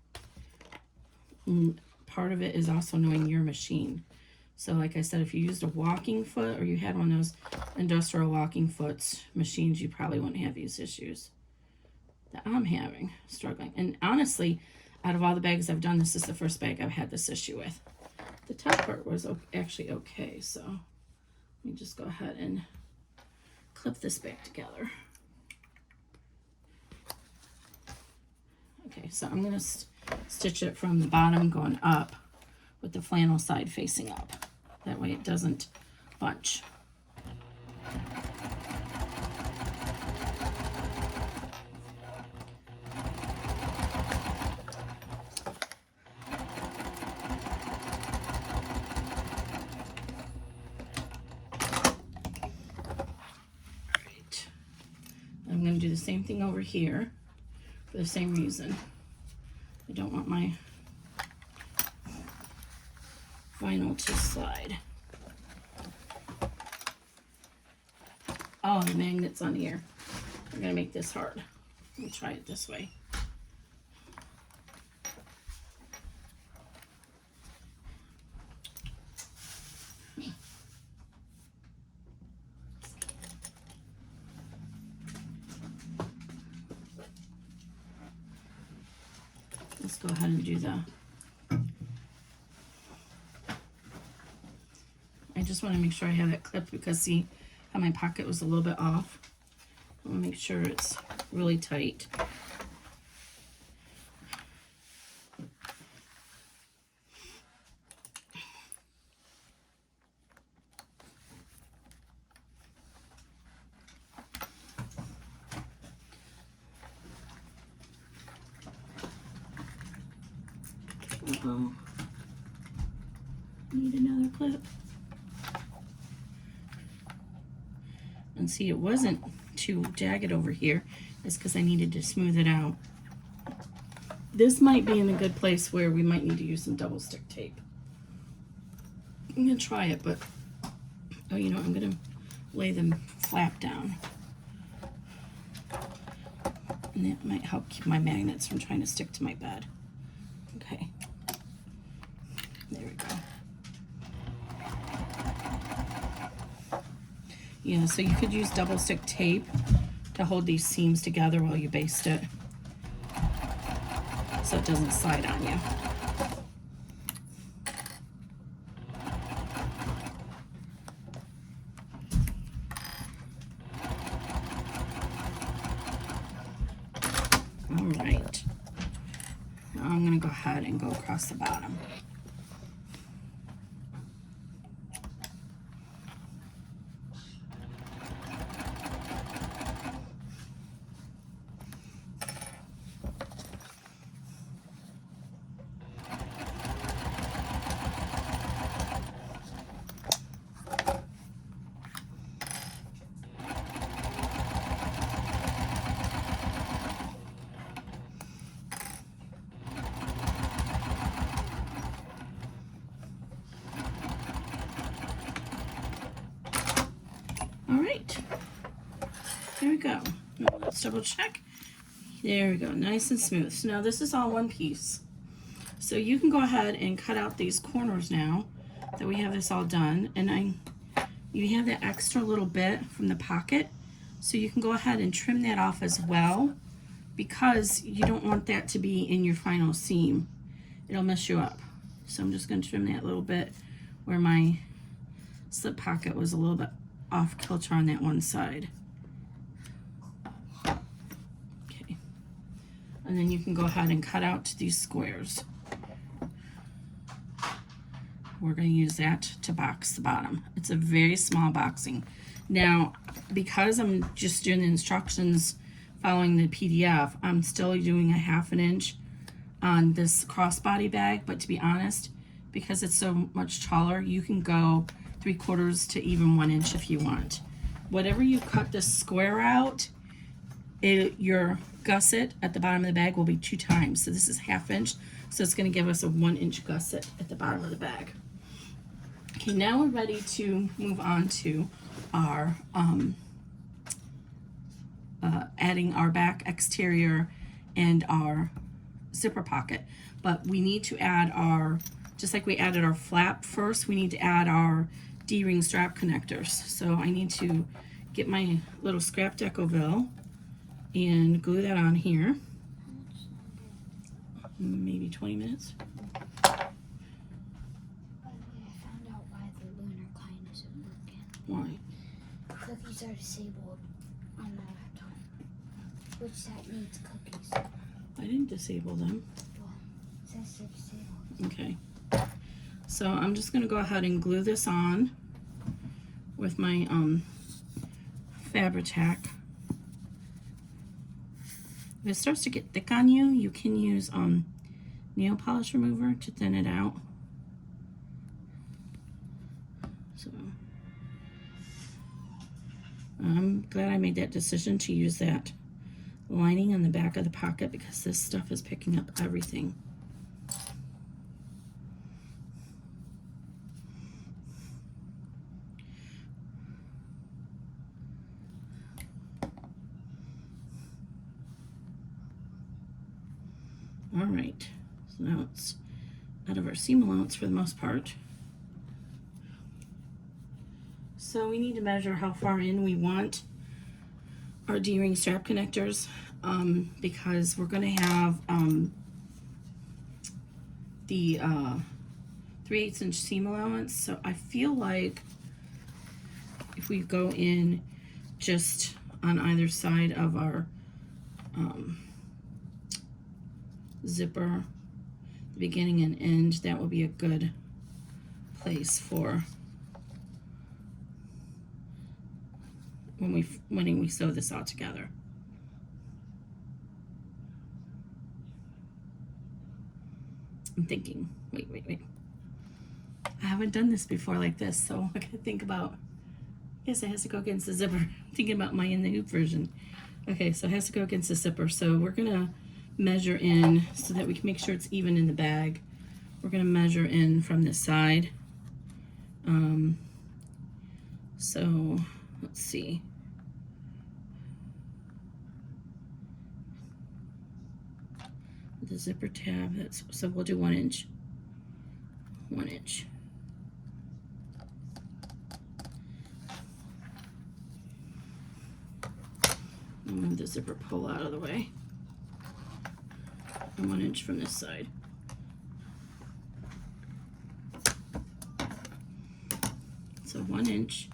And part of it is also knowing your machine. So like I said, if you used a walking foot or you had one of those industrial walking foots machines, you probably wouldn't have these issues that I'm having, struggling. And honestly, out of all the bags I've done, this is the first bag I've had this issue with. The top part was actually okay, so let me just go ahead and clip this back together. Okay, so I'm going to stitch it from the bottom going up with the flannel side facing up. That way it doesn't bunch. do the same thing over here for the same reason. I don't want my vinyl to slide. Oh, the magnet's on here. We're gonna make this hard. Let me try it this way. Let's go ahead and do the, I just want to make sure I have that clipped because see how my pocket was a little bit off. I want to make sure it's really tight. Uh-oh. Need another clip. And see, it wasn't too jagged over here. It's because I needed to smooth it out. This might be in a good place where we might need to use some double stick tape. I'm gonna try it, but oh, you know, I'm gonna lay them flap down. And that might help keep my magnets from trying to stick to my bed. Okay. There we go. Yeah, so you could use double stick tape to hold these seams together while you baste it, so it doesn't slide on you. All right. Now I'm going to go ahead and go across the bottom. All right, there we go. Now let's double check. There we go, nice and smooth. So now this is all one piece. So you can go ahead and cut out these corners now that we have this all done. And you have that extra little bit from the pocket. So you can go ahead and trim that off as well because you don't want that to be in your final seam. It'll mess you up. So I'm just gonna trim that little bit where my slip pocket was a little bit off kilter on that one side. Okay. And then you can go ahead and cut out these squares. We're going to use that to box the bottom. It's a very small boxing. Now, because I'm just doing the instructions following the PDF, I'm still doing a 1/2 inch on this crossbody bag, but to be honest, because it's so much taller, you can go 3/4 to even 1 inch if you want. Whatever you cut the square out, your gusset at the bottom of the bag will be 2 times. So this is 1/2 inch, so it's going to give us a 1 inch gusset at the bottom of the bag. Okay, now we're ready to move on to our adding our back exterior and our zipper pocket. But we need to add our, just like we added our flap first, we need to add our D-ring strap connectors. So I need to get my little scrap Decovil and glue that on here. Maybe 20 minutes. I found out why the lunar kind isn't working. Why? Cookies are disabled on the laptop. Which side needs cookies? I didn't disable them. Well, it says they're disabled. Okay. So I'm just going to go ahead and glue this on with my Fabri-Tac. If it starts to get thick on you, you can use nail polish remover to thin it out. So I'm glad I made that decision to use that lining on the back of the pocket because this stuff is picking up everything. All right, so now it's out of our seam allowance for the most part. So we need to measure how far in we want our D-ring strap connectors because we're going to have the 3/8 inch seam allowance. So I feel like if we go in just on either side of our zipper, the beginning and end, that will be a good place for when we sew this all together. I'm thinking, wait. I haven't done this before like this, so I gotta think about, yes, it has to go against the zipper. I'm thinking about my in the hoop version. Okay, so it has to go against the zipper. So we're gonna measure in so that we can make sure it's even in the bag. We're gonna measure in from this side. So let's see. The zipper tab, so we'll do 1 inch. 1 inch. I'll move the zipper pull out of the way. And 1 inch from this side. So 1 inch.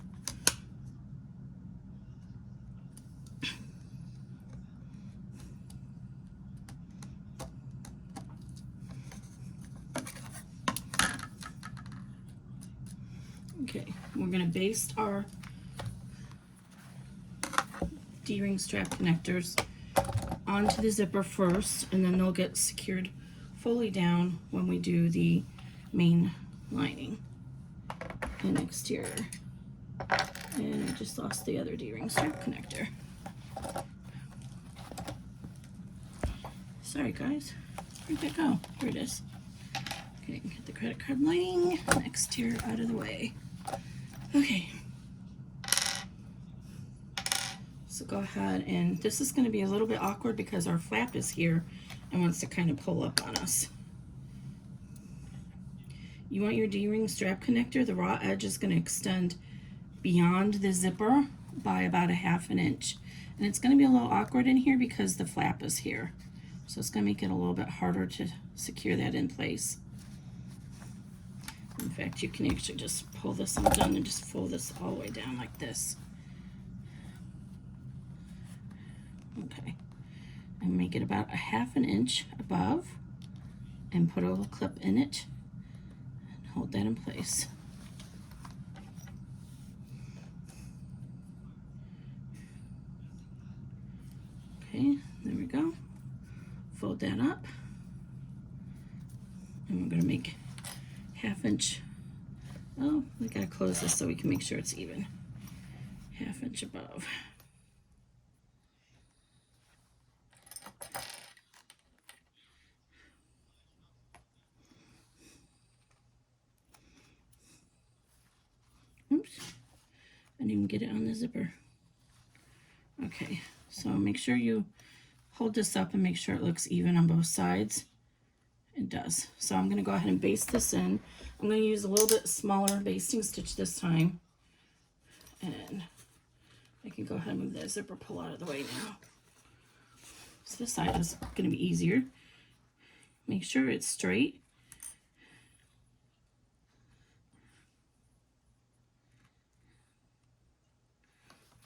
Okay, we're going to baste our D-ring strap connectors onto the zipper first, and then they'll get secured fully down when we do the main lining and exterior. And I just lost the other D-ring strap connector. Sorry guys, where'd that go? Here it is. Okay, get the credit card lining, exterior out of the way. Okay. So go ahead, and this is going to be a little bit awkward because our flap is here and wants to kind of pull up on us. You want your D-ring strap connector, the raw edge is going to extend beyond the zipper by about 1/2 inch. And it's going to be a little awkward in here because the flap is here. So it's going to make it a little bit harder to secure that in place. In fact, you can actually just pull this undone and just fold this all the way down like this. Okay, and make it about 1/2 inch above and put a little clip in it and hold that in place. Okay, there we go. Fold that up, and we're going to make 1/2 inch. Oh, we got to close this so we can make sure it's even. 1/2 inch above. Oops, I didn't even get it on the zipper. Okay, so make sure you hold this up and make sure it looks even on both sides. It does. So I'm going to go ahead and baste this in. I'm going to use a little bit smaller basting stitch this time. And I can go ahead and move that zipper pull out of the way now. So this side is going to be easier. Make sure it's straight.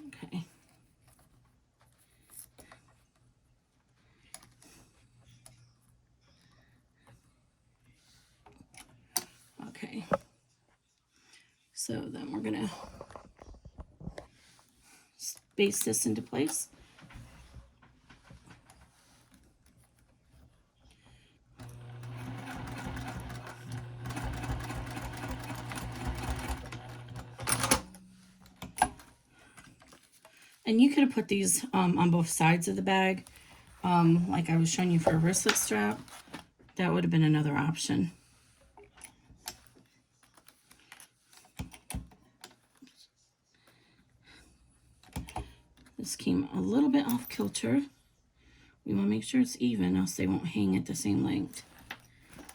Okay. Okay. So then we're gonna baste this into place. And you could have put these on both sides of the bag, like I was showing you for a wristlet strap, that would have been another option. This came a little bit off kilter. We want to make sure it's even, else they won't hang at the same length.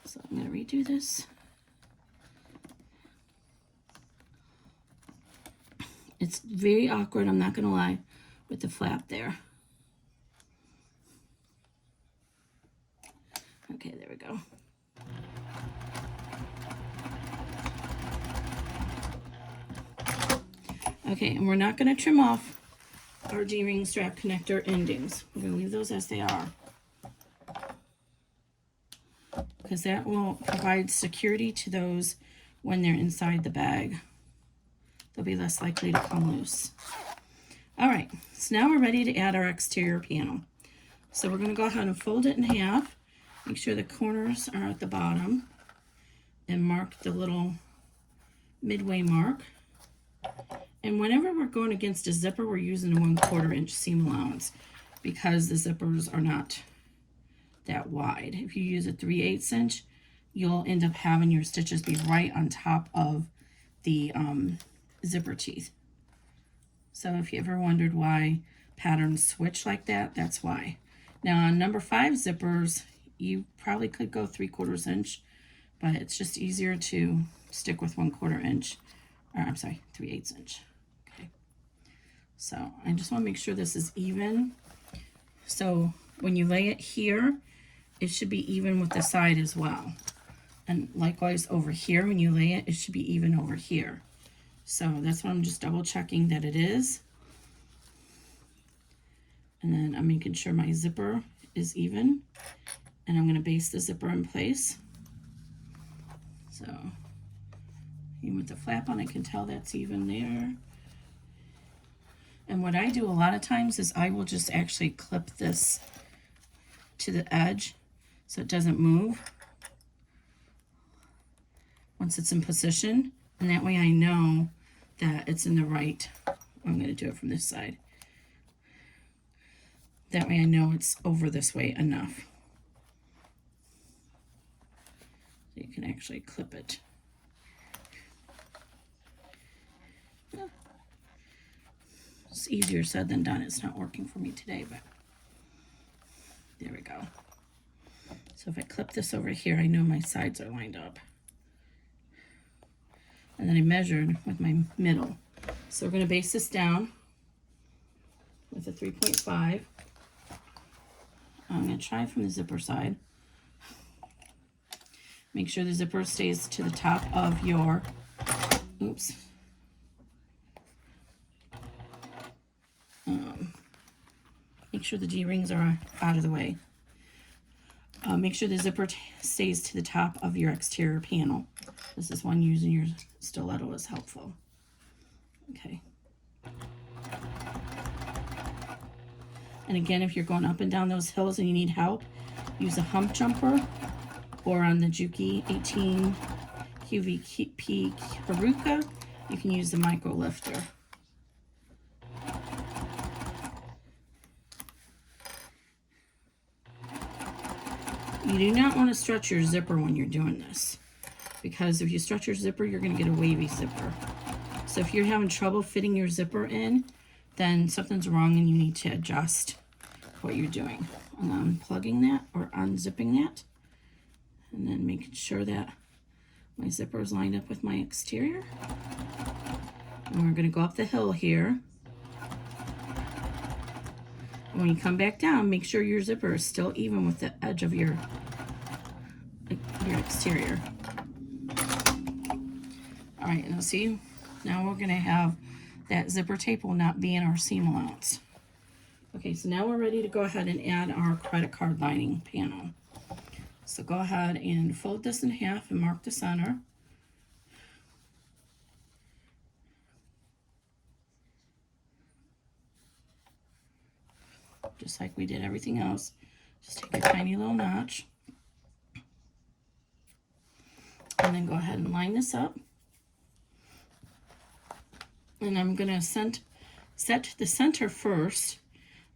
So I'm going to redo this. It's very awkward, I'm not going to lie, with the flap there. Okay, there we go. Okay, and we're not going to trim off our D-ring strap connector endings. We're going to leave those as they are, because that will provide security to those when they're inside the bag. They'll be less likely to come loose. All right, so now we're ready to add our exterior panel. So we're going to go ahead and fold it in half. Make sure the corners are at the bottom and mark the little midway mark. And whenever we're going against a zipper, we're using a 1/4 inch seam allowance because the zippers are not that wide. If you use a 3/8 inch, you'll end up having your stitches be right on top of the zipper teeth. So if you ever wondered why patterns switch like that, that's why. Now on number 5 zippers, you probably could go 3/4 inch, but it's just easier to stick with 1/4 inch, or I'm sorry, 3/8 inch. Okay. So I just want to make sure this is even. So when you lay it here, it should be even with the side as well. And likewise over here, when you lay it, it should be even over here. So that's what I'm just double checking that it is. And then I'm making sure my zipper is even. And I'm going to base the zipper in place. So even with the flap on, I can tell that's even there. And what I do a lot of times is I will just actually clip this to the edge so it doesn't move once it's in position. And that way I know that it's in the right, I'm going to do it from this side. That way I know it's over this way enough. So you can actually clip it. It's easier said than done. It's not working for me today, but there we go. So if I clip this over here, I know my sides are lined up. And then I measured with my middle. So we're going to base this down with a 3.5. I'm going to try from the zipper side. Make sure the zipper stays to the top of your, oops. Make sure the D-rings are out of the way. Make sure the zipper stays to the top of your exterior panel. This is when using your stiletto is helpful. Okay. And again, if you're going up and down those hills and you need help, use a hump jumper, or on the Juki TL18QVP Haruka, you can use the micro lifter. You do not want to stretch your zipper when you're doing this, because if you stretch your zipper, you're going to get a wavy zipper. So if you're having trouble fitting your zipper in, then something's wrong and you need to adjust what you're doing. I'm unplugging that or unzipping that, and then making sure that my zipper is lined up with my exterior. And we're going to go up the hill here. And when you come back down, make sure your zipper is still even with the edge of your exterior. All right, now see, now we're going to have that zipper tape will not be in our seam allowance. Okay, so now we're ready to go ahead and add our credit card lining panel. So go ahead and fold this in half and mark the center. Just like we did everything else. Just take a tiny little notch. And then go ahead and line this up. And I'm going to set the center first.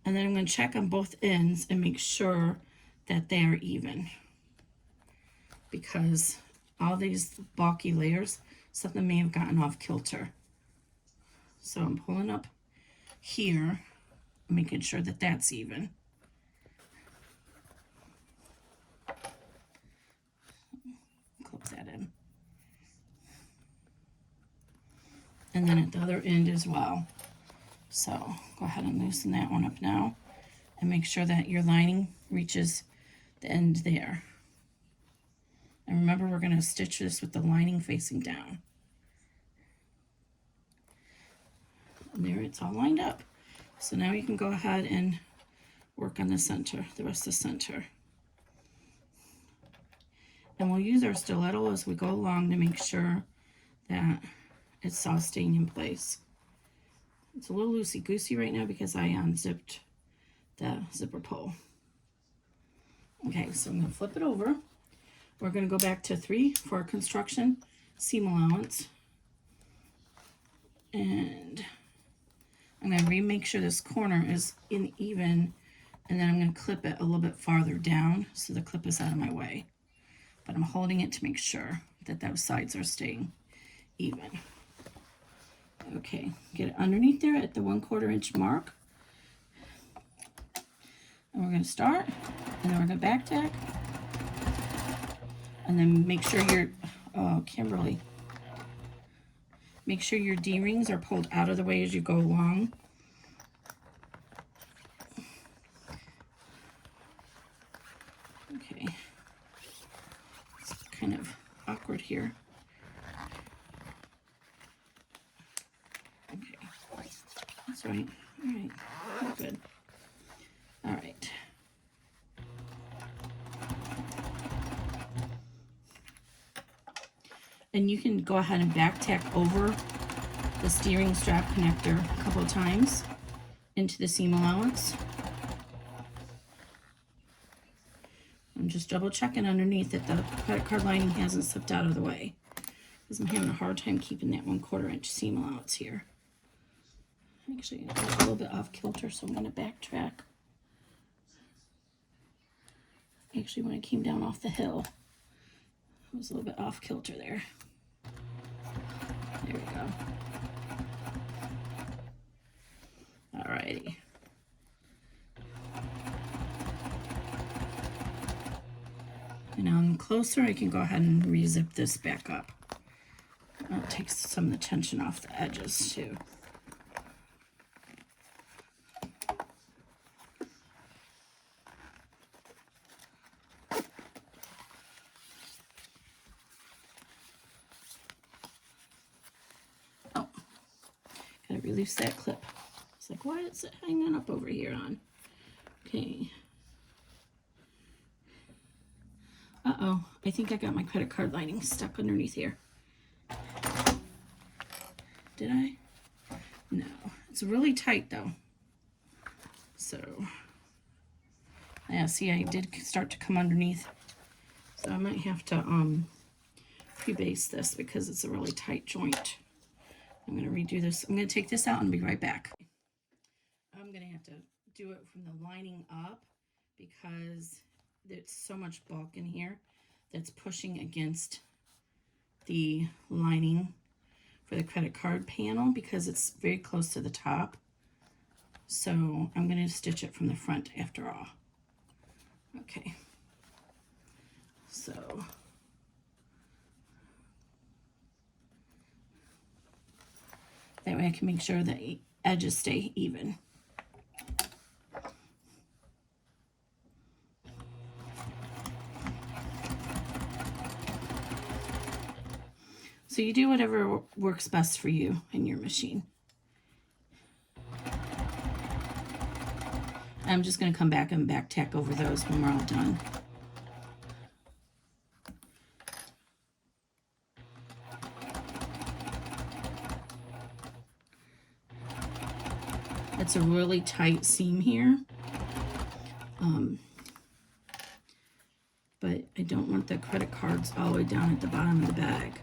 And then I'm going to check on both ends and make sure that they are even. Because all these bulky layers, something may have gotten off kilter. So I'm pulling up here, making sure that that's even. Close that in. And then at the other end as well. So go ahead and loosen that one up now and make sure that your lining reaches the end there. And remember, we're going to stitch this with the lining facing down. And there, it's all lined up. So now you can go ahead and work on the center, the rest of the center. And we'll use our stiletto as we go along to make sure that it's all staying in place. It's a little loosey-goosey right now because I unzipped the zipper pull. Okay, so I'm going to flip it over. We're going to go back to 3 for our construction seam allowance. And I'm going to make sure this corner is even, and then I'm going to clip it a little bit farther down so the clip is out of my way. But I'm holding it to make sure that those sides are staying even. Okay, get it underneath there at the 1/4 inch mark. And we're going to start, and then we're going to back tack. And then make sure your, oh, Kimberly, make sure your D-rings are pulled out of the way as you go along. Okay, it's kind of awkward here. That's right. All right. Good. All right. And you can go ahead and back tack over the steering strap connector a couple of times into the seam allowance. I'm just double checking underneath that the credit card lining hasn't slipped out of the way, because I'm having a hard time keeping that 1/4 inch seam allowance here. Actually, it's a little bit off kilter, so I'm going to backtrack. Actually, when I came down off the hill, it was a little bit off kilter there. There we go. Alrighty. And now I'm closer, I can go ahead and re-zip this back up. That takes some of the tension off the edges too. Release that clip. It's like, why is it hanging up over here on? Okay. Uh-oh, I think I got my credit card lining stuck underneath here. Did I? No, it's really tight though. So, yeah, see, I did start to come underneath. So I might have to pre-base this because it's a really tight joint. I'm going to redo this. I'm going to take this out and be right back. I'm going to have to do it from the lining up because there's so much bulk in here that's pushing against the lining for the credit card panel because it's very close to the top. So I'm going to stitch it from the front after all. Okay. So that way I can make sure the edges stay even. So you do whatever works best for you in your machine. I'm just going to come back and back tack over those when we're all done. It's a really tight seam here, but I don't want the credit cards all the way down at the bottom of the bag,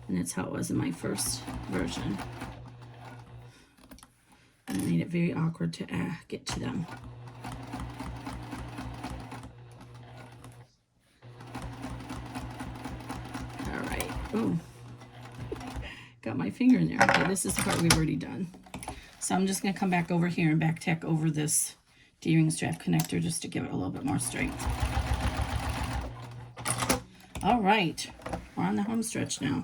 and that's how it was in my first version. And I made it very awkward to get to them. All right. Oh, got my finger in there. Okay, this is the part we've already done. So I'm just going to come back over here and back tack over this D-ring strap connector just to give it a little bit more strength. All right, we're on the home stretch now.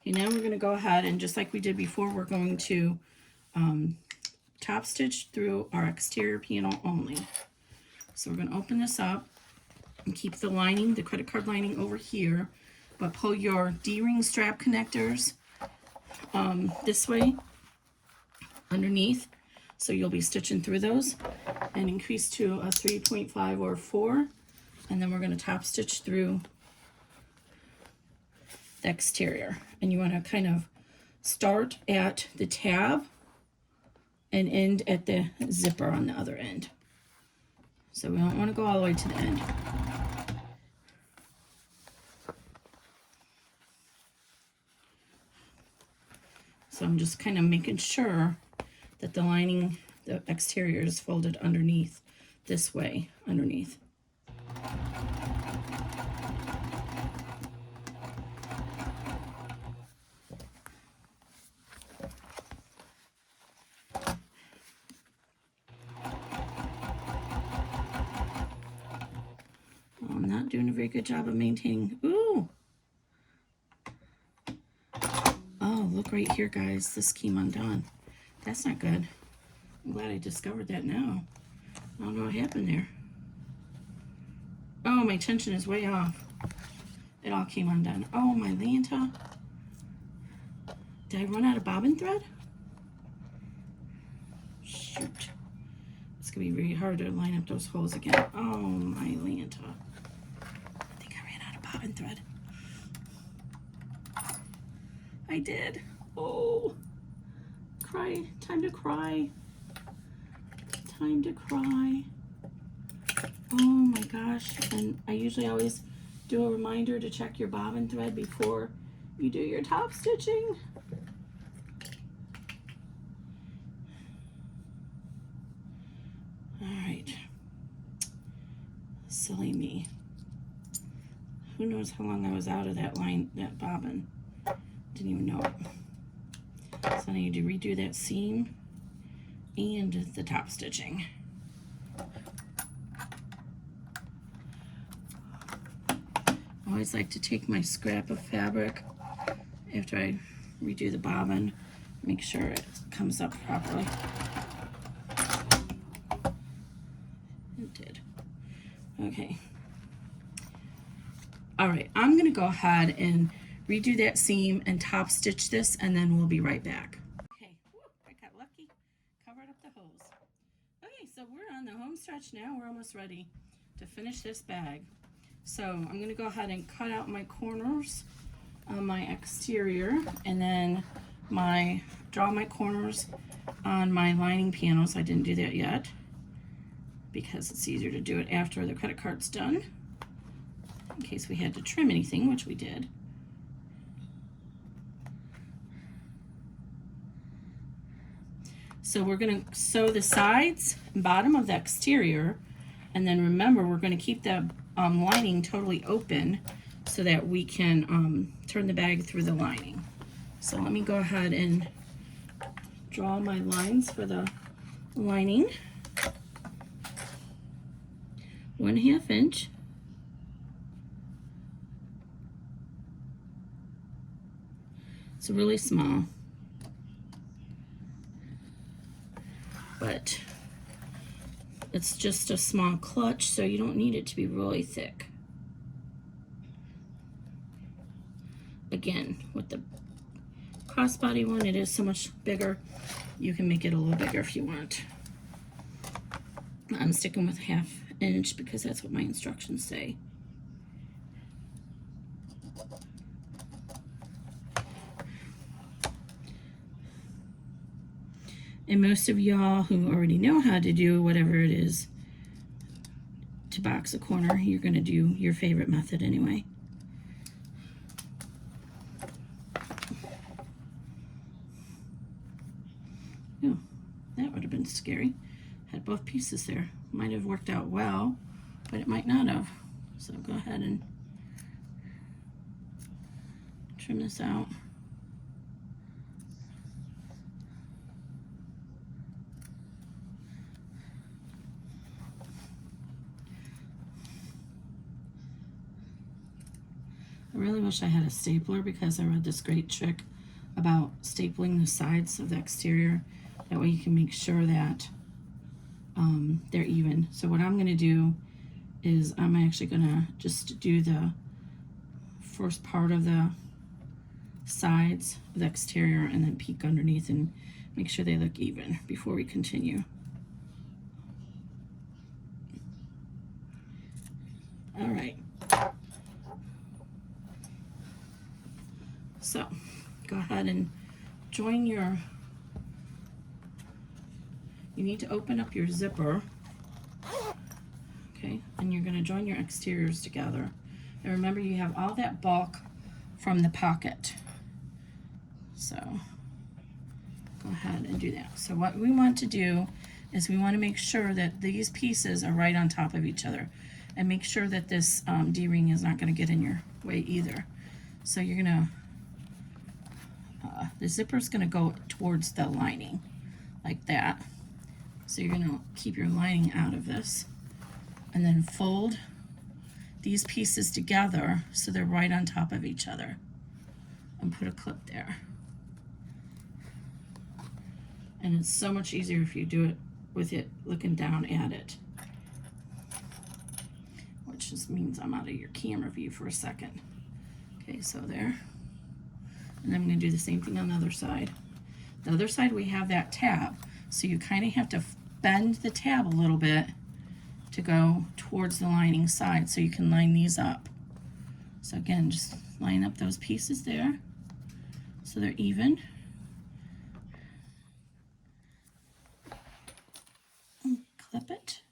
Okay, now we're going to go ahead and just like we did before, we're going to top stitch through our exterior panel only. So we're going to open this up and keep the lining, the credit card lining over here, but pull your D-ring strap connectors this way underneath. So you'll be stitching through those and increase to a 3.5 or 4. And then we're going to top stitch through the exterior. And you want to kind of start at the tab and end at the zipper on the other end. So we don't want to go all the way to the end. So I'm just kind of making sure that the lining, the exterior is folded underneath this way, underneath. I'm not doing a very good job of maintaining. Ooh! Oh, look right here, guys. This came undone. That's not good. I'm glad I discovered that now. I don't know what happened there. Oh, my tension is way off. It all came undone. Oh, my Lanta. Did I run out of bobbin thread? Shoot. It's going to be really hard to line up those holes again. Oh, my Lanta. I think I ran out of bobbin thread. I did. Oh. Cry. Time to cry. Time to cry. Oh my gosh. And I usually always do a reminder to check your bobbin thread before you do your top stitching. All right. Silly me. Who knows how long I was out of that line, that bobbin. Didn't even know it. So I need to redo that seam and the top stitching. I always like to take my scrap of fabric after I redo the bobbin, make sure it comes up properly. It did. Okay. All right, I'm gonna go ahead and redo that seam and top stitch this, and then we'll be right back. Okay, whew, I got lucky, covered up the hose. Okay, so we're on the home stretch now. We're almost ready to finish this bag. So I'm gonna go ahead and cut out my corners on my exterior, and then draw my corners on my lining panels. I didn't do that yet because it's easier to do it after the credit card's done, in case we had to trim anything, which we did. So we're going to sew the sides and bottom of the exterior, and then remember we're going to keep the lining totally open so that we can turn the bag through the lining. So let me go ahead and draw my lines for the lining. 1/2 inch. It's really small, but it's just a small clutch, so you don't need it to be really thick. Again, with the crossbody one, it is so much bigger. You can make it a little bigger if you want. I'm sticking with 1/2 inch because that's what my instructions say. And most of y'all who already know how to do whatever it is to box a corner, you're going to do your favorite method anyway. that would have been scary. Had both pieces there. Might have worked out well, but it might not have. So go ahead and trim this out. I really wish I had a stapler because I read this great trick about stapling the sides of the exterior. That way you can make sure that they're even. So what I'm going to do is I'm actually going to just do the first part of the sides of the exterior and then peek underneath and make sure they look even before we continue. All right. So go ahead and join your, you need to open up your zipper, okay, and you're going to join your exteriors together. And remember, you have all that bulk from the pocket. So go ahead and do that. So what we want to do is we want to make sure that these pieces are right on top of each other, and make sure that this D-ring is not going to get in your way either. So you're going to, the zipper is going to go towards the lining like that. So you're going to keep your lining out of this, and then fold these pieces together so they're right on top of each other, and put a clip there. And it's so much easier if you do it with it looking down at it, which just means I'm out of your camera view for a second. Okay, so there. And then I'm going to do the same thing on the other side. The other side we have that tab, so you kind of have to bend the tab a little bit to go towards the lining side so you can line these up. So again, just line up those pieces there so they're even. And clip it.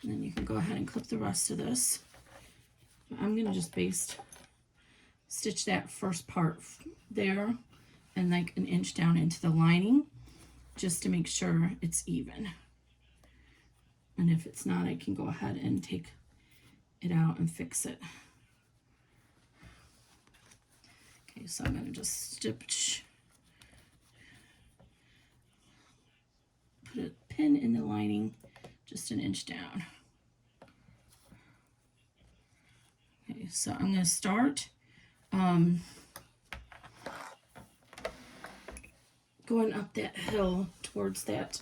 And then you can go ahead and clip the rest of this. I'm going to just stitch that first part there and like an inch down into the lining just to make sure it's even. And if it's not, I can go ahead and take it out and fix it. Okay, so I'm going to just stitch, put a pin in the lining just an inch down. Okay, so I'm going to start going up that hill towards that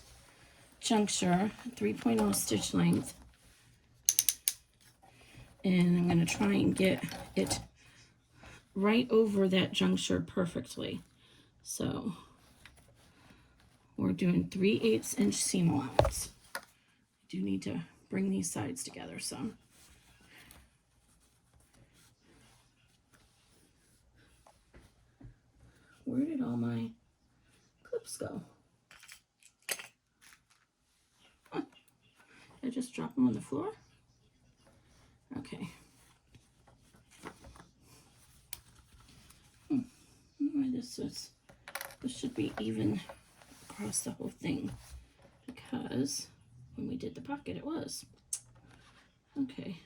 juncture, 3.0 stitch length, and I'm going to try and get it right over that juncture perfectly. So we're doing 3/8 inch seam allowance. I do need to bring these sides together some. Where did all my clips go? Huh. Did I just drop them on the floor? Okay. I don't know why this should be even across the whole thing, because when we did the pocket it was. Okay.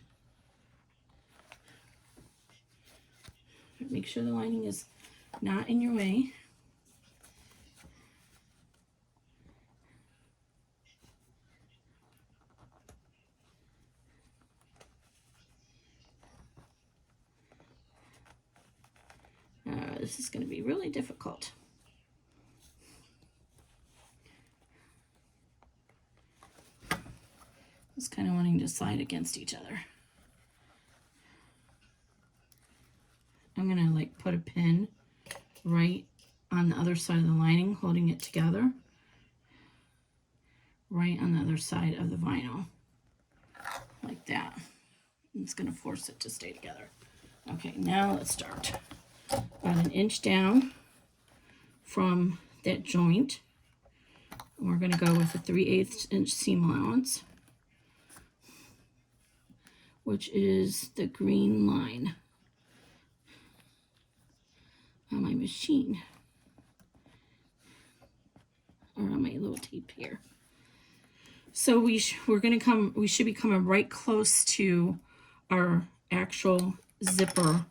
Make sure the lining is not in your way. This is going to be really difficult. It's kind of wanting to slide against each other. I'm going to like put a pin right on the other side of the lining, holding it together, right on the other side of the vinyl, like that. It's going to force it to stay together. Okay, now let's start. About an inch down from that joint, we're going to go with a 3/8 inch seam allowance, which is the green line on my machine. or on my little tape here. So we should be coming right close to our actual zipper,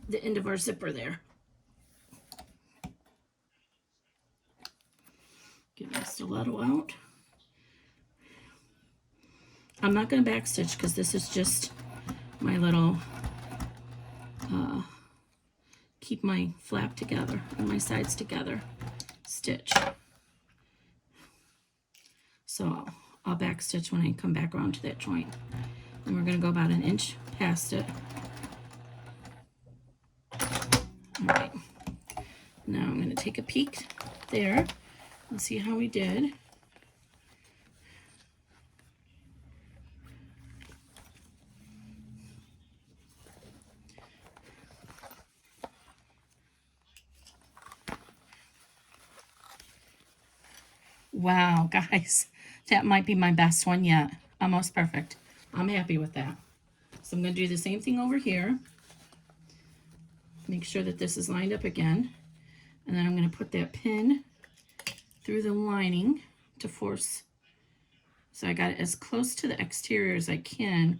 the end of our zipper there. Get my stiletto out. I'm not going to backstitch because this is just my little keep my flap together and my sides together stitch. So I'll backstitch when I come back around to that joint. And we're going to go about 1 inch past it. All right. Now I'm going to take a peek there and see how we did. Wow, guys, that might be my best one yet. Almost perfect. I'm happy with that. So I'm going to do the same thing over here. Make sure that this is lined up again. And then I'm going to put that pin through the lining to force. So I got it as close to the exterior as I can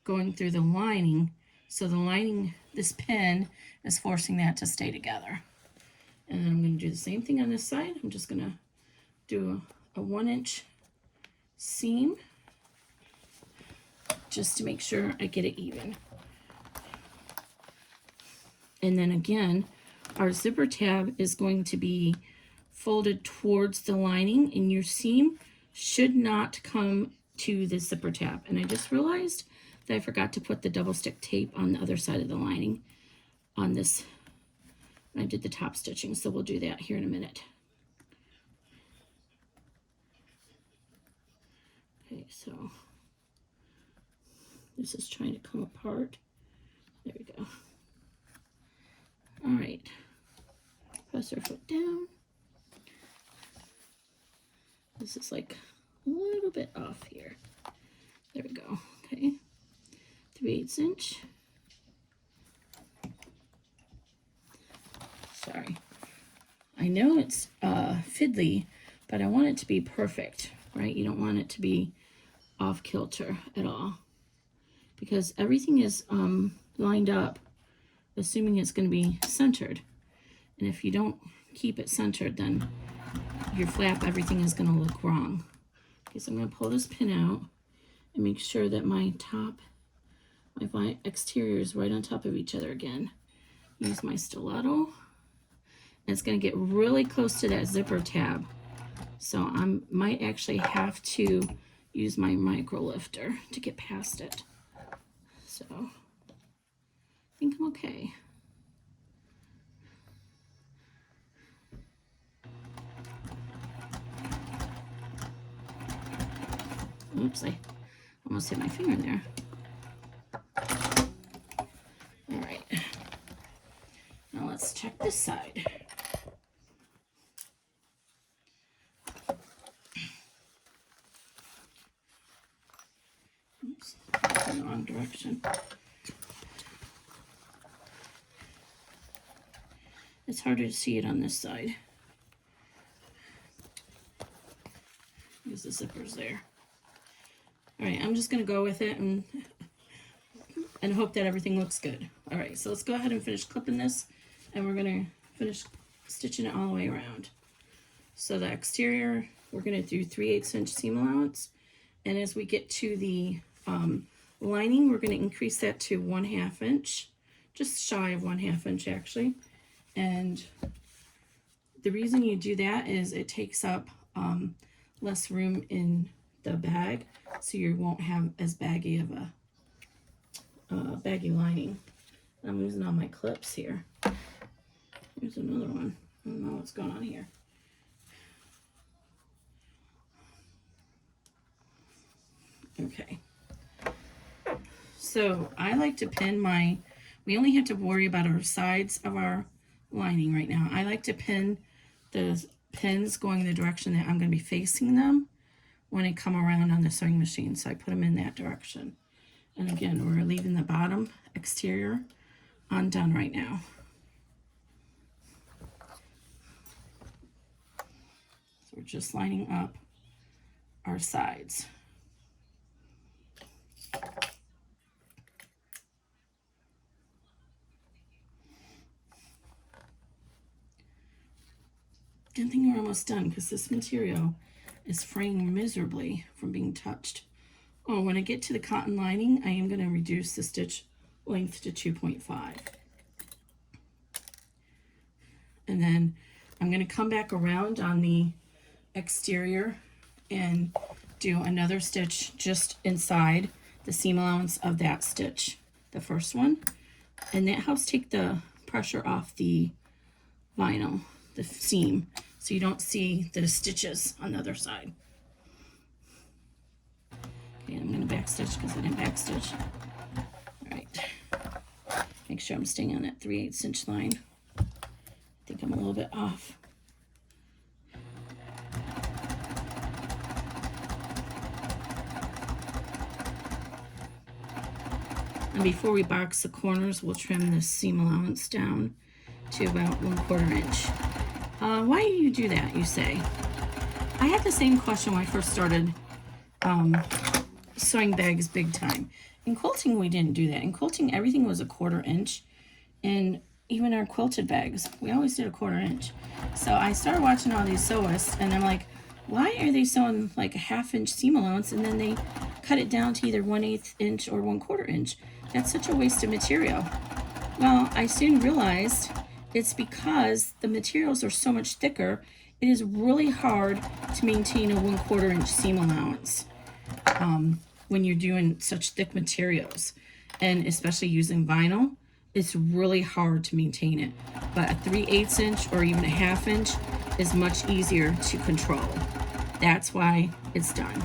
going through the lining. So the lining, this pin is forcing that to stay together. And then I'm going to do the same thing on this side. I'm just going to do a 1 inch seam just to make sure I get it even. And then again, our zipper tab is going to be folded towards the lining, and your seam should not come to the zipper tab. And I just realized that I forgot to put the double stick tape on the other side of the lining on this. I did the top stitching, so we'll do that here in a minute. Okay, so this is trying to come apart. There we go. All right, press our foot down. This is like a little bit off here. There we go, okay. 3/8 inch. Sorry. I know it's fiddly, but I want it to be perfect, right? You don't want it to be off kilter at all, because everything is lined up, assuming it's going to be centered. And if you don't keep it centered, then your flap, everything is going to look wrong. Okay, so I'm going to pull this pin out and make sure that my exterior is right on top of each other again. Use my stiletto. And it's going to get really close to that zipper tab. So I might actually have to use my micro lifter to get past it. So I think I'm okay. Oops, I almost hit my finger there. All right. Now let's check this side. Oops, in the wrong direction. It's harder to see it on this side because the zipper's there. All right, I'm just gonna go with it and hope that everything looks good. All right, so let's go ahead and finish clipping this, and we're gonna finish stitching it all the way around. So the exterior, we're gonna do 3/8 inch seam allowance, and as we get to the lining, we're gonna increase that to 1/2 inch, just shy of 1/2 inch actually. And the reason you do that is it takes up less room in the bag, so you won't have as baggy of a baggy lining. I'm losing all my clips here. Here's another one. I don't know what's going on here. Okay. So I like to pin we only have to worry about our sides of our lining right now. I like to pin the pins going the direction that I'm going to be facing them when I come around on the sewing machine. So I put them in that direction. And again, we're leaving the bottom exterior undone right now. So So we're just lining up our sides. Good thing we're almost done because this material is fraying miserably from being touched. Oh, when I get to the cotton lining, I am going to reduce the stitch length to 2.5. And then I'm going to come back around on the exterior and do another stitch just inside the seam allowance of that stitch, the first one. And that helps take the pressure off the vinyl, the seam, so you don't see the stitches on the other side. Okay, I'm going to back stitch because I didn't back stitch. All right, make sure I'm staying on that 3/8 inch line. I think I'm a little bit off. And before we box the corners, we'll trim the seam allowance down to about 1/4 inch. Why do you do that, you say? I had the same question when I first started sewing bags big time. In quilting, we didn't do that. In quilting, everything was 1/4 inch. And even our quilted bags, we always did 1/4 inch. So I started watching all these sewists, and I'm like, why are they sewing like a 1/2 inch seam allowance and then they cut it down to either 1/8 inch or 1/4 inch? That's such a waste of material. Well, I soon realized it's because the materials are so much thicker. It is really hard to maintain a 1/4 inch seam allowance when you're doing such thick materials, and especially using vinyl. It's really hard to maintain it, but a 3/8 inch or even a 1/2 inch is much easier to control. That's why it's done.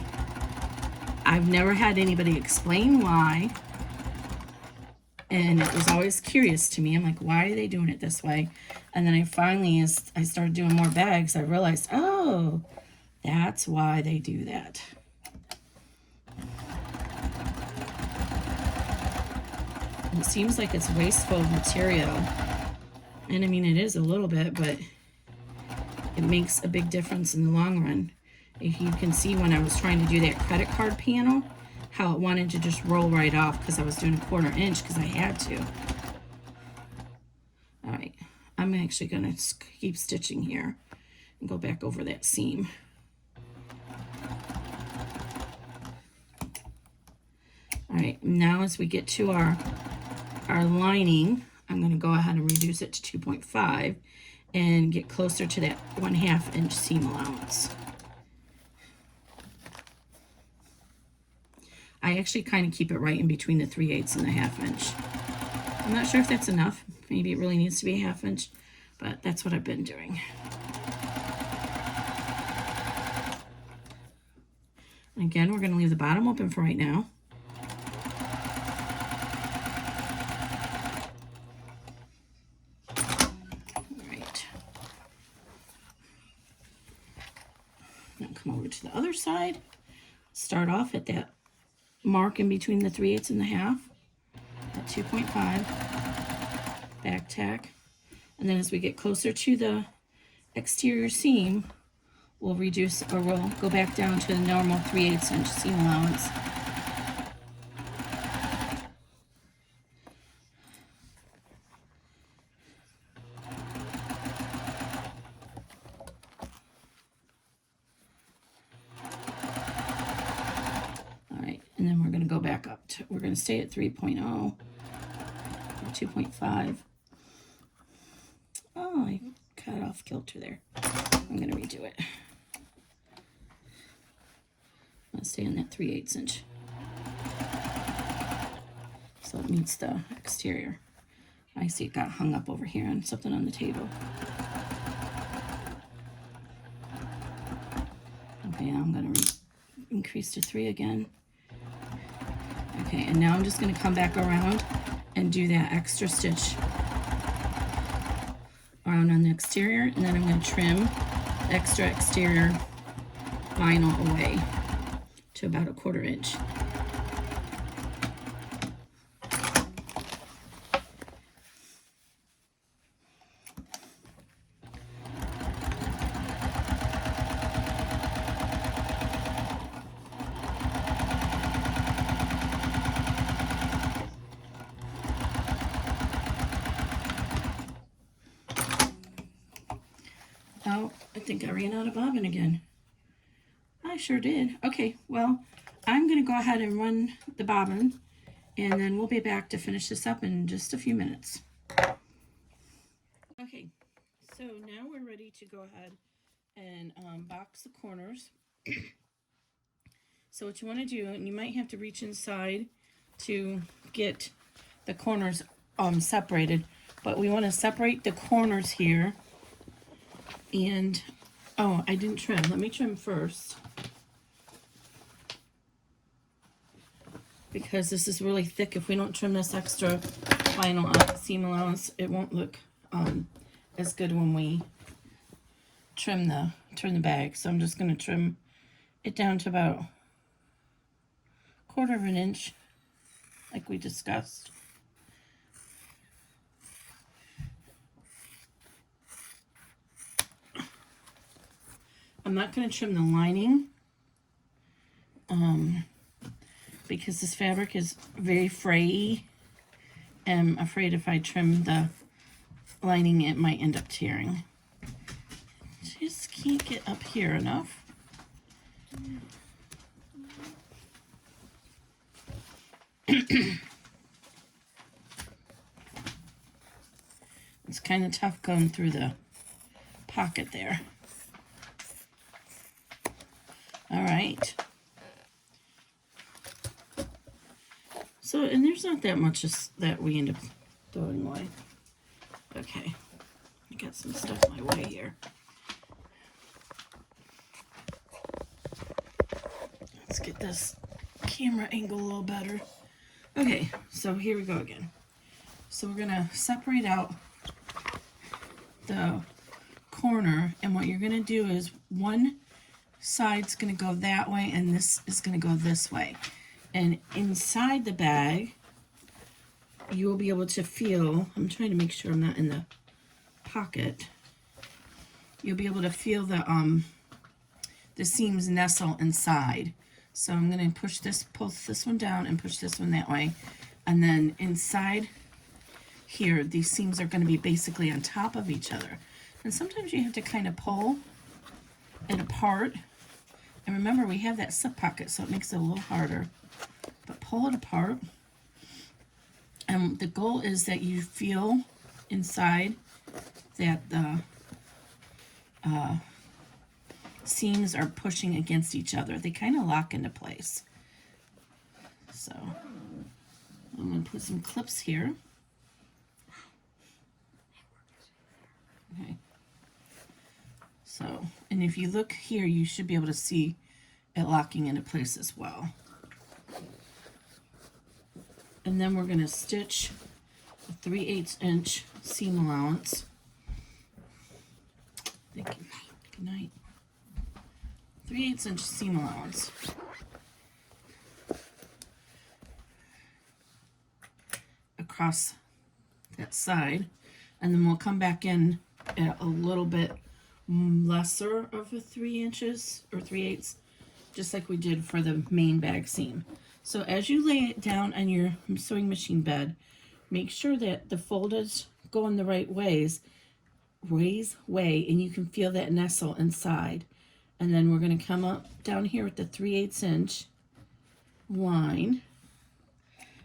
I've never had anybody explain why, and it was always curious to me. I'm like, why are they doing it this way? And then I finally, as I started doing more bags, I realized, oh, that's why they do that. It seems like it's wasteful material, and I mean it is a little bit, but it makes a big difference in the long run. If you can see when I was trying to do that credit card panel, how it wanted to just roll right off because I was doing 1/4 inch because I had to. All right, I'm actually going to keep stitching here and go back over that seam. All right, now as we get to our lining, I'm going to go ahead and reduce it to 2.5 and get closer to that 1/2 inch seam allowance. I actually kind of keep it right in between the 3/8 and the 1/2 inch. I'm not sure if that's enough. Maybe it really needs to be a 1/2 inch, but that's what I've been doing. Again, we're going to leave the bottom open for right now. Come over to the other side, start off at that mark in between the 3/8 and the 1/2 at 2.5, back tack, and then as we get closer to the exterior seam, we'll reduce, or we'll go back down to the normal 3/8 inch seam allowance. And then we're going to go back up to, we're going to stay at 3.0, 2.5. Oh, I cut off kilter there. I'm going to redo it. I'm going to stay on that 3/8 inch. So it meets the exterior. I see it got hung up over here on something on the table. Okay, now I'm going to increase to 3 again. Okay, and now I'm just going to come back around and do that extra stitch around on the exterior, and then I'm going to trim the extra exterior vinyl away to about 1/4 inch. Oh, I think I ran out of bobbin again. I sure did. Okay, well, I'm going to go ahead and run the bobbin, and then we'll be back to finish this up in just a few minutes. Okay, so now we're ready to go ahead and box the corners. So what you want to do, and you might have to reach inside to get the corners separated, but we want to separate the corners here. And oh, I didn't trim. Let me trim first, because this is really thick. If we don't trim this extra vinyl seam allowance, it won't look as good when we trim the bag. So I'm just going to trim it down to about 1/4 of an inch, like we discussed. I'm not going to trim the lining because this fabric is very frayy. I'm afraid if I trim the lining, it might end up tearing. Just can't get up here enough. It's kind of tough going through the pocket there. All right. So, and there's not that much that we end up throwing away. Okay. I got some stuff my way here. Let's get this camera angle a little better. Okay, so here we go again. So we're going to separate out the corner, and what you're going to do is one side's going to go that way and this is going to go this way, and inside the bag you will be able to feel, I'm trying to make sure I'm not in the pocket, you'll be able to feel the seams nestle inside. So I'm going to pull this one down and push this one that way, and then inside here these seams are going to be basically on top of each other, and sometimes you have to kind of pull it apart. And remember, we have that slip pocket, so it makes it a little harder. But pull it apart. And the goal is that you feel inside that the seams are pushing against each other. They kind of lock into place. So I'm going to put some clips here. Okay. So, and if you look here, you should be able to see it locking into place as well. And then we're going to stitch a 3/8 inch seam allowance. Thank you. Good night. 3/8 inch seam allowance. Across that side. And then we'll come back in at a little bit lesser of a 3 inches or 3/8, just like we did for the main bag seam. So as you lay it down on your sewing machine bed, make sure that the folders go in the right way, and you can feel that nestle inside. And then we're going to come up down here with the 3/8 inch line,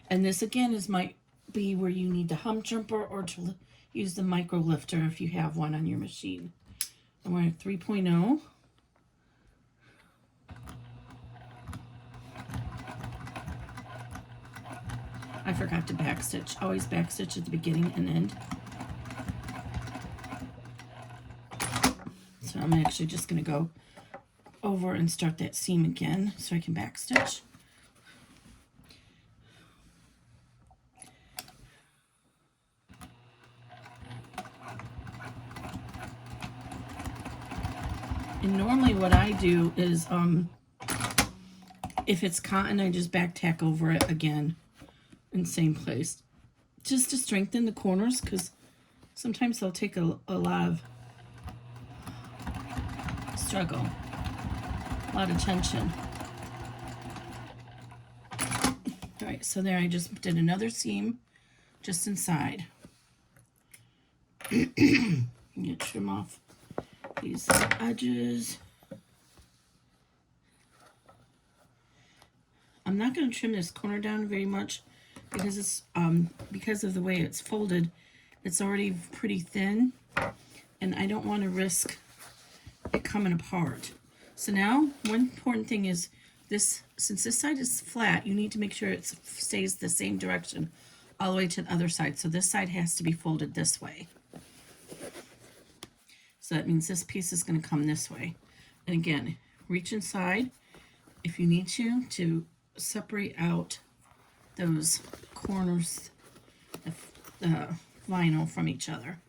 and this again might be where you need the hump jumper or to use the micro lifter if you have one on your machine. And we're at 3.0. I forgot to backstitch. Always backstitch at the beginning and end. So I'm actually just going to go over and start that seam again so I can backstitch. And normally what I do is, if it's cotton, I just back tack over it again in the same place, just to strengthen the corners, because sometimes they'll take a lot of struggle, a lot of tension. All right, so there I just did another seam just inside. I'm gonna trim off these edges. I'm not going to trim this corner down very much because it's because of the way it's folded. It's already pretty thin, and I don't want to risk it coming apart. So now, one important thing is this, since this side is flat, you need to make sure it stays the same direction all the way to the other side. So this side has to be folded this way. So that means this piece is going to come this way. And again, reach inside if you need to separate out those corners of the vinyl from each other.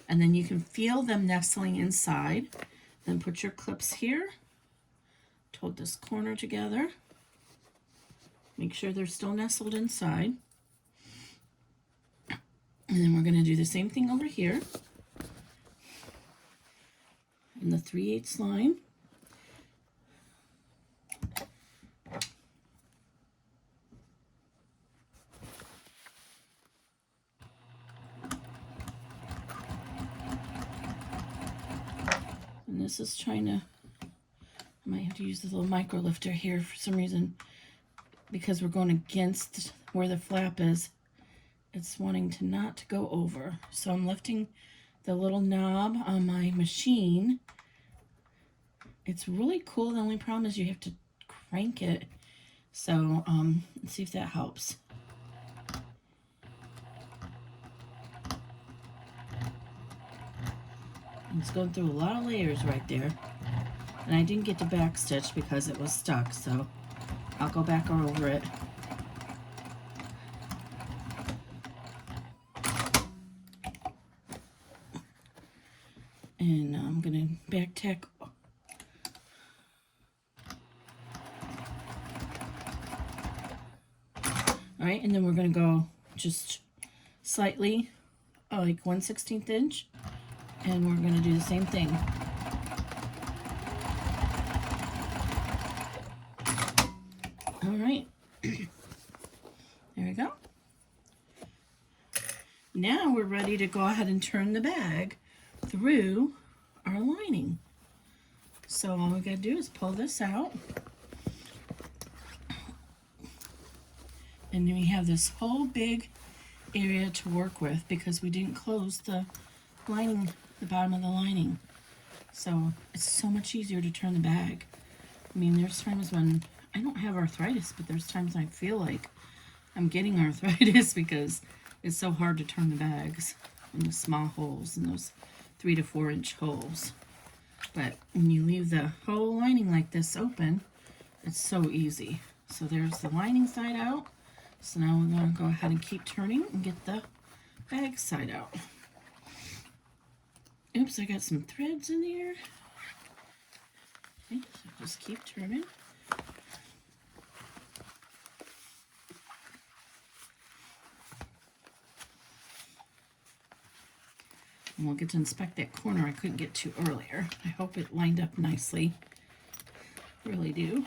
And then you can feel them nestling inside. Then put your clips here. Hold this corner together. Make sure they're still nestled inside. And then we're going to do the same thing over here in the 3/8 line. And this is trying to, I might have to use the little micro lifter here for some reason, because we're going against where the flap is. It's wanting to not go over. So I'm lifting the little knob on my machine. It's really cool. The only problem is you have to crank it. So let's see if that helps. It's going through a lot of layers right there. And I didn't get the back stitch because it was stuck, so I'll go back over it. And I'm going to back tack. Alright, and then we're going to go just slightly, like 1/16 inch. And we're going to do the same thing. Alright. There we go. Now we're ready to go ahead and turn the bag through our lining. So all we gotta do is pull this out. And then we have this whole big area to work with because we didn't close the lining, the bottom of the lining. So it's so much easier to turn the bag. I mean, there's times when I don't have arthritis, but there's times I feel like I'm getting arthritis because it's so hard to turn the bags in the small holes, in those 3 to 4 inch holes. But when you leave the whole lining like this open, it's so easy. So there's the lining side out. So now we're going to go ahead and keep turning and get the bag side out. Oops, I got some threads in there. Okay, so just keep turning. And we'll get to inspect that corner I couldn't get to earlier. I hope it lined up nicely. Really do.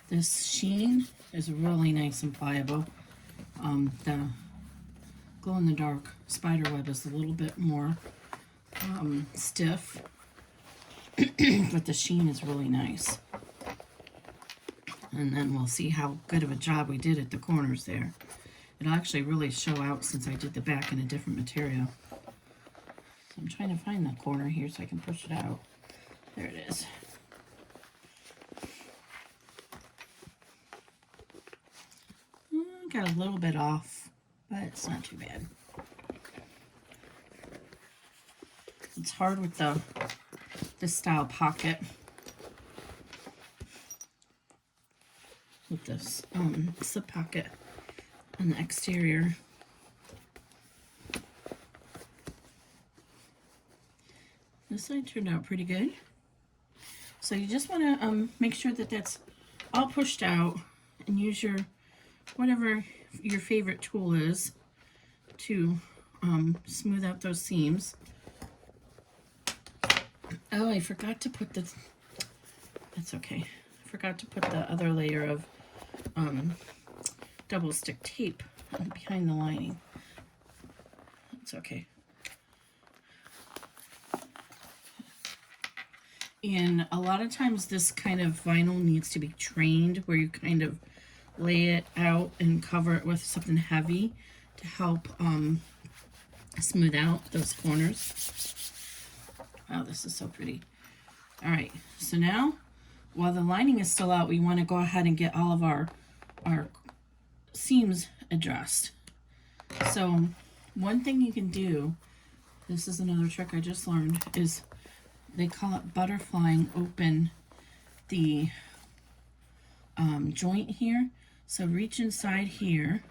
This sheen is really nice and pliable. The glow-in-the-dark spider web is a little bit more stiff, but the sheen is really nice. And then we'll see how good of a job we did at the corners there. It'll actually really show out since I did the back in a different material. So I'm trying to find the corner here so I can push it out. There it is. Got a little bit off, but it's not too bad. It's hard with this style pocket. With this slip pocket on the exterior. This side turned out pretty good. So you just want to make sure that that's all pushed out and use your whatever your favorite tool is to smooth out those seams. Oh, I forgot to put the, that's okay. I forgot to put the other layer of double stick tape behind the lining. It's okay. And a lot of times this kind of vinyl needs to be trained, where you kind of lay it out and cover it with something heavy to help smooth out those corners. Wow, this is so pretty. All right, so now while the lining is still out, we want to go ahead and get all of our seams addressed. So one thing you can do, this is another trick I just learned, is they call it butterflying open the joint here. So reach inside here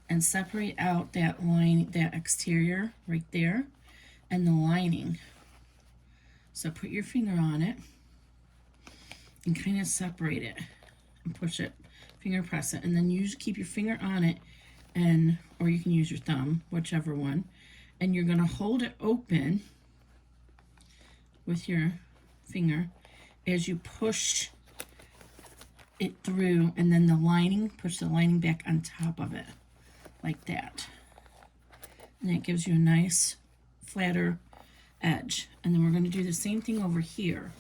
and separate out that line, that exterior right there, and the lining. So put your finger on it and kind of separate it and push it, finger press it, and then you keep your finger on it, and or you can use your thumb, whichever one, and you're gonna hold it open with your finger as you push it through, and then the lining, push the lining back on top of it like that, and it gives you a nice flatter edge. And then we're going to do the same thing over here.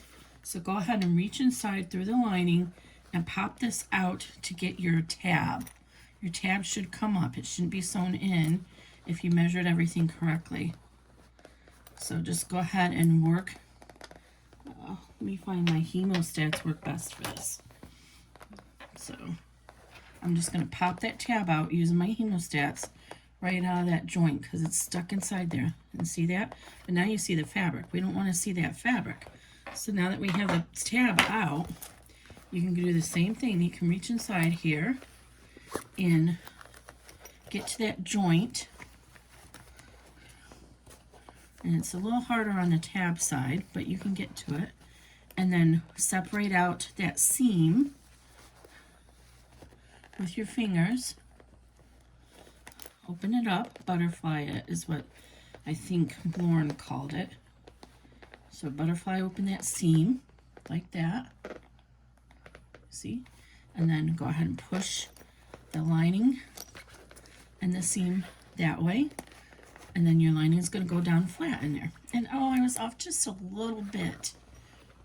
So go ahead and reach inside through the lining and pop this out to get your tab. Your tab should come up. It shouldn't be sewn in if you measured everything correctly. So just go ahead and work. Let me find my hemostats work best for this. So I'm just going to pop that tab out using my hemostats right out of that joint because it's stuck inside there. And see that? But now you see the fabric. We don't want to see that fabric. So now that we have the tab out, you can do the same thing. You can reach inside here and get to that joint. And it's a little harder on the tab side, but you can get to it. And then separate out that seam with your fingers. Open it up, butterfly it is what I think Lauren called it. So butterfly open that seam like that. See? And then go ahead and push the lining and the seam that way. And then your lining is going to go down flat in there. And oh, I was off just a little bit.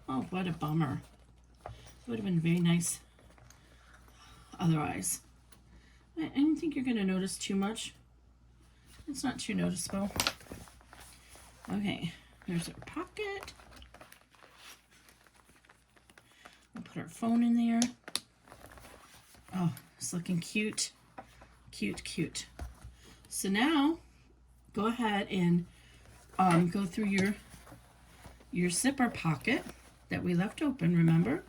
Oh, what a bummer. It would have been very nice otherwise. I don't think you're going to notice too much. It's not too noticeable. Okay, here's our pocket. We'll put our phone in there. Oh, it's looking cute. Cute, cute. So now, go ahead and go through your zipper pocket that we left open, remember?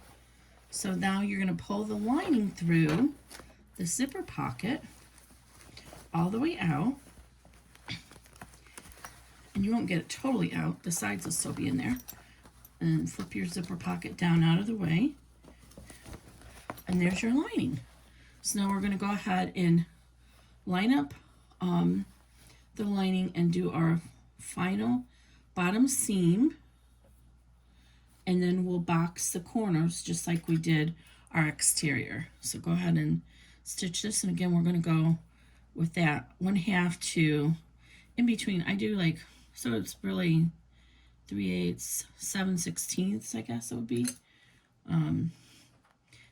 So now you're going to pull the lining through the zipper pocket all the way out, and you won't get it totally out. The sides will still be in there. And flip your zipper pocket down out of the way, and there's your lining. So now we're going to go ahead and line up the lining and do our final bottom seam, and then we'll box the corners just like we did our exterior. So go ahead and stitch this, and again we're going to go with that 1/2 to in between. I do like, so it's really 3/8, 7/16, I guess it would be.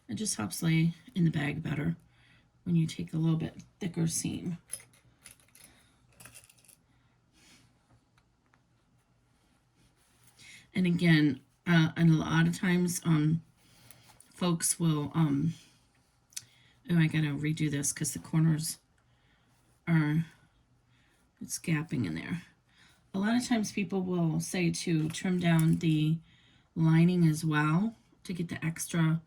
It just helps lay in the bag better when you take a little bit thicker seam. And again, and a lot of times folks will oh, I gotta redo this because the corners are, it's gapping in there. A lot of times people will say to trim down the lining as well to get the extra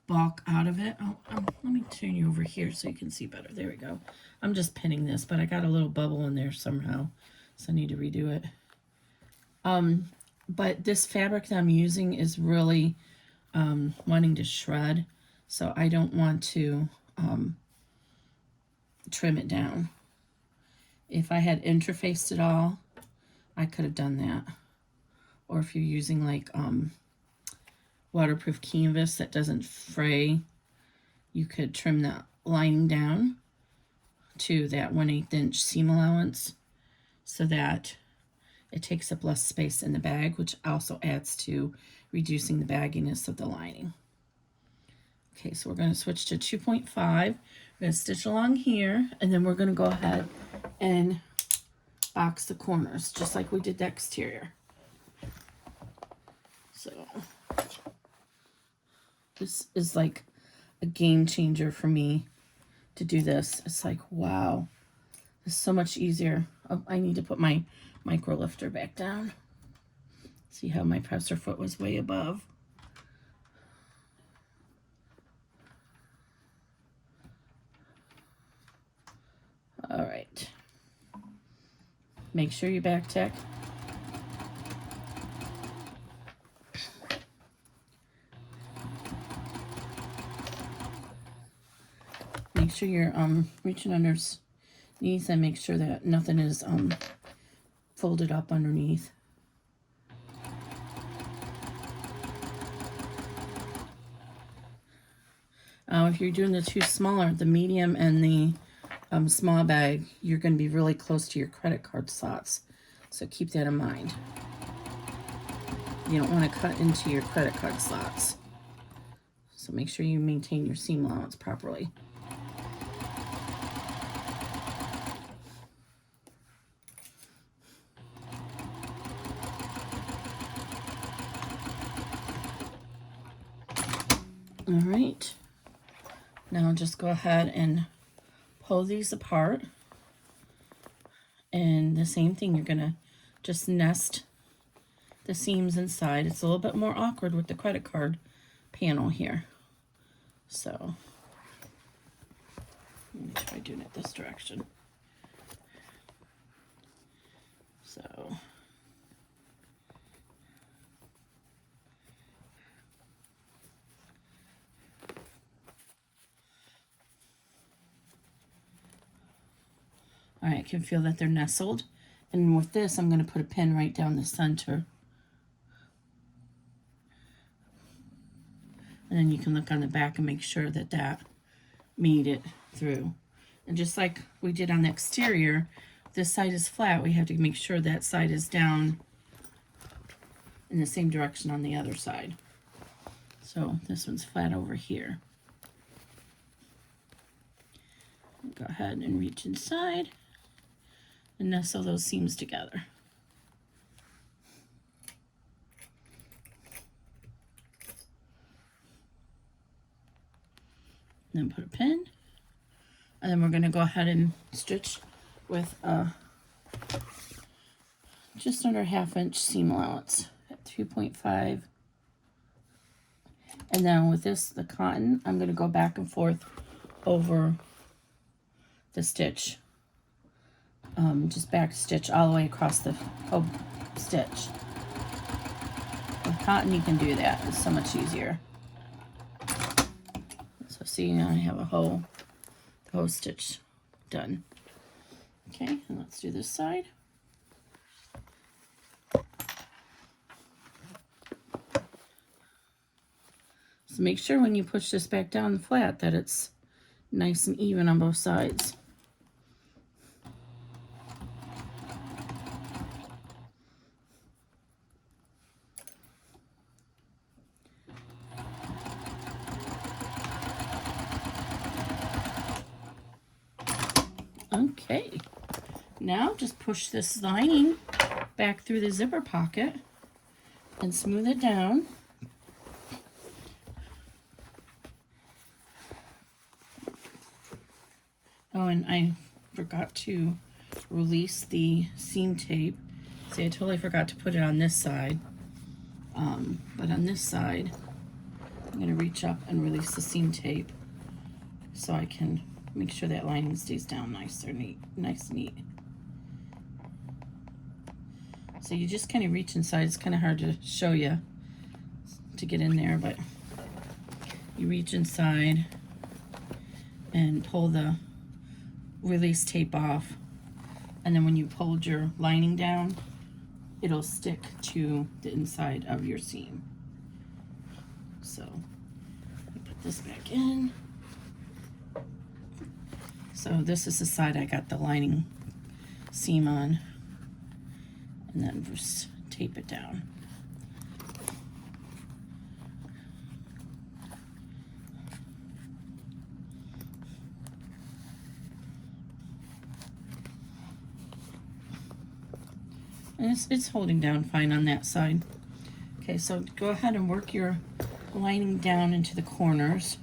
bulk out of it. Oh, let me turn you over here so you can see better. There we go. I'm just pinning this, but I got a little bubble in there somehow, so I need to redo it. But this fabric that I'm using is really wanting to shred, so I don't want to trim it down. If I had interfaced it all, I could have done that. Or if you're using like waterproof canvas that doesn't fray, you could trim the lining down to that 1/8 inch seam allowance so that it takes up less space in the bag, which also adds to reducing the bagginess of the lining. Okay, so we're going to switch to 2.5. We're going to stitch along here, and then we're going to go ahead and box the corners, just like we did the exterior. So this is like a game changer for me to do this. It's like, wow, it's so much easier. Oh, I need to put my micro lifter back down. See how my presser foot was way above. All right. Make sure you back tack. Make sure you're reaching underneath and make sure that nothing is folded up underneath. If you're doing the two smaller, the medium and the small bag, you're going to be really close to your credit card slots. So keep that in mind. You don't want to cut into your credit card slots. So make sure you maintain your seam allowance properly. All right. Now just go ahead and pull these apart. And the same thing, you're going to just nest the seams inside. It's a little bit more awkward with the credit card panel here. So let me try doing it this direction. So all right, I can feel that they're nestled. And with this, I'm going to put a pin right down the center. And then you can look on the back and make sure that that made it through. And just like we did on the exterior, this side is flat. We have to make sure that side is down in the same direction on the other side. So this one's flat over here. Go ahead and reach inside and nestle those seams together. Then put a pin, and then we're going to go ahead and stitch with just under 1/2 inch seam allowance at 2.5. And then with this, the cotton, I'm going to go back and forth over the stitch. Just back stitch all the way across the whole stitch. With cotton, you can do that. It's so much easier. So see, now I have the whole stitch done. Okay, and let's do this side. So make sure when you push this back down flat that it's nice and even on both sides. Okay, now just push this lining back through the zipper pocket and smooth it down. Oh, and I forgot to release the seam tape. See, I totally forgot to put it on this side. But on this side, I'm going to reach up and release the seam tape so I can make sure that lining stays down nice and neat. So you just kind of reach inside. It's kind of hard to show you to get in there, but you reach inside and pull the release tape off, and then when you pulled your lining down, it'll stick to the inside of your seam. So put this back in. So this is the side I got the lining seam on. and then just tape it down. And it's holding down fine on that side. Okay, so go ahead and work your lining down into the corners.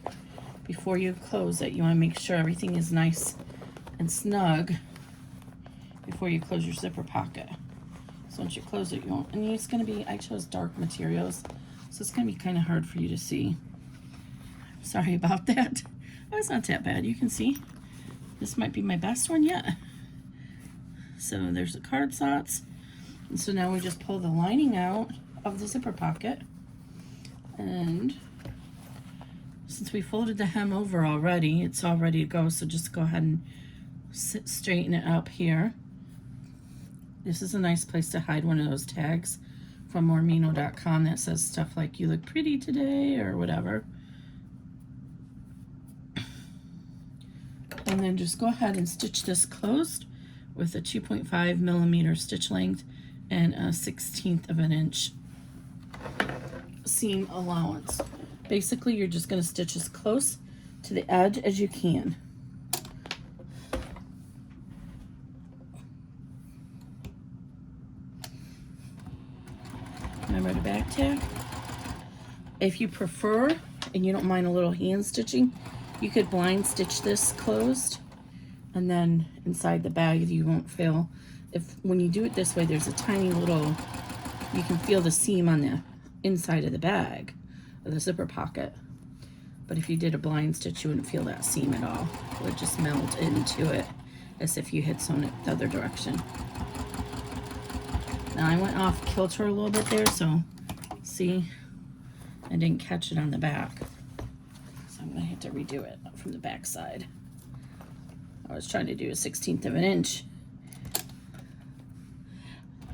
Before you close it, you want to make sure everything is nice and snug before you close your zipper pocket. So once you close it, you won't, and it's going to be, I chose dark materials, so it's going to be kind of hard for you to see. Sorry about that. Oh, it's not that bad. You can see. This might be my best one yet. So there's the card slots. And so now we just pull the lining out of the zipper pocket. And since we folded the hem over already, it's all ready to go. So just go ahead and straighten it up here. This is a nice place to hide one of those tags from Mormino.com that says stuff like, "You look pretty today," or whatever. And then just go ahead and stitch this closed with a 2.5 millimeter stitch length and a 1/16 of an inch seam allowance. Basically, you're just going to stitch as close to the edge as you can. Remember the back tag? If you prefer, and you don't mind a little hand stitching, you could blind stitch this closed, and then inside the bag you won't feel. When you do it this way, there's a tiny little, you can feel the seam on the inside of the bag, or the zipper pocket. But if you did a blind stitch, you wouldn't feel that seam at all. It would just melt into it as if you had sewn it the other direction. Now I went off kilter a little bit there, so see, I didn't catch it on the back. So I'm gonna have to redo it from the back side. I was trying to do a 1/16 of an inch.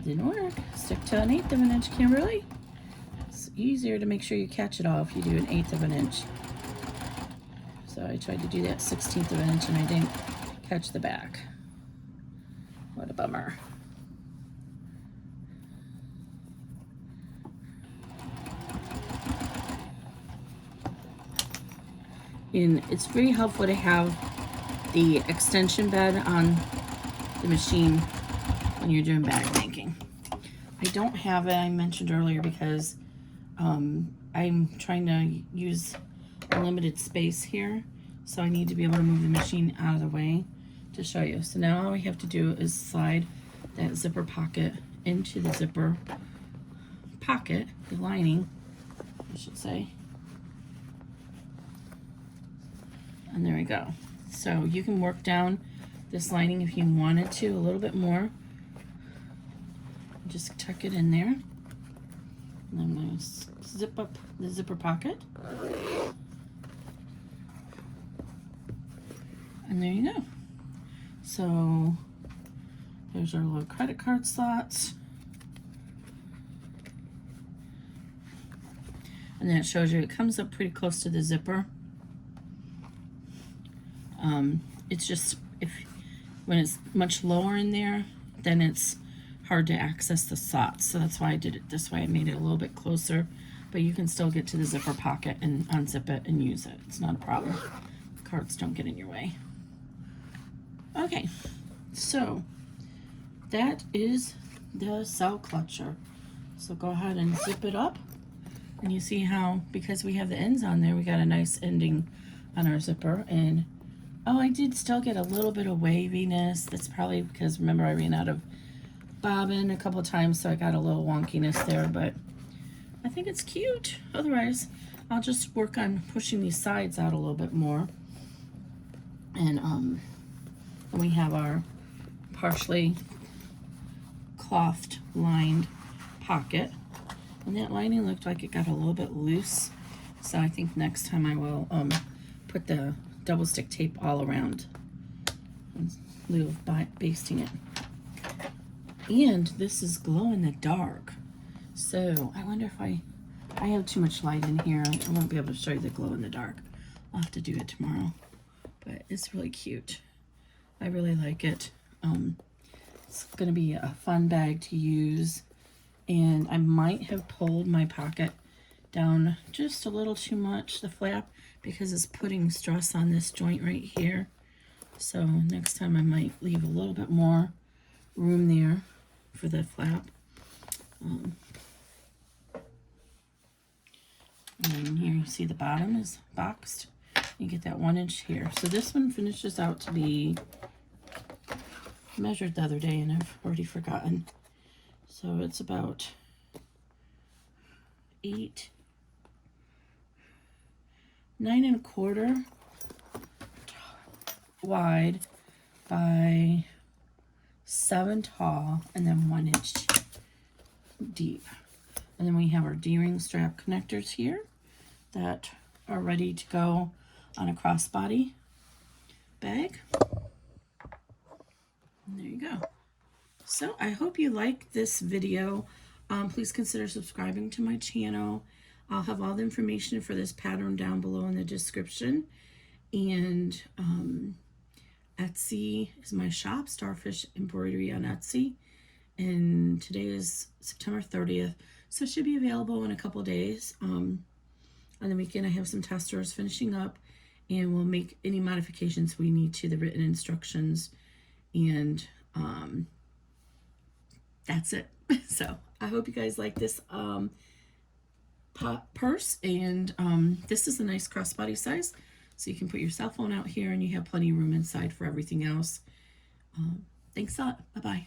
Didn't work. Stick to an 1/8 of an inch, Kimberly. It's easier to make sure you catch it all if you do an 1/8 of an inch. So I tried to do that 1/16 of an inch and I didn't catch the back. What a bummer. And it's very helpful to have the extension bed on the machine when you're doing bag making. I don't have it, I mentioned earlier, because I'm trying to use a limited space here, so I need to be able to move the machine out of the way to show you. So now all we have to do is slide that zipper pocket into the zipper pocket, the lining, I should say. And there we go. So you can work down this lining if you wanted to a little bit more. Just tuck it in there. And I'm going to zip up the zipper pocket. And there you go. So there's our little credit card slots. And then it shows you, it comes up pretty close to the zipper. It's just, when it's much lower in there, then it's hard to access the slots. So that's why I did it this way. I made it a little bit closer, but you can still get to the zipper pocket and unzip it and use it. It's not a problem. Cards don't get in your way. Okay, so that is the cell clutcher. So go ahead and zip it up. And you see how, because we have the ends on there, we got a nice ending on our zipper. And oh, I did still get a little bit of waviness. That's probably because, remember, I ran out of bobbin a couple of times, so I got a little wonkiness there, but I think it's cute. Otherwise, I'll just work on pushing these sides out a little bit more. And we have our partially clothed lined pocket. And that lining looked like it got a little bit loose. So I think next time I will put the double stick tape all around in lieu of basting it. And this is glow in the dark. So I wonder if I have too much light in here. I won't be able to show you the glow in the dark. I'll have to do it tomorrow. But it's really cute. I really like it. It's going to be a fun bag to use. And I might have pulled my pocket down just a little too much, the flap, because it's putting stress on this joint right here. So next time I might leave a little bit more room there for the flap. And then here you see the bottom is boxed. You get that 1 inch here. So this one finishes out to be measured the other day and I've already forgotten. So it's about 9¼ wide by 7 tall, and then 1 inch deep. And then we have our D-ring strap connectors here that are ready to go on a crossbody bag. And there you go. So I hope you like this video. Please consider subscribing to my channel. I'll have all the information for this pattern down below in the description. And Etsy is my shop, Starfish Embroidery on Etsy. And today is September 30th, so it should be available in a couple days. On the weekend, I have some testers finishing up, and we'll make any modifications we need to the written instructions. And that's it. So I hope you guys like this purse, and this is a nice crossbody size, so you can put your cell phone out here and you have plenty of room inside for everything else. Thanks a lot. Bye-bye.